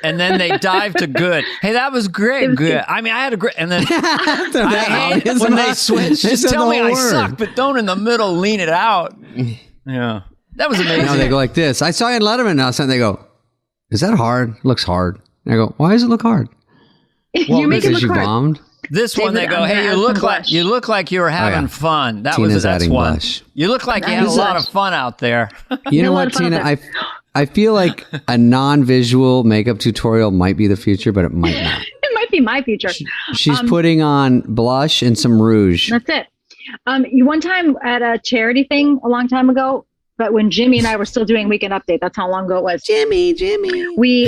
And then they dive to good. Hey, that was great. Good. I mean, I had a great. And then I hate when they switch. Just tell me I suck, but don't in the middle lean it out. Yeah, that was amazing. They go like this. I saw you in Letterman now. And they go, "Is that hard? It looks hard." And I go, "Why does it look hard?" Well, you make it look you hard. bombed. This one, they go, "Hey, you look like you were having fun." That's one. Blush. You look like you had a lot of fun out there. You know what, Tina? I feel like a non-visual makeup tutorial might be the future, but it might not. It might be my future. She's putting on blush and some rouge. That's it. One time at a charity thing a long time ago, but when Jimmy and I were still doing Weekend Update, that's how long ago it was. Jimmy. I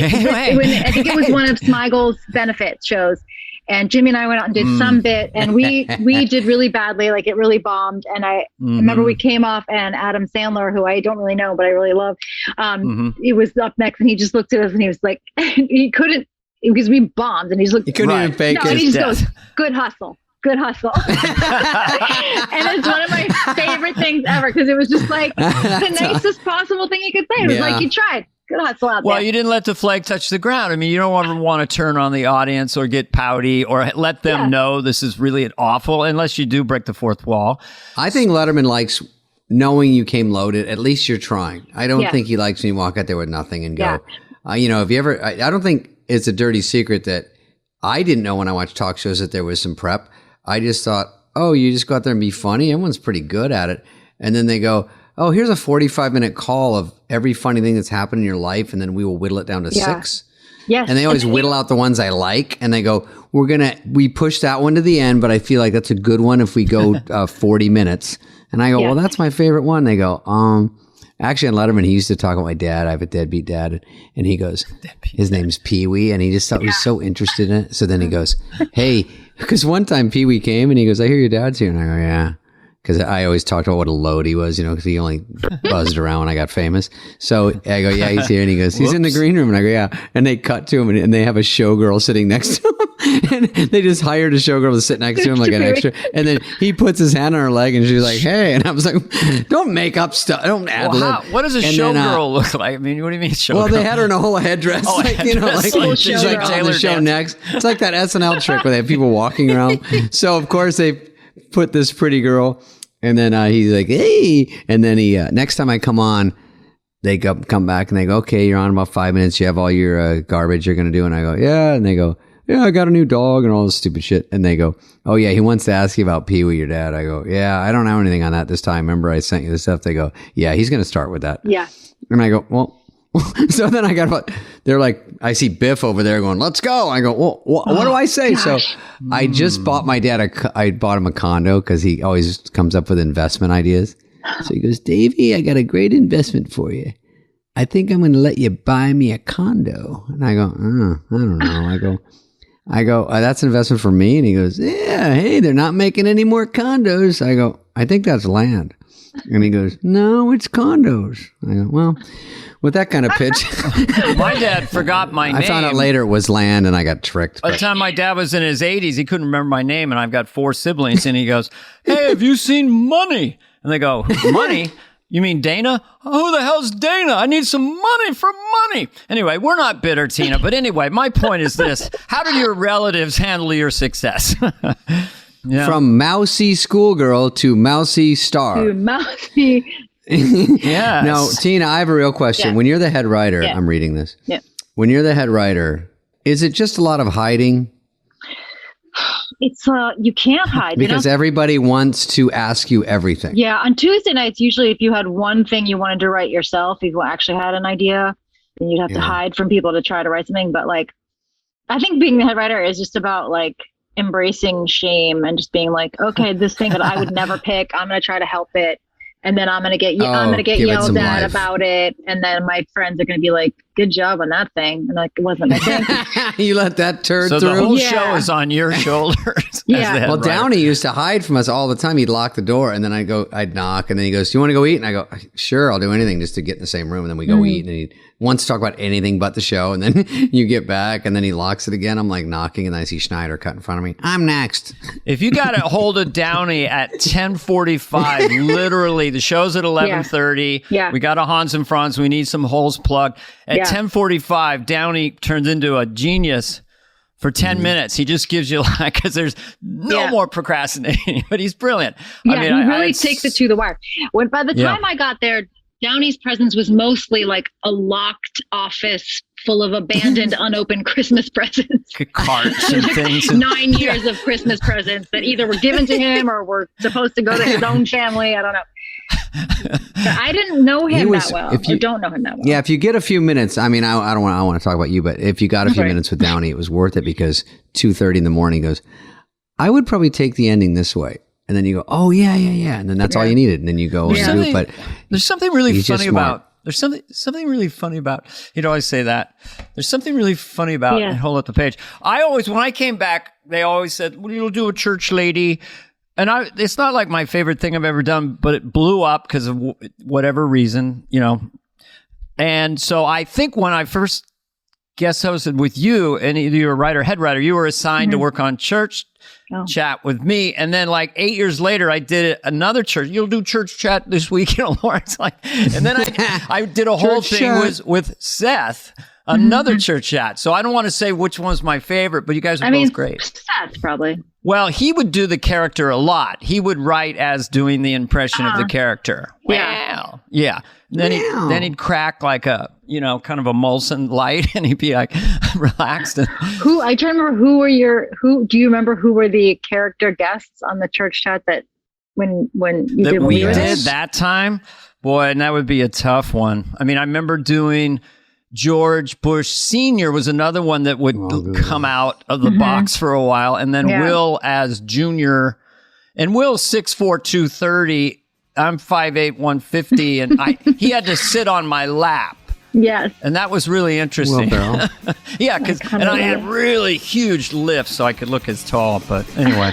think it was one of Smigel's benefit shows. And Jimmy and I went out and did some bit, and we did really badly. It really bombed. And I remember we came off, and Adam Sandler, who I don't really know, but I really love, he was up next, and he just looked at us, and he was like, he couldn't, because we bombed, and he just looked. He couldn't even fake it. And he just goes, good hustle. And it's one of my favorite things ever, because it was just the nicest possible thing you could say. It was you tried. Good hustle out there. Well, you didn't let the flag touch the ground. I mean, you don't ever want to turn on the audience or get pouty or let them know this is really awful, unless you do break the fourth wall. I think Letterman likes knowing you came loaded. At least you're trying. I don't think he likes when you walk out there with nothing and go, if you ever, I don't think it's a dirty secret that I didn't know when I watched talk shows that there was some prep. I just thought, oh, you just go out there and be funny. Everyone's pretty good at it. And then they go, oh, here's a 45-minute call of every funny thing that's happened in your life, and then we will whittle it down to 6. Yes. And they always whittle out the ones I like, and they go, we push that one to the end, but I feel like that's a good one if we go 40 minutes. And I go, well, that's my favorite one. They go, actually on Letterman, he used to talk about my dad. I have a deadbeat dad. And he goes, his name's Pee-wee. And he just thought he was so interested in it. So then he goes, hey, because one time Pee-wee came and he goes, I hear your dad's here. And I go, yeah. Because I always talked about what a load he was, because he only buzzed around when I got famous. So I go, yeah, he's here. And he goes, he's in the green room. And I go, yeah. And they cut to him, and they have a showgirl sitting next to him. And they just hired a showgirl to sit next to him like an extra. And then he puts his hand on her leg, and she's like, hey. And I was like, don't make up stuff. Don't ad lib. What does a showgirl look like? I mean, what do you mean showgirl? Well, they had her in a whole headdress. She's like on the show next. It's like that SNL trick where they have people walking around. So, of course, they put this pretty girl. And then he's like, hey. And then he, next time I come on, they come back and they go, okay, you're on about 5 minutes. You have all your garbage you're going to do. And I go, yeah. And they go, yeah, I got a new dog and all this stupid shit. And they go, oh yeah, he wants to ask you about Pee-wee, your dad. I go, yeah, I don't have anything on that this time. Remember I sent you the stuff? They go, yeah, he's going to start with that. Yeah. And I go, well, so then they're like, I see Biff over there going, let's go. I go, well, what do I say? Gosh. So I just bought my dad I bought him a condo because he always comes up with investment ideas. So he goes, Davey, I got a great investment for you. I think I'm going to let you buy me a condo. And I go, I don't know. I go, that's an investment for me. And he goes, yeah, hey, they're not making any more condos. I go, I think that's land. And he goes, no, it's condos. I go, well, with that kind of pitch. My dad forgot my name. I found out later it was land and I got tricked. By the time my dad was in his 80s, he couldn't remember my name. And I've got 4 siblings. And he goes, hey, have you seen Money? And they go, money? You mean Dana? Oh, who the hell's Dana? I need some money for money. Anyway, we're not bitter, Tina. But anyway, my point is this. How did your relatives handle your success? Yeah. From mousy schoolgirl to mousy star. To mousy. Yes. Now, Tina, I have a real question. Yeah. When you're the head writer, Yeah. I'm reading this. Yeah. When you're the head writer, is it just a lot of hiding? It's you can't hide Because everybody wants to ask you everything. Yeah, on Tuesday nights, usually if you had one thing you wanted to write yourself, if you actually had an idea, then you'd have to hide from people to try to write something. But like, I think being the head writer is just about like embracing shame and just being like, okay, this thing that I would never pick, I'm going to try to help it. And then I'm going to get yelled at about it. And then my friends are going to be like, good job on that thing. And like, it wasn't my thing. You let that turd through? So the whole show is on your shoulders. Yeah. Well, Downey used to hide from us all the time. He'd lock the door and then I'd knock and then he goes, do you want to go eat? And I go, sure, I'll do anything just to get in the same room. And then we go eat and he wants to talk about anything but the show. And then you get back and then he locks it again. I'm like knocking and then I see Schneider cut in front of me. I'm next. If you got a hold of Downey at 10:45, literally the show's at 11:30. Yeah. We got a Hans and Franz. We need some holes plugged. At 10:45, Downey turns into a genius for 10 minutes. He just gives you like, because there's no more procrastinating, but he's brilliant. Yeah, he really takes it to the wire. By the time I got there, Downey's presence was mostly like a locked office full of abandoned, unopened Christmas presents. Carts and things. 9 years of Christmas presents that either were given to him or were supposed to go to his own family. I don't know. But I didn't know him that well. I don't know him that well. Yeah, if you get a few minutes, I mean, I don't want to talk about you, but if you got a few minutes with Downey, it was worth it because 2:30 in the morning he goes, I would probably take the ending this way. And then you go, oh, yeah. And then that's all you needed. And then you go and do it. But there's something really funny about, something really funny about, he'd always say that. There's something really funny about, and hold up the page. When I came back, they always said, well, you'll do a church lady. And it's not like my favorite thing I've ever done, but it blew up because of whatever reason, you know. And so I think when I first guest hosted with you, and you were head writer, you were assigned to work on church chat with me. And then like 8 years later, I did another church. You'll do church chat this week, you know, Lawrence. Like, and then I did a whole thing with Seth, another church chat. So I don't want to say which one's my favorite, but you guys are both great. Seth, probably. Well, he would do the character a lot. He would write as doing the impression of the character. Yeah. Yeah. Then he'd crack like a, you know, kind of a Molson light and he'd be like relaxed. I try to remember do you remember who were the character guests on the church chat that when you did we did that time? Boy, and that would be a tough one. I mean, I remember doing George Bush Sr. was another one that would come out of the box for a while. And then Will as Junior. And Will's 6'4", 230. I'm 5'8", 150. And he had to sit on my lap. Yes. And that was really interesting. Well, yeah, I had really huge lifts so I could look as tall. But anyway.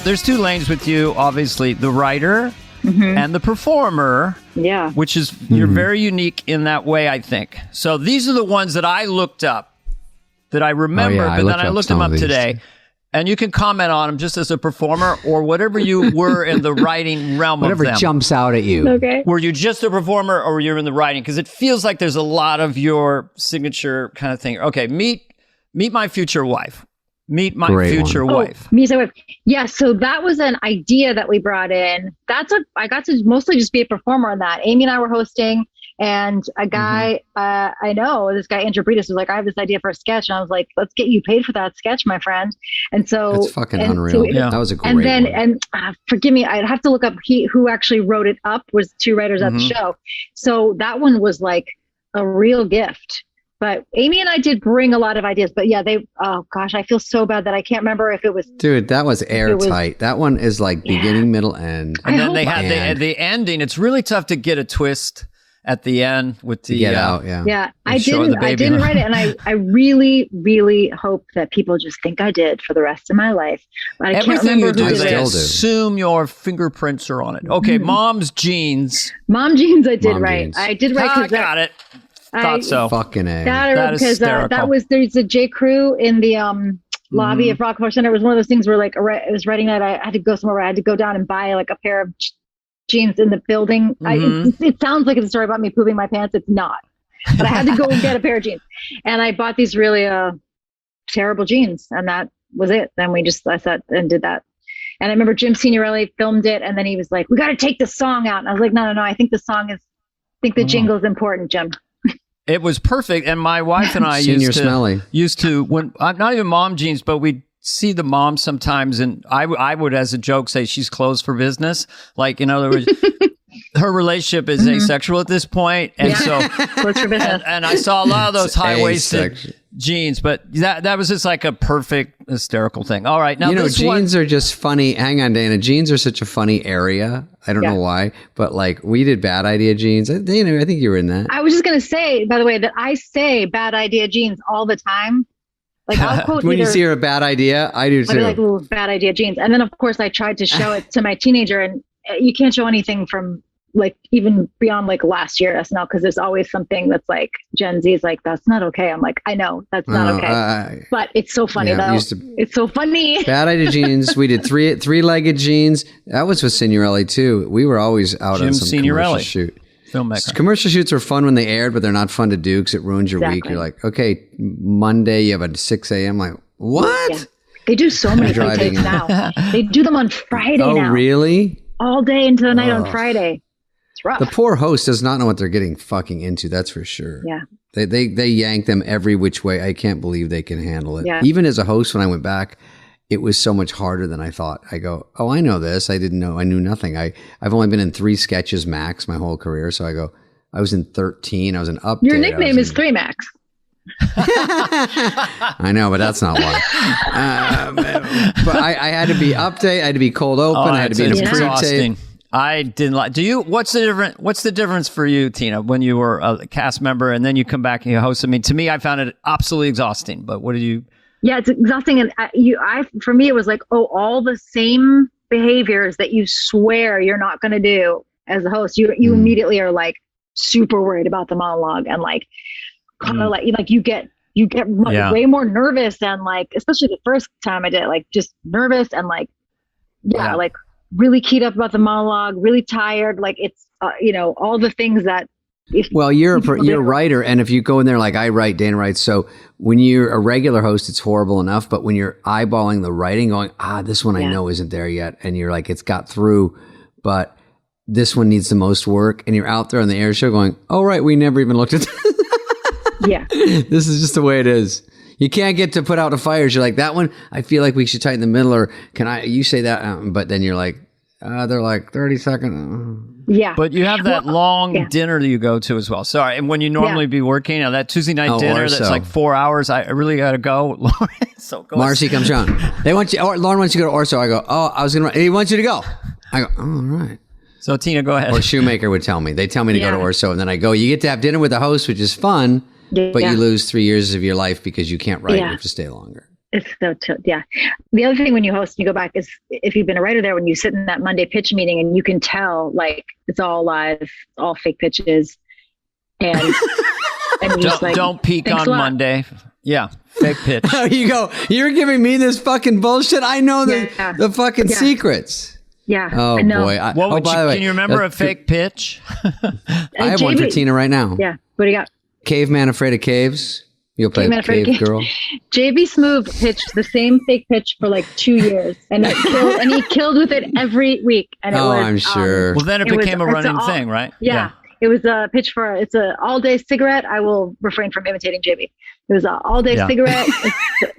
There's two lanes with you, obviously. The writer and the performer. Yeah. Which is, you're very unique in that way, I think. So these are the ones that I looked up, that I remember, but then I looked them up today. And you can comment on them just as a performer or whatever you were in the writing realm of them. Whatever jumps out at you. Okay. Were you just a performer or you're in the writing? Because it feels like there's a lot of your signature kind of thing. Okay, meet my future wife. Meet My Great Future one. Wife. Meet My Wife. Yeah, so that was an idea that we brought in. I got to mostly just be a performer on that. Amy and I were hosting, and a guy, I know, this guy, Andrew Breedis, was like, I have this idea for a sketch. And I was like, let's get you paid for that sketch, my friend. And so That's fucking unreal. So that was a great one. Forgive me, I'd have to look up who actually wrote it up, was two writers at the show. So that one was like a real gift. But Amy and I did bring a lot of ideas. But yeah, oh gosh, I feel so bad that I can't remember if it was. Dude, that was airtight. That one is like beginning, middle, end. And then they had the ending. It's really tough to get a twist at the end with the get out. Yeah, I didn't write it, and I really, really hope that people just think I did for the rest of my life. But I Everything can't remember you do, who they did it. assume your fingerprints are on it. Okay, Mom's Jeans. Mom Jeans, I did Mom right. Jeans. I did right. I got it. Thought so. Fucking A. That is hysterical. There's a J. Crew in the lobby of Rockefeller Center. It was one of those things where like it was writing night. I had to go somewhere where I had to go down and buy like a pair of jeans in the building. It sounds like it's a story about me pooping my pants. It's not. But I had to go get a pair of jeans. And I bought these really terrible jeans. And that was it. Then I sat and did that. And I remember Jim Signorelli filmed it. And then he was like, we got to take the song out. And I was like, no. I think the jingle is important, Jim. It was perfect, and my wife and I used to when I'm not even Mom Jeans, but we'd see the mom sometimes, and I would, as a joke, say she's closed for business. Like, in other words, her relationship is asexual at this point, and so closed for business. And I saw a lot of those high-waisted jeans, but that was just like a perfect hysterical thing. All right, now jeans are just funny. Hang on, Dana. Jeans are such a funny area. I don't know why, but like we did Bad Idea jeans. Dana, I think you were in that. I was just gonna say, by the way, that I say Bad Idea jeans all the time. Like I'll quote when you see her a bad idea, I do too. I'll be like, ooh, Bad Idea jeans. And then of course I tried to show it to my teenager, and you can't show anything from like even beyond like last year SNL, because there's always something that's like Gen Z is like, that's not okay. I'm like, I know that's not okay, but it's so funny though. It's so funny. Bad Idea jeans. We did three-legged jeans. That was with Signorelli too. We were always out on some commercial shoot. Filmmaker. Commercial shoots are fun when they aired, but they're not fun to do because it ruins your week. You're like, okay, Monday you have a 6 a.m. Like, what? Yeah. They do so many takes now. They do them on Friday now. Oh, really? All day into the night on Friday. It's rough. The poor host does not know what they're getting fucking into. That's for sure. Yeah. They yank them every which way. I can't believe they can handle it. Yeah. Even as a host, when I went back, it was so much harder than I thought. I go, oh, I know this. I didn't know. I knew nothing. I've only been in 3 sketches max my whole career. So I go, I was in 13. I was in Update. Your nickname is 3 Max. I know, but that's not why. But I had to be Update. I had to be Cold Open. I had to be in a pre-tape. I didn't like. What's the difference for you, Tina, when you were a cast member and then you come back and you host? I mean, to me, I found it absolutely exhausting. But what did you? Yeah, it's exhausting, and for me, it was like, all the same behaviors that you swear you're not going to do as a host. You immediately are like super worried about the monologue, and like kind of like you get way more nervous, and like especially the first time I did it, like just nervous and like like really keyed up about the monologue, really tired, like it's all the things that. You're a writer, and if you go in there like I write, Dana writes. So when you're a regular host, it's horrible enough. But when you're eyeballing the writing, going, this one I know isn't there yet, and you're like, it's got through, but this one needs the most work, and you're out there on the air show going, oh right, we never even looked at that. Yeah, this is just the way it is. You can't get to put out the fires. You're like, that one, I feel like we should tighten the middle, or you say that, but then you're like, they're like 30 seconds. Yeah. But you have that long dinner that you go to as well. Sorry. And when you normally be working, that Tuesday night dinner that's like 4 hours, I really got to go. So go. Marcy comes on. They want you, Lauren wants you to go to Orso. I go, he wants you to go. I go, all right. So Tina, go ahead. Or Shoemaker would tell me. They tell me to go to Orso. And then I go, you get to have dinner with the host, which is fun, but you lose 3 years of your life because you can't write. You have to stay longer. It's so, the other thing when you host and you go back is if you've been a writer there, when you sit in that Monday pitch meeting and you can tell like it's all live, all fake pitches. And don't peek on Monday. Yeah. Fake pitch. You go, you're giving me this fucking bullshit. I know the fucking secrets. Yeah. Oh boy. Can you remember a fake pitch? I have one for Tina right now. Yeah. What do you got? Caveman Afraid of Caves. You'll play cave girl. JB Smoove pitched the same fake pitch for like 2 years, and he killed with it every week. And I'm sure. Well, then it became a running thing, right? Yeah. It was a pitch for, it's an all-day cigarette. I will refrain from imitating JB. It was an all-day cigarette.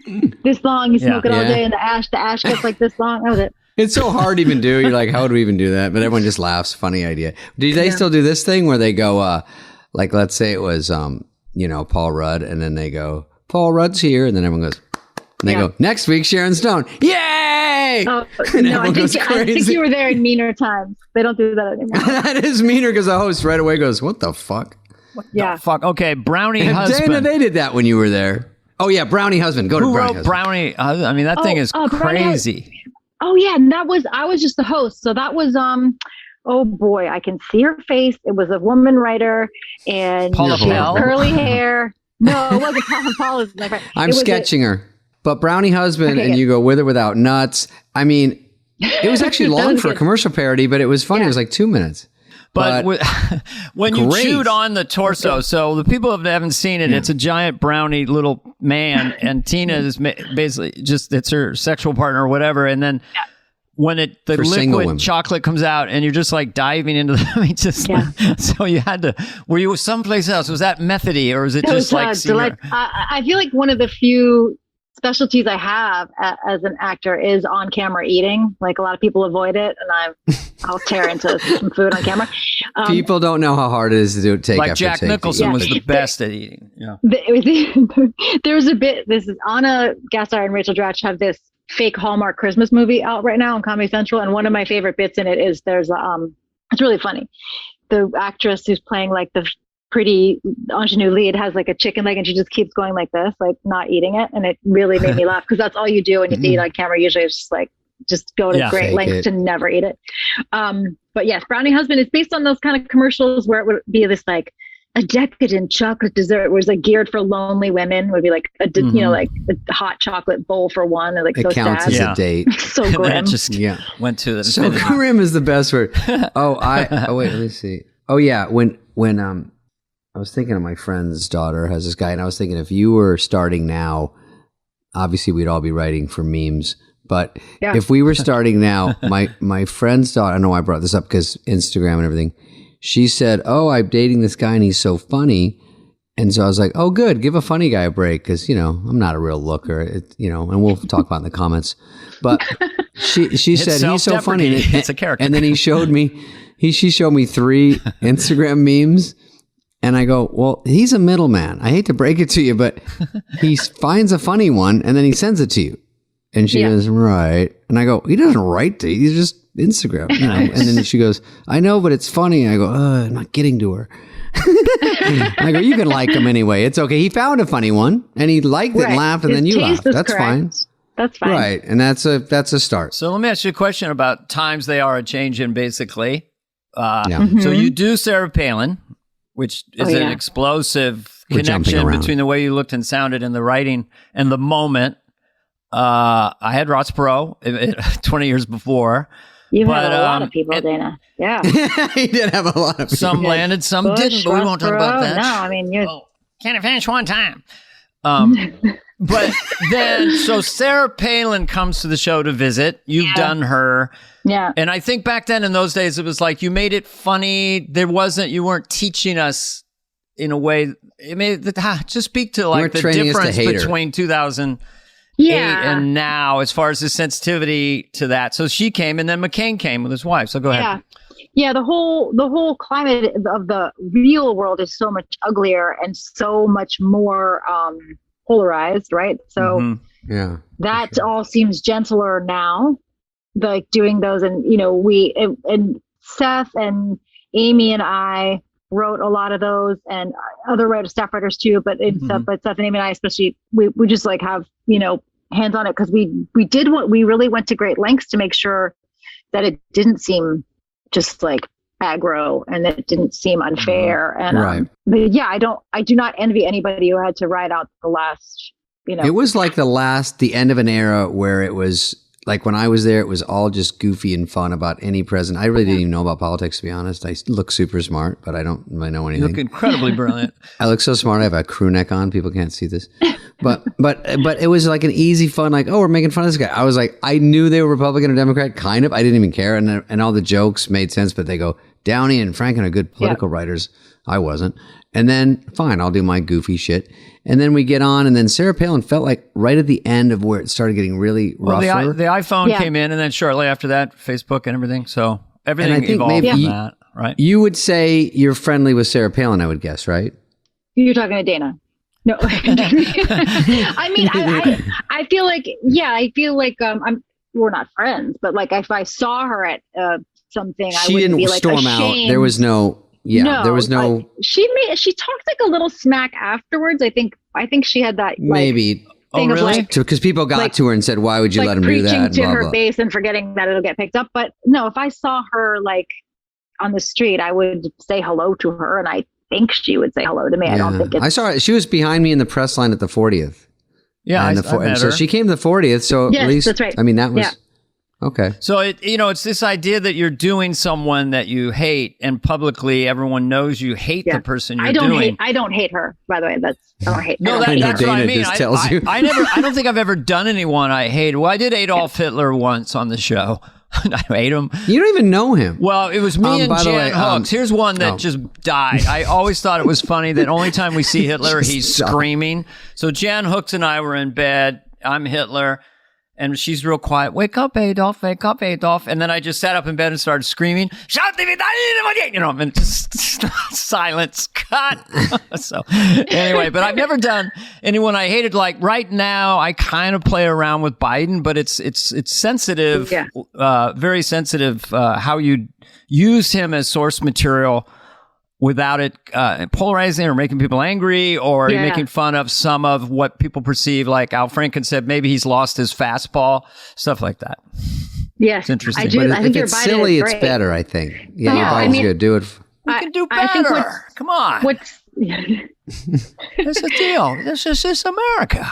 It's this long. You smoke it all day, and the ash gets like this long. That was it. It's so hard to even do. You're like, how would we even do that? But everyone just laughs. Funny idea. Do they still do this thing where they go, like, let's say it was, Paul Rudd, and then they go, Paul Rudd's here, and then everyone goes, and they go, next week, Sharon Stone. Yay! Oh, no, I think you were there in meaner times. They don't do that anymore. That is meaner because the host right away goes, what the fuck? What the fuck? Okay, Brownie Husband. Dana, they did that when you were there. Oh, yeah, Brownie Husband. Go to Brownie Husband. Brownie? I mean, that thing is crazy. Oh, yeah, and I was just the host. So that was, oh boy, I can see her face. It was a woman writer, and she had curly hair. No, it wasn't Paula. Paula was my friend. I'm sketching her. But Brownie Husband, and you go with or without nuts. I mean, it was actually long for a commercial parody, but it was funny. It was like 2 minutes. But when you chewed on the torso, so the people who haven't seen it, it's a giant brownie little man, and Tina is basically it's her sexual partner or whatever. And then when the liquid chocolate comes out, and you're just like diving into the so you had to. Were you someplace else? Was that methody, or was it just like? I feel like one of the few specialties I have as an actor is on camera eating. Like, a lot of people avoid it, and I'll tear into some food on camera. People don't know how hard it is to take. Like Jack Nicholson was the best at eating. Yeah. There was a bit. This is Anna Gasteyer and Rachel Dratch have this fake Hallmark Christmas movie out right now on Comedy Central, and one of my favorite bits in it is there's it's really funny. The actress who's playing like the pretty ingenue lead has like a chicken leg, and she just keeps going like this, like not eating it, and it really made me laugh because that's all you do when you eat on camera. Usually it's just go to great lengths to never eat it. But yes, Brownie Husband is based on those kind of commercials where it would be this like a decadent chocolate dessert was like geared for lonely women. Would be like like a hot chocolate bowl for one, or like it counts as a date. So grim. Went to the so grim is the best word. Wait, let me see. Oh yeah, when I was thinking of my friend's daughter has this guy, and I was thinking if you were starting now, obviously we'd all be writing for memes. But if we were starting now, my friend's daughter, I know I brought this up because Instagram and everything, she said, oh, I'm dating this guy and he's so funny. And so I was like, oh, good. Give a funny guy a break because, I'm not a real looker, and we'll talk about it in the comments. But she said, he's so funny. It's a character. And then she showed me 3 Instagram memes. And I go, well, he's a middleman. I hate to break it to you, but he finds a funny one and then he sends it to you. And she goes, right. And I go, he doesn't write to you. He's just Instagram. And then she goes, I know, but it's funny. I go, I'm not getting to her. I go, you can like him anyway. It's okay. He found a funny one and he liked it and laughed, and then you laughed. That's fine. That's fine. Right. And that's a start. So let me ask you a question about times they are a changing, basically. So you do Sarah Palin, which is an explosive connection between the way you looked and sounded in the writing and the moment. I had Ross Perot 20 years before. You've had a lot of people, Dana. Yeah. He did have a lot of people. Some landed, some didn't, but we won't talk about that. No, I mean, can't finish one time. But then, so Sarah Palin comes to the show to visit. You've done her. Yeah. And I think back then in those days, it was like you made it funny. You weren't teaching us in a way. Just speak to like the difference between 2008 and now as far as the sensitivity to that. So she came, and then McCain came with his wife. So go ahead. Yeah. The whole climate of the real world is so much uglier and so much more polarized, right? So that all seems gentler now. Like doing those, and and Seth and Amy and I wrote a lot of those, and other staff writers too. But Seth and Amy and I especially, we just like have hands on it because we did what we really went to great lengths to make sure that it didn't seem just like aggro and it didn't seem unfair. And but I do not envy anybody who had to ride out the last. It was like the end of an era where it was like when I was there, it was all just goofy and fun about any president. I really didn't even know about politics, to be honest. I look super smart, but I don't really know anything. You look incredibly brilliant. I look so smart. I have a crew neck on. People can't see this, but it was like an easy fun. Like, oh, we're making fun of this guy. I was like, I knew they were Republican or Democrat, kind of. I didn't even care, and all the jokes made sense. But they go, Downey and Franken are good political writers. I wasn't. And then, fine, I'll do my goofy shit. And then we get on, and then Sarah Palin felt like right at the end of where it started getting really rougher. Well, the iPhone came in, and then shortly after that, Facebook and everything. So everything evolved from that, right? You would say you're friendly with Sarah Palin, I would guess, right? You're talking to Dana. No. I mean, I feel like, we're not friends, but like if I saw her at something, she I wouldn't didn't be like storm ashamed. out. There was no... Yeah, there was no. She talked like a little smack afterwards. I think she had that maybe thing of like because people got to her and said, "Why would you let him do that?" Preaching to her base and forgetting that it'll get picked up. But no, if I saw her like on the street, I would say hello to her, and I think she would say hello to me. Yeah. I don't think I saw her. She was behind me in the press line at the 40th. Yeah, and so she came to the 40th. So yes, at least that's right. I mean, that was. Yeah. Okay. So it's this idea that you're doing someone that you hate, and publicly everyone knows you hate the person you're doing. I don't hate her, by the way. I don't hate. No, that's what I mean. I don't think I've ever done anyone I hate. Well, I did Adolf Hitler once on the show. I hate him. You don't even know him. Well, it was me and Jan Hooks. Here's one that just died. I always thought it was funny that only time we see Hitler, he's screaming. So Jan Hooks and I were in bed. I'm Hitler. And she's real quiet. Wake up, Adolf. Wake up, Adolf. And then I just sat up in bed and started screaming, and just silence. Cut. So anyway, but I've never done anyone I hated. Like right now, I kind of play around with Biden, but it's sensitive, very sensitive, how you use him as source material without it polarizing or making people angry or making fun of some of what people perceive. Like Al Franken said, maybe he's lost his fastball, stuff like that. Yes, it's interesting. I do. But I think if it's silly, it's better, I think. Yeah, your Biden's good. Do it. We can do better. Come on. Here's the deal. This is America.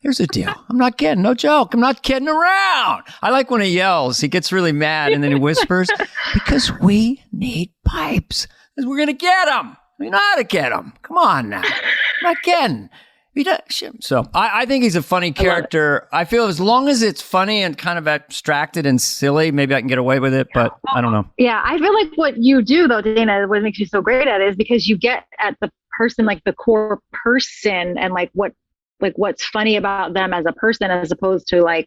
Here's the deal. I'm not kidding. No joke. I'm not kidding around. I like when he yells. He gets really mad and then he whispers, because we need pipes. We're going to get them. We know how to get them. Come on now. I'm not kidding. So I think he's a funny character. I feel as long as it's funny and kind of abstracted and silly, maybe I can get away with it, but I don't know. Yeah, I feel like what you do, though, Dana, what makes you so great at it is because you get at the person, like the core person, and like what's funny about them as a person, as opposed to like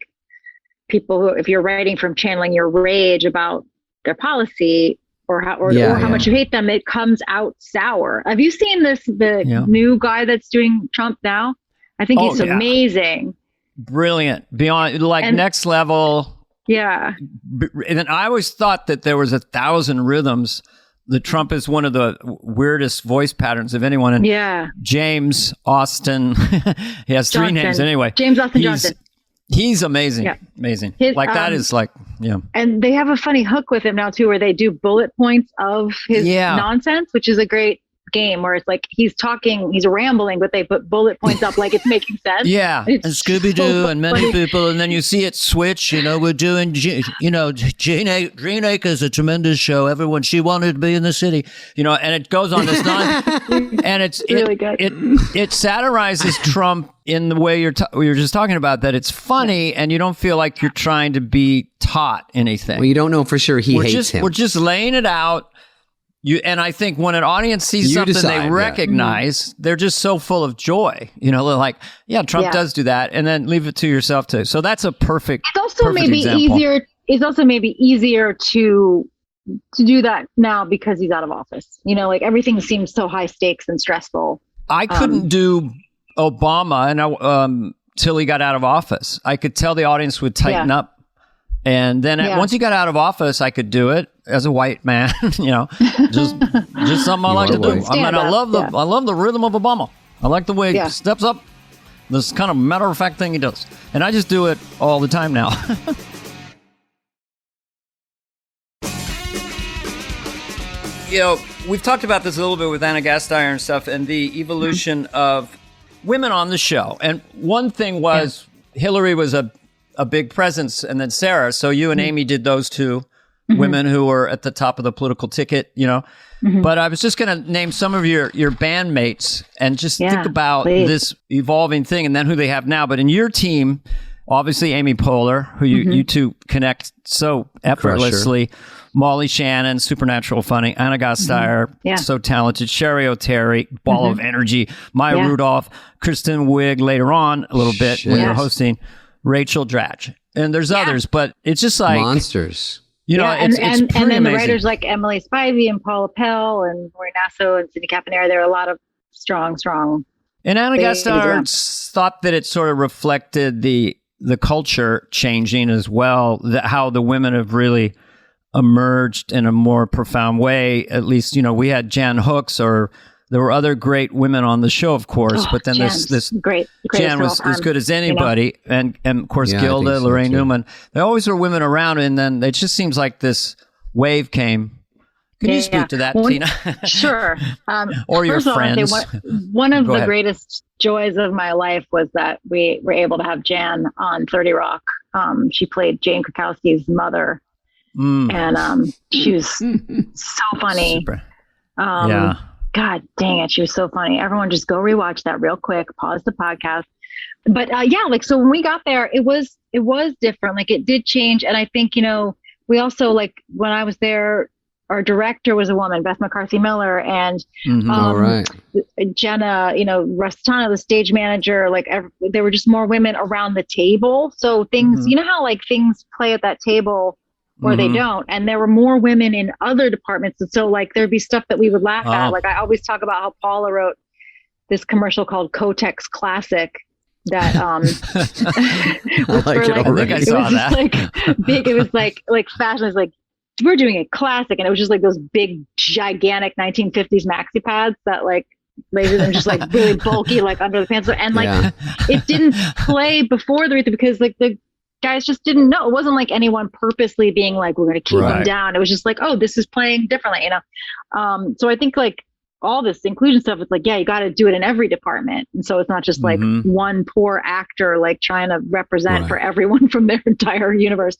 people who, if you're writing from channeling your rage about their policy or how much you hate them, it comes out sour. Have you seen the new guy that's doing Trump now? I think he's amazing. Brilliant. Beyond, next level. Yeah. And I always thought that there was 1,000 rhythms. The Trump is one of the weirdest voice patterns of anyone. And James Austin, he has three names anyway. James Austin Johnson. He's amazing. Yeah. Amazing. That is like, And they have a funny hook with him now too, where they do bullet points of his nonsense, which is a great game where it's like he's rambling, but they put bullet points up like it's making sense. Yeah. And Scooby-Doo and many people. And then you see it switch, we're doing, Green Acres, a tremendous show. Everyone, she wanted to be in the city, and it goes on this and it's really good. It satirizes Trump in the way we were just talking about, that it's funny and you don't feel like you're trying to be taught anything. Well, you don't know for sure he hates him. We're just laying it out. And I think when an audience sees something they recognize, they're just so full of joy. They're like, Trump does do that, and then leave it to yourself too. So that's a perfect. It's also maybe easier. It's also maybe easier to do that now because he's out of office. Like everything seems so high stakes and stressful. I couldn't do Obama till he got out of office. I could tell the audience would tighten up. And then once he got out of office, I could do it as a white man, just something I like to do. I love the rhythm of Obama. I like the way he steps up. This kind of matter of fact thing he does. And I just do it all the time now. We've talked about this a little bit with Anna Gasteyer and stuff, and the evolution of women on the show. And one thing was Hillary was a a big presence, and then Sarah. So you and Amy did those two women who were at the top of the political ticket, But I was just going to name some of your bandmates and just think about this evolving thing and then who they have now. But in your team, obviously Amy Poehler, who you two connect so effortlessly. Crusher. Molly Shannon, supernatural funny. Anna Gasteyer, so talented. Sherry O'Terry, ball of energy. Maya Rudolph, Kristen Wiig later on a little bit when you're hosting. Rachel Dratch. And there's others, but it's just like... monsters. It's and pretty then amazing. The writers like Emily Spivey and Paula Pell and Lori Nasso and Sidney Caponera, there are a lot of strong. And Anna Gasteyer thought that it sort of reflected the culture changing as well, how the women have really emerged in a more profound way. At least, we had Jan Hooks, or there were other great women on the show, of course, but then this great Jan was as good as anybody. And of course, Gilda, Lorraine Newman, there always were women around. And then it just seems like this wave came. Can you speak to that, Tina? Sure. Or your friends. One of the greatest joys of my life was that we were able to have Jan on 30 Rock. She played Jane Krakowski's mother. And she was so funny. Super. God dang it, she was so funny. Everyone just go rewatch that real quick, pause the podcast. But so when we got there, it was different. Like, it did change. And I think, we also, like, when I was there, our director was a woman, Beth McCarthy Miller, and Jenna, Rastana, the stage manager, like there were just more women around the table. So things, you know how like things play at that table or they don't. And there were more women in other departments. And so like there'd be stuff that we would laugh at. Like I always talk about how Paula wrote this commercial called Kotex Classic that was I think I saw that. Like big, it was like fashion. It was like, we're doing a classic, and it was just like those big gigantic 1950s maxi pads that like laser them just like really bulky, like under the pants. And like it didn't play before the because like the guys just didn't know. It wasn't like anyone purposely being like, we're going to keep them down. It was just like, oh, this is playing differently, So I think like all this inclusion stuff, it's like, you got to do it in every department. And so it's not just like one poor actor, like trying to represent for everyone from their entire universe.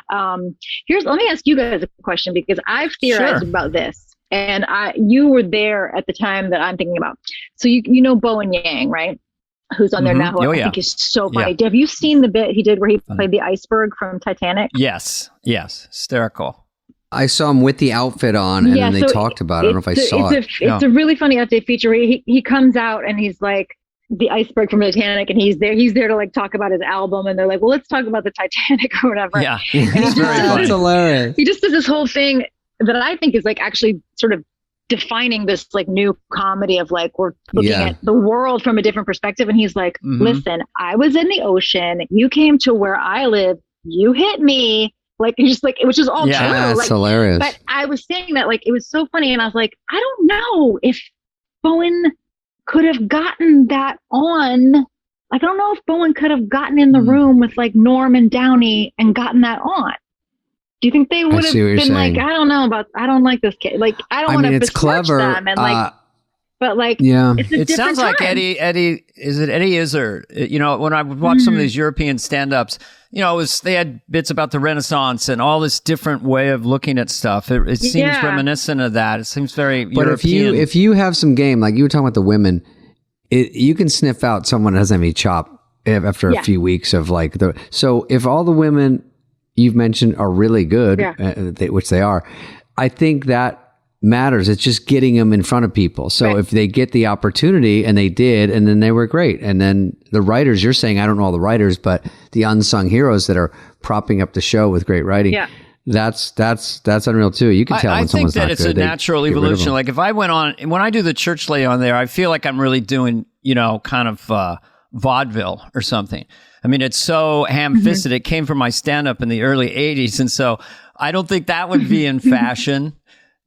Let me ask you guys a question, because I've theorized about this, and you were there at the time that I'm thinking about. So you know Bowen Yang, right? Who's on there now, who I think is so funny. Have you seen the bit he did where he played the iceberg from Titanic? Yes. Hysterical. I saw him with the outfit on, and then they talked about it. I don't know if I saw it. It's a really funny update feature where he comes out and he's like the iceberg from Titanic, and he's there to like talk about his album, and they're like, well, let's talk about the Titanic or whatever. Yeah. It's very funny. That's hilarious. He just does this whole thing that I think is like actually sort of defining this like new comedy of like, we're looking at the world from a different perspective. And he's like, listen, I was in the ocean. You came to where I live. You hit me. Like, just like, which is all true. That's like, hilarious. But I was saying that like, it was so funny. And I was like, I don't know if Bowen could have gotten that on. Like, I don't know if Bowen could have gotten in the room with like Norm and Downey and gotten that on. Do you think they would have been like, I don't like this kid. Like, I don't want to besmirch them. And like, but like, it sounds like Eddie, is it Eddie Izzard? When I would watch some of these European stand-ups, they had bits about the Renaissance and all this different way of looking at stuff. It seems reminiscent of that. It seems very European. But if you have some game, like you were talking about the women, you can sniff out someone that doesn't have any chop after a few weeks of like so if all the women you've mentioned are really good, which they are, I think that matters. It's just getting them in front of people. So if they get the opportunity, and they did, and then they were great. And then the writers, you're saying, I don't know all the writers, but the unsung heroes that are propping up the show with great writing. Yeah. That's unreal too. You can tell when someone's not good. I think that it's a natural evolution. Like if I went on, when I do the church lay on there, I feel like I'm really doing, kind of vaudeville or something. I mean, it's so ham-fisted. It came from my stand-up in the early 80s. And so I don't think that would be in fashion.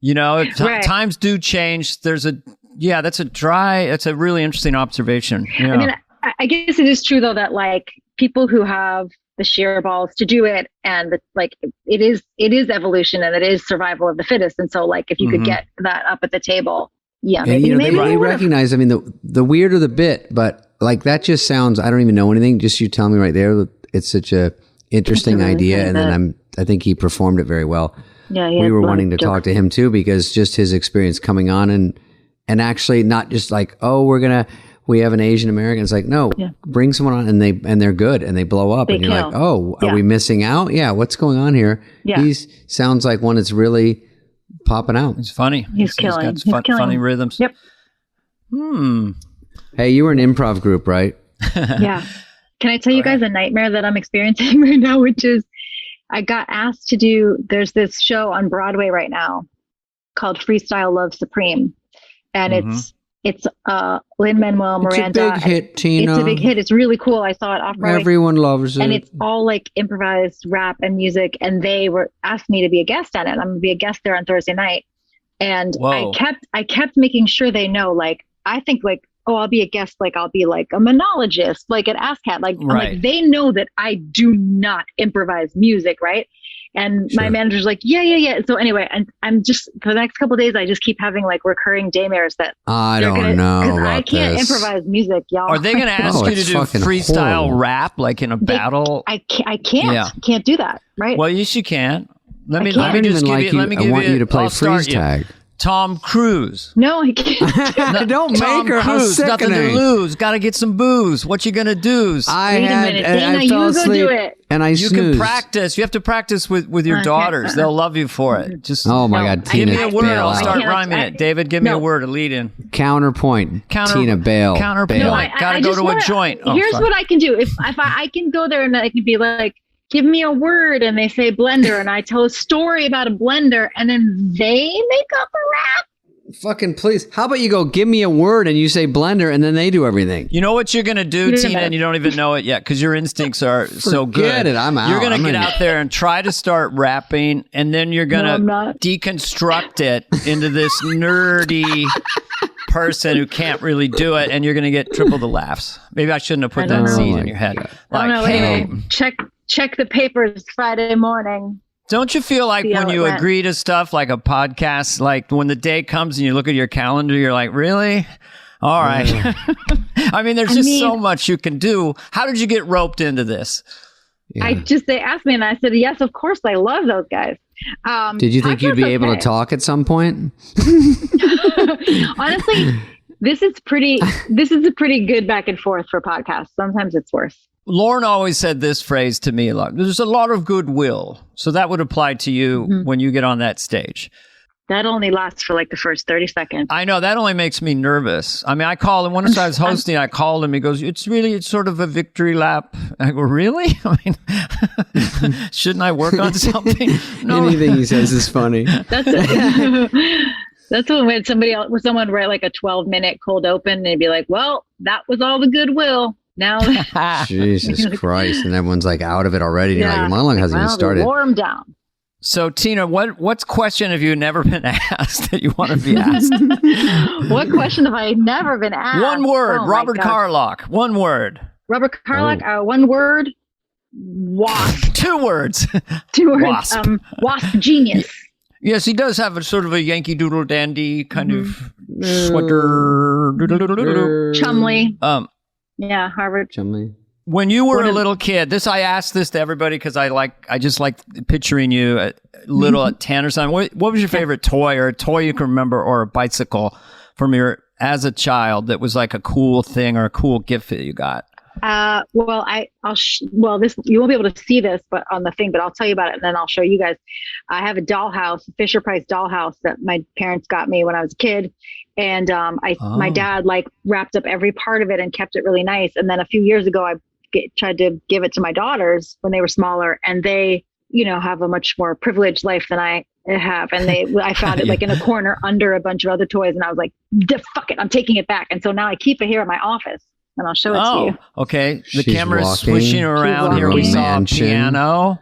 Times do change. That's a really interesting observation. Yeah. I mean, I guess it is true though, that like people who have the sheer balls to do it, and like it is evolution, and it is survival of the fittest. And so like, if you could get that up at the table, maybe they recognize, I mean, the weirder the bit, but like, that just sounds, I don't even know anything. Just you tell me right there, it's such a interesting idea, and then I think he performed it very well. Yeah, we were wanting to talk to him too, because just his experience coming on and actually not just like, oh, we have an Asian American. It's like, no, bring someone on and they're good and they blow up and you're like, oh, are we missing out? Yeah, what's going on here? Yeah. He sounds like one that's really popping out. It's funny. He's killing. He's got funny rhythms. Yep. Hey, you were an improv group, right? Yeah. Can I tell you guys a nightmare that I'm experiencing right now, which is I got asked to do, there's this show on Broadway right now called Freestyle Love Supreme. And it's Lin-Manuel Miranda. It's a big hit, Tina. It's a big hit. It's really cool. I saw it off Broadway. Everyone loves it. And it's all like improvised rap and music. And they were asked me to be a guest on it. I'm gonna be a guest there on Thursday night. And I kept making sure they know, like, I think like, oh, I'll be a guest, like I'll be like a monologist, like at ASCAT. Like, I'm like, they know that I do not improvise music, right? And my manager's like, yeah. So anyway, and I'm just, for the next couple of days, I just keep having like recurring daymares that I don't know about I can't improvise music, y'all. Are they going to ask you to do freestyle rap, like in a battle? I can't do that, right? Well, yes, you can. Let me give you. I want you to play freeze tag. Tom Cruise. No, I can't. Don't Tom make her Cruise, nothing to lose. Got to get some booze. What you gonna do? Wait a minute, Dana, you go do it. And I snoozed. You can practice. You have to practice with your daughters. They'll love you for it. Just oh my God, Tina, give me a word. I'll start rhyming it. David, give me a word. A lead in. Counterpoint. Tina, bail. Counterpoint. Gotta go to a joint. Here's what I can do. If I can go there and I can be like, give me a word, and they say blender, and I tell a story about a blender, and then they make up a rap. Fucking please. How about you go, give me a word, and you say blender, and then they do everything. You know what you're going to do, Tina, and you don't even know it yet because your instincts are so good. Forget it. I'm out. You're going to get out there and try to start rapping, and then you're going to deconstruct it into this nerdy person who can't really do it, and you're going to get triple the laughs. Maybe I shouldn't have put that seed in your head. Like, hey, check the papers Friday morning. Don't you feel like when you agree to stuff like a podcast, like when the day comes and you look at your calendar, you're like, really? All right. I mean, there's so much you can do. How did you get roped into this? Yeah. They asked me and I said, yes, of course. I love those guys. Did you think you'd be able to talk at some point? Honestly, this is a pretty good back and forth for podcasts. Sometimes it's worse. Lauren always said this phrase to me a lot. There's a lot of goodwill. So that would apply to you when you get on that stage. That only lasts for like the first 30 seconds. I know. That only makes me nervous. I mean, I called him. Once I was hosting, I called him. He goes, it's sort of a victory lap. I go, really? I mean, shouldn't I work on something? No. Anything he says is funny. That's it. That's when someone write like a 12-minute cold open and they'd be like, well, that was all the goodwill. Now, Jesus Christ. And everyone's like out of it already. And you're like, my monologue hasn't even started. Warm down. So, Tina, what question have you never been asked that you want to be asked? What question have I never been asked? One word, Robert Carlock. One word. Robert Carlock, one word, wasp. 2 words. 2 words. Wasp. Wasp genius. Yes, he does have a sort of a Yankee Doodle Dandy kind of sweater. Chumley. Yeah, Harvard. Chumley. When you were a little kid, I asked this to everybody because I just like picturing you little at 10 or something. What was your favorite toy, or a toy you can remember, or a bicycle from as a child that was like a cool thing or a cool gift that you got? Well, this, you won't be able to see this, but on the thing, but I'll tell you about it and then I'll show you guys. I have a dollhouse, Fisher Price dollhouse that my parents got me when I was a kid. And, my dad like wrapped up every part of it and kept it really nice. And then a few years ago, I tried to give it to my daughters when they were smaller, and they, have a much more privileged life than I have. And I found it like in a corner under a bunch of other toys. And I was like, fuck it, I'm taking it back. And so now I keep it here in my office. And I'll show it to you. Okay. The camera's swishing around here. We saw a piano.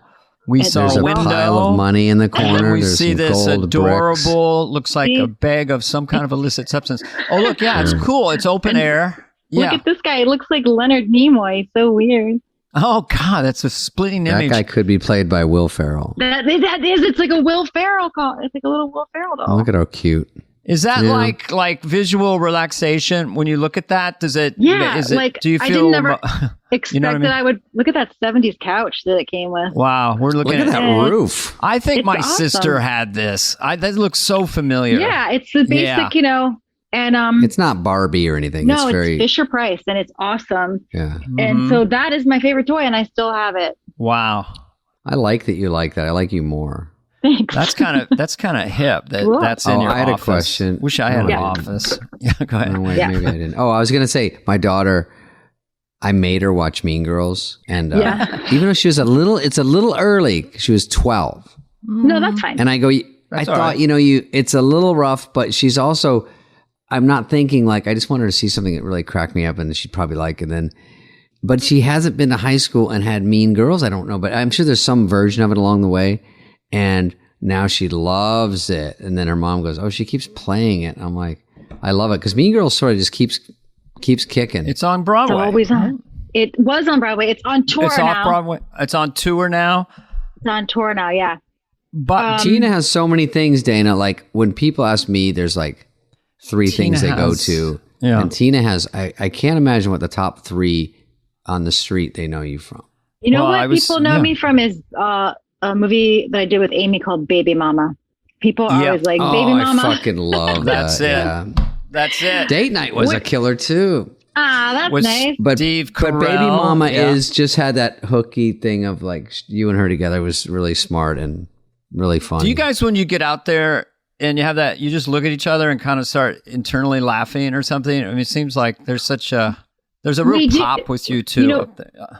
We saw a window. There's a pile of money in the corner. We see this adorable, looks like a bag of some kind of illicit substance. Oh, look. Yeah, it's cool. It's open air. Yeah. Look at this guy. It looks like Leonard Nimoy. It's so weird. Oh, God. That's a splitting image. That guy could be played by Will Ferrell. That is. It's like a Will Ferrell call. It's like a little Will Ferrell doll. Look at how cute. Is that like visual relaxation when you look at that? Does it? Yeah, is it, like do you feel? I didn't never expect you know what I mean? that I would look at that 70s couch that it came with. Wow, we're looking Look at that roof. I think my awesome. sister had this. That looks so familiar. Yeah, it's the basic, and it's not Barbie or anything. No, it's Fisher Price, and it's awesome. Yeah, and so that is my favorite toy, and I still have it. Wow, I like that you like that. I like you more. Thanks. That's kind of hip. That's in your office. I had a question. Wish I had an office. Yeah, go ahead. No, wait, maybe I didn't. I was gonna say my daughter. I made her watch Mean Girls, and even though she was it's a little early. She was 12. No, that's fine. And I go, I thought, it's a little rough, but she's also. I'm not thinking like I just want her to see something that really cracked me up, and she'd probably like. And then, but she hasn't been to high school and had Mean Girls. I don't know, but I'm sure there's some version of it along the way. And now she loves it. And then her mom goes, "Oh, she keeps playing it." And I'm like, I love it because Mean Girls sort of just keeps kicking. It's on Broadway. It's always on. It was on Broadway. It's on tour now. It's off Broadway. It's on tour now. It's on tour now. Yeah. But Tina has so many things, Dana. Like when people ask me, there's like 3 things they go to. Yeah. And Tina has. I can't imagine what the top 3 on the street they know you from. You know what people know me from is a movie that I did with Amy called Baby Mama. People are always like, Baby Mama. I fucking love That's that. it. Yeah. That's it. Date Night was a killer too. Ah, that's nice. But Steve Baby Carell, Mama is just had that hooky thing of like you and her together was really smart and really fun. Do you guys, when you get out there and you have that, you just look at each other and kind of start internally laughing or something? I mean, it seems like there's a real pop with you too.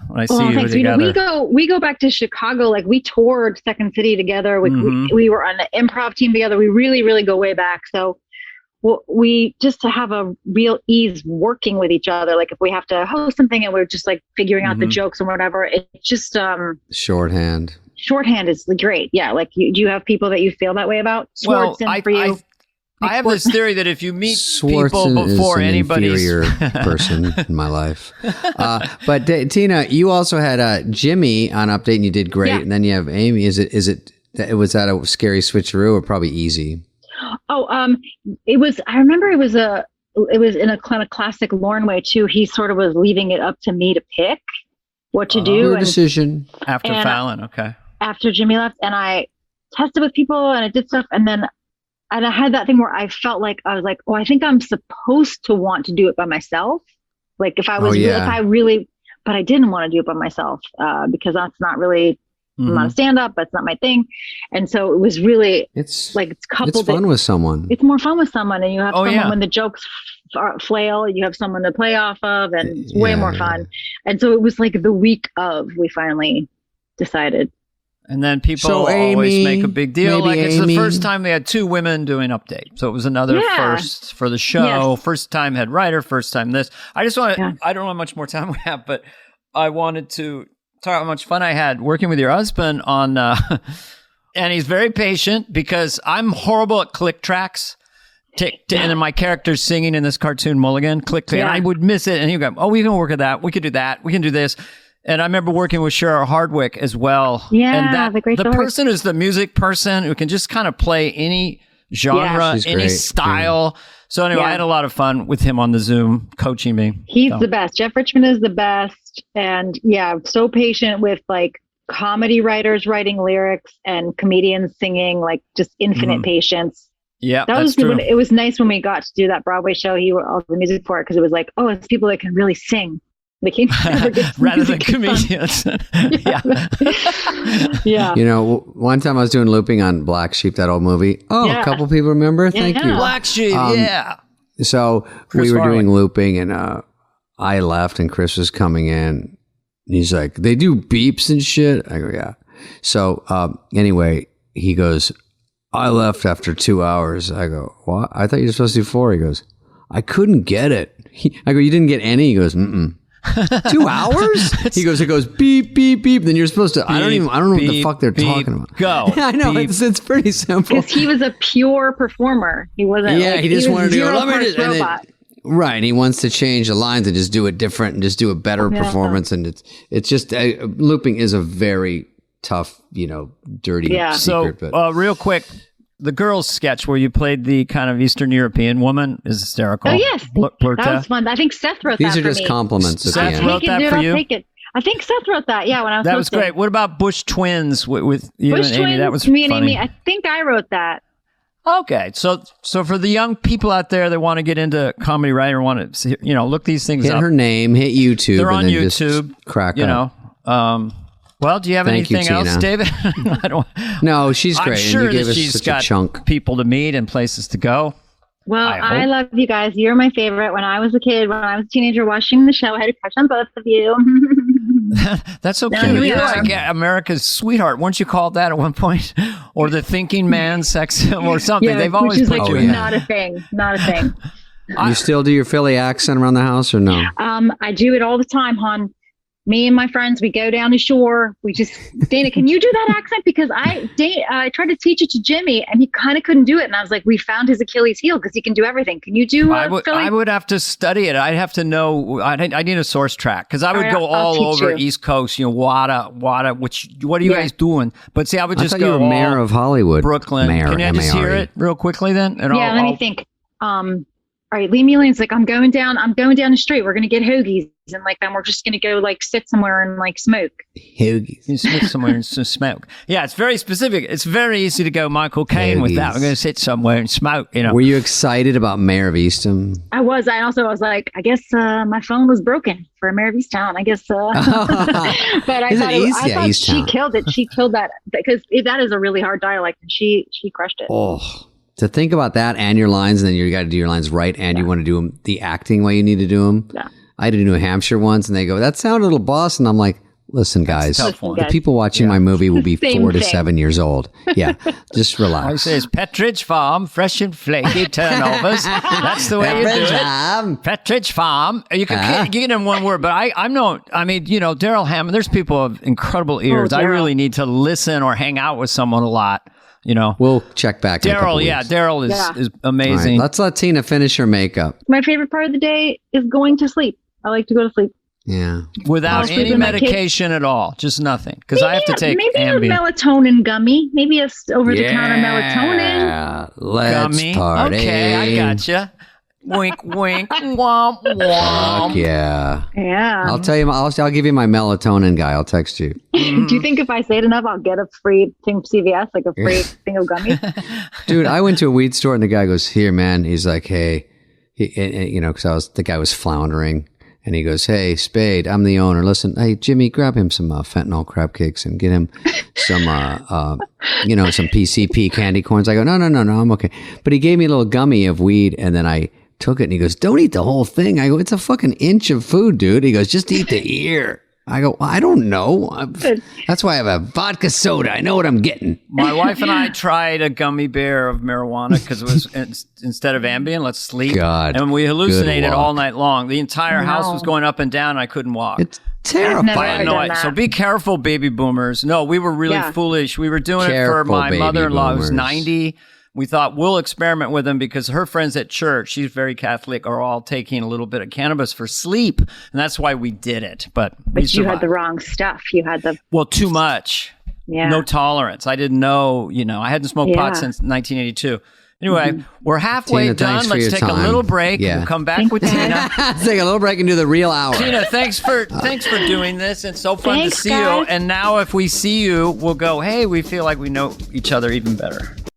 When I see you together. We go back to Chicago. Like we toured Second City together. We were on the improv team together. We really, really go way back. So we just to have a real ease working with each other. Like if we have to host something and we're just like figuring out the jokes and whatever, it's just shorthand. Shorthand is great. Yeah. Like do you have people that you feel that way about? Swartzen for you. I have this theory that if you meet Swartzen people before is an inferior person in my life. But Tina, you also had Jimmy on Update and you did great. Yeah. And then you have Amy. Was that a scary switcheroo or probably easy? It was, I remember it was in a kind of classic Lorne way too. He sort of was leaving it up to me to pick what to do. Your decision. After Fallon. Okay. After Jimmy left, and I tested with people and I did stuff. And I had that thing where I felt like, I was like, I think I'm supposed to want to do it by myself. Like if I was, but I didn't want to do it by myself, because that's not really, I'm not a stand-up. That's not my thing. And so it was really, it's coupled. It's fun with someone. It's more fun with someone. And you have someone when the jokes flail, you have someone to play off of, and it's way more fun. And so it was like the week of, we finally decided. And then people always make a big deal. Like it's the first time they had 2 women doing Update. So it was another first for the show. Yes. First time head writer, first time this. I just want to, I don't know how much more time we have, but I wanted to talk about how much fun I had working with your husband on, and he's very patient because I'm horrible at click tracks. And then my character's singing in this cartoon Mulligan, click, and I would miss it. And he'd go, we can work at that. We could do that. We can do this. And I remember working with Cheryl Hardwick as well. Yeah, and the person is the music person who can just kind of play any genre, any style. Yeah. So anyway, I had a lot of fun with him on the Zoom coaching me. He's the best. Jeff Richmond is the best. And so patient with like comedy writers writing lyrics and comedians singing, like just infinite patience. Yeah, that's true. It was nice when we got to do that Broadway show. He wrote all the music for it because it was like, it's people that can really sing. Rather than comedians. Yeah. You know, one time I was doing looping on Black Sheep, that old movie. A couple people remember. Thank you. Black Sheep, So we were doing looping, and I left, and Chris was coming in. He's like, "They do beeps and shit." I go, "Yeah." So anyway, he goes, "I left after 2 hours." I go, "What? I thought you were supposed to do 4." He goes, "I couldn't get it." I go, "You didn't get any?" He goes, 2 hours? It goes beep, beep, beep. Then you're supposed to, beep, I don't know what the fuck they're talking about. Go. I know, it's pretty simple. Because he was a pure performer. He wasn't he just wanted to go, robot. Right. He wants to change the lines and just do it different and just do a better performance. And it's just, looping is a very tough, dirty secret. So real quick, The girls sketch where you played the kind of Eastern European woman is hysterical. Oh, yes. Blurta. That was fun. I think Seth wrote These that are for just me. compliments at the Seth end. wrote that for you? I'll take it. I think Seth wrote that. Yeah, when I was That was hosting. great. What about Bush Twins with you Bush and Amy? Twins, That was me and funny. Amy. I think I wrote that. Okay, so for the young people out there that want to get into comedy writing or want to, look these things Hit up. her name, hit YouTube. They're and on then YouTube. Just crack up. Well, do you have Thank you, anything else, Tina. David? I don't. No, she's great. I'm sure and you gave that us she's such got a chunk. people to meet and places to go. Well, I hope. love you guys. You're my favorite. When I was a kid, when I was a teenager watching the show, I had a crush on both of you. That's so There cute. we You're are. like America's sweetheart. Weren't you called that at one point? Or the thinking man sex or something? Yeah, They've which always is put like you Oh, in yeah. that. not a thing. Not a thing. You still do your Philly accent around the house or no? I do it all the time, hon. Me and my friends, we go down the shore. We just, Dana, can you do that accent? Because I tried to teach it to Jimmy and he kind of couldn't do it. And I was like, we found his Achilles heel because he can do everything. Can you do Philly? I would have to study it. I'd have to know. I need a source track because I would All right, go I'll all teach over you. East Coast, What are you guys doing? But see, I would I just thought you go were mayor all of Hollywood. Brooklyn. Mayor, Can I just hear M-A-R-E. it real quickly then? And Yeah, let me think. All right, leave me alone. It's like I'm going down the street. We're gonna get hoagies, and then we're just gonna go sit somewhere and smoke. Hoagies. You sit somewhere and smoke. Yeah, it's very specific. It's very easy to go Michael Caine with that. Hoagies. We're going to sit somewhere and smoke. Were you excited about Mayor of Eastham? I was. I was like, I guess my phone was broken for Mayor of Easttown. I guess. But I Is it thought, East? I Yeah, thought Easttown. she killed it. She killed that because that is a really hard dialect, and she crushed it. Oh, to think about that and your lines, and then you got to do your lines right, and you want to do them the acting way you need to do them. Yeah. I did New Hampshire once, and they go, "That sounded a little boss," and I'm like, "Listen, guys, tough one. the people watching my movie will be Same 4 to thing. 7 years old. Yeah, just I relax." say it's Petridge Farm, fresh and flaky turnovers. That's the way you do it. Petridge Farm. You can get it in one word, but Daryl Hammond, there's people of incredible ears. I Daryl. really need to listen or hang out with someone a lot. We'll check back. in a couple weeks. Daryl is All right, amazing. let's let Tina finish her makeup. My favorite part of the day is going to sleep. I like to go to sleep. Yeah. Without I'll sleep any with my kids. medication at all, just nothing. Because I have to take maybe Ambien. a melatonin gummy, maybe a over-the-counter melatonin. Yeah, let's Gummy. party. Okay, I gotcha. Wink, wink, womp, Fuck womp. yeah. Yeah. I'll tell you. I'll give you my melatonin guy. I'll text you. Do you think if I say it enough, I'll get a free thing from CVS, like a free thing of gummies? Dude, I went to a weed store and the guy goes, "Here, man." He's like, "Hey," because the guy was floundering, and he goes, "Hey, Spade, I'm the owner. Listen, hey, Jimmy, grab him some fentanyl crab cakes and get him some, some PCP candy corns." I go, "No, I'm okay." But he gave me a little gummy of weed, and then I took it, and he goes, "Don't eat the whole thing." I go, "It's a fucking inch of food, dude." He goes, "Just eat the ear." I go, "I don't know. That's why I have a vodka soda. I know what I'm getting." My wife and I tried a gummy bear of marijuana because it was instead of Ambien, let's sleep. God, and we hallucinated good all luck. night long. The entire house No. was going up and down. And I couldn't walk. It's terrifying. never I had done no idea. that. So be careful, baby boomers. No, we were really Yeah. foolish. We were doing it for Careful, my baby mother-in-law who's boomers. 90. We thought we'll experiment with him because her friends at church, she's very Catholic, are all taking a little bit of cannabis for sleep. And that's why we did it. But we But you had survived. the wrong stuff. You had the Well, too much. yeah. No tolerance. I didn't know, I hadn't smoked pot Yeah. since 1982. Anyway, we're halfway Tina, thanks done. for Let's your take a time. little break. Yeah. We'll come back with Tina. Let's take a little break and do the real hour. Tina, thanks for doing this. It's so fun Thanks, to see guys. you. And now if we see you, we'll go, hey, we feel like we know each other even better.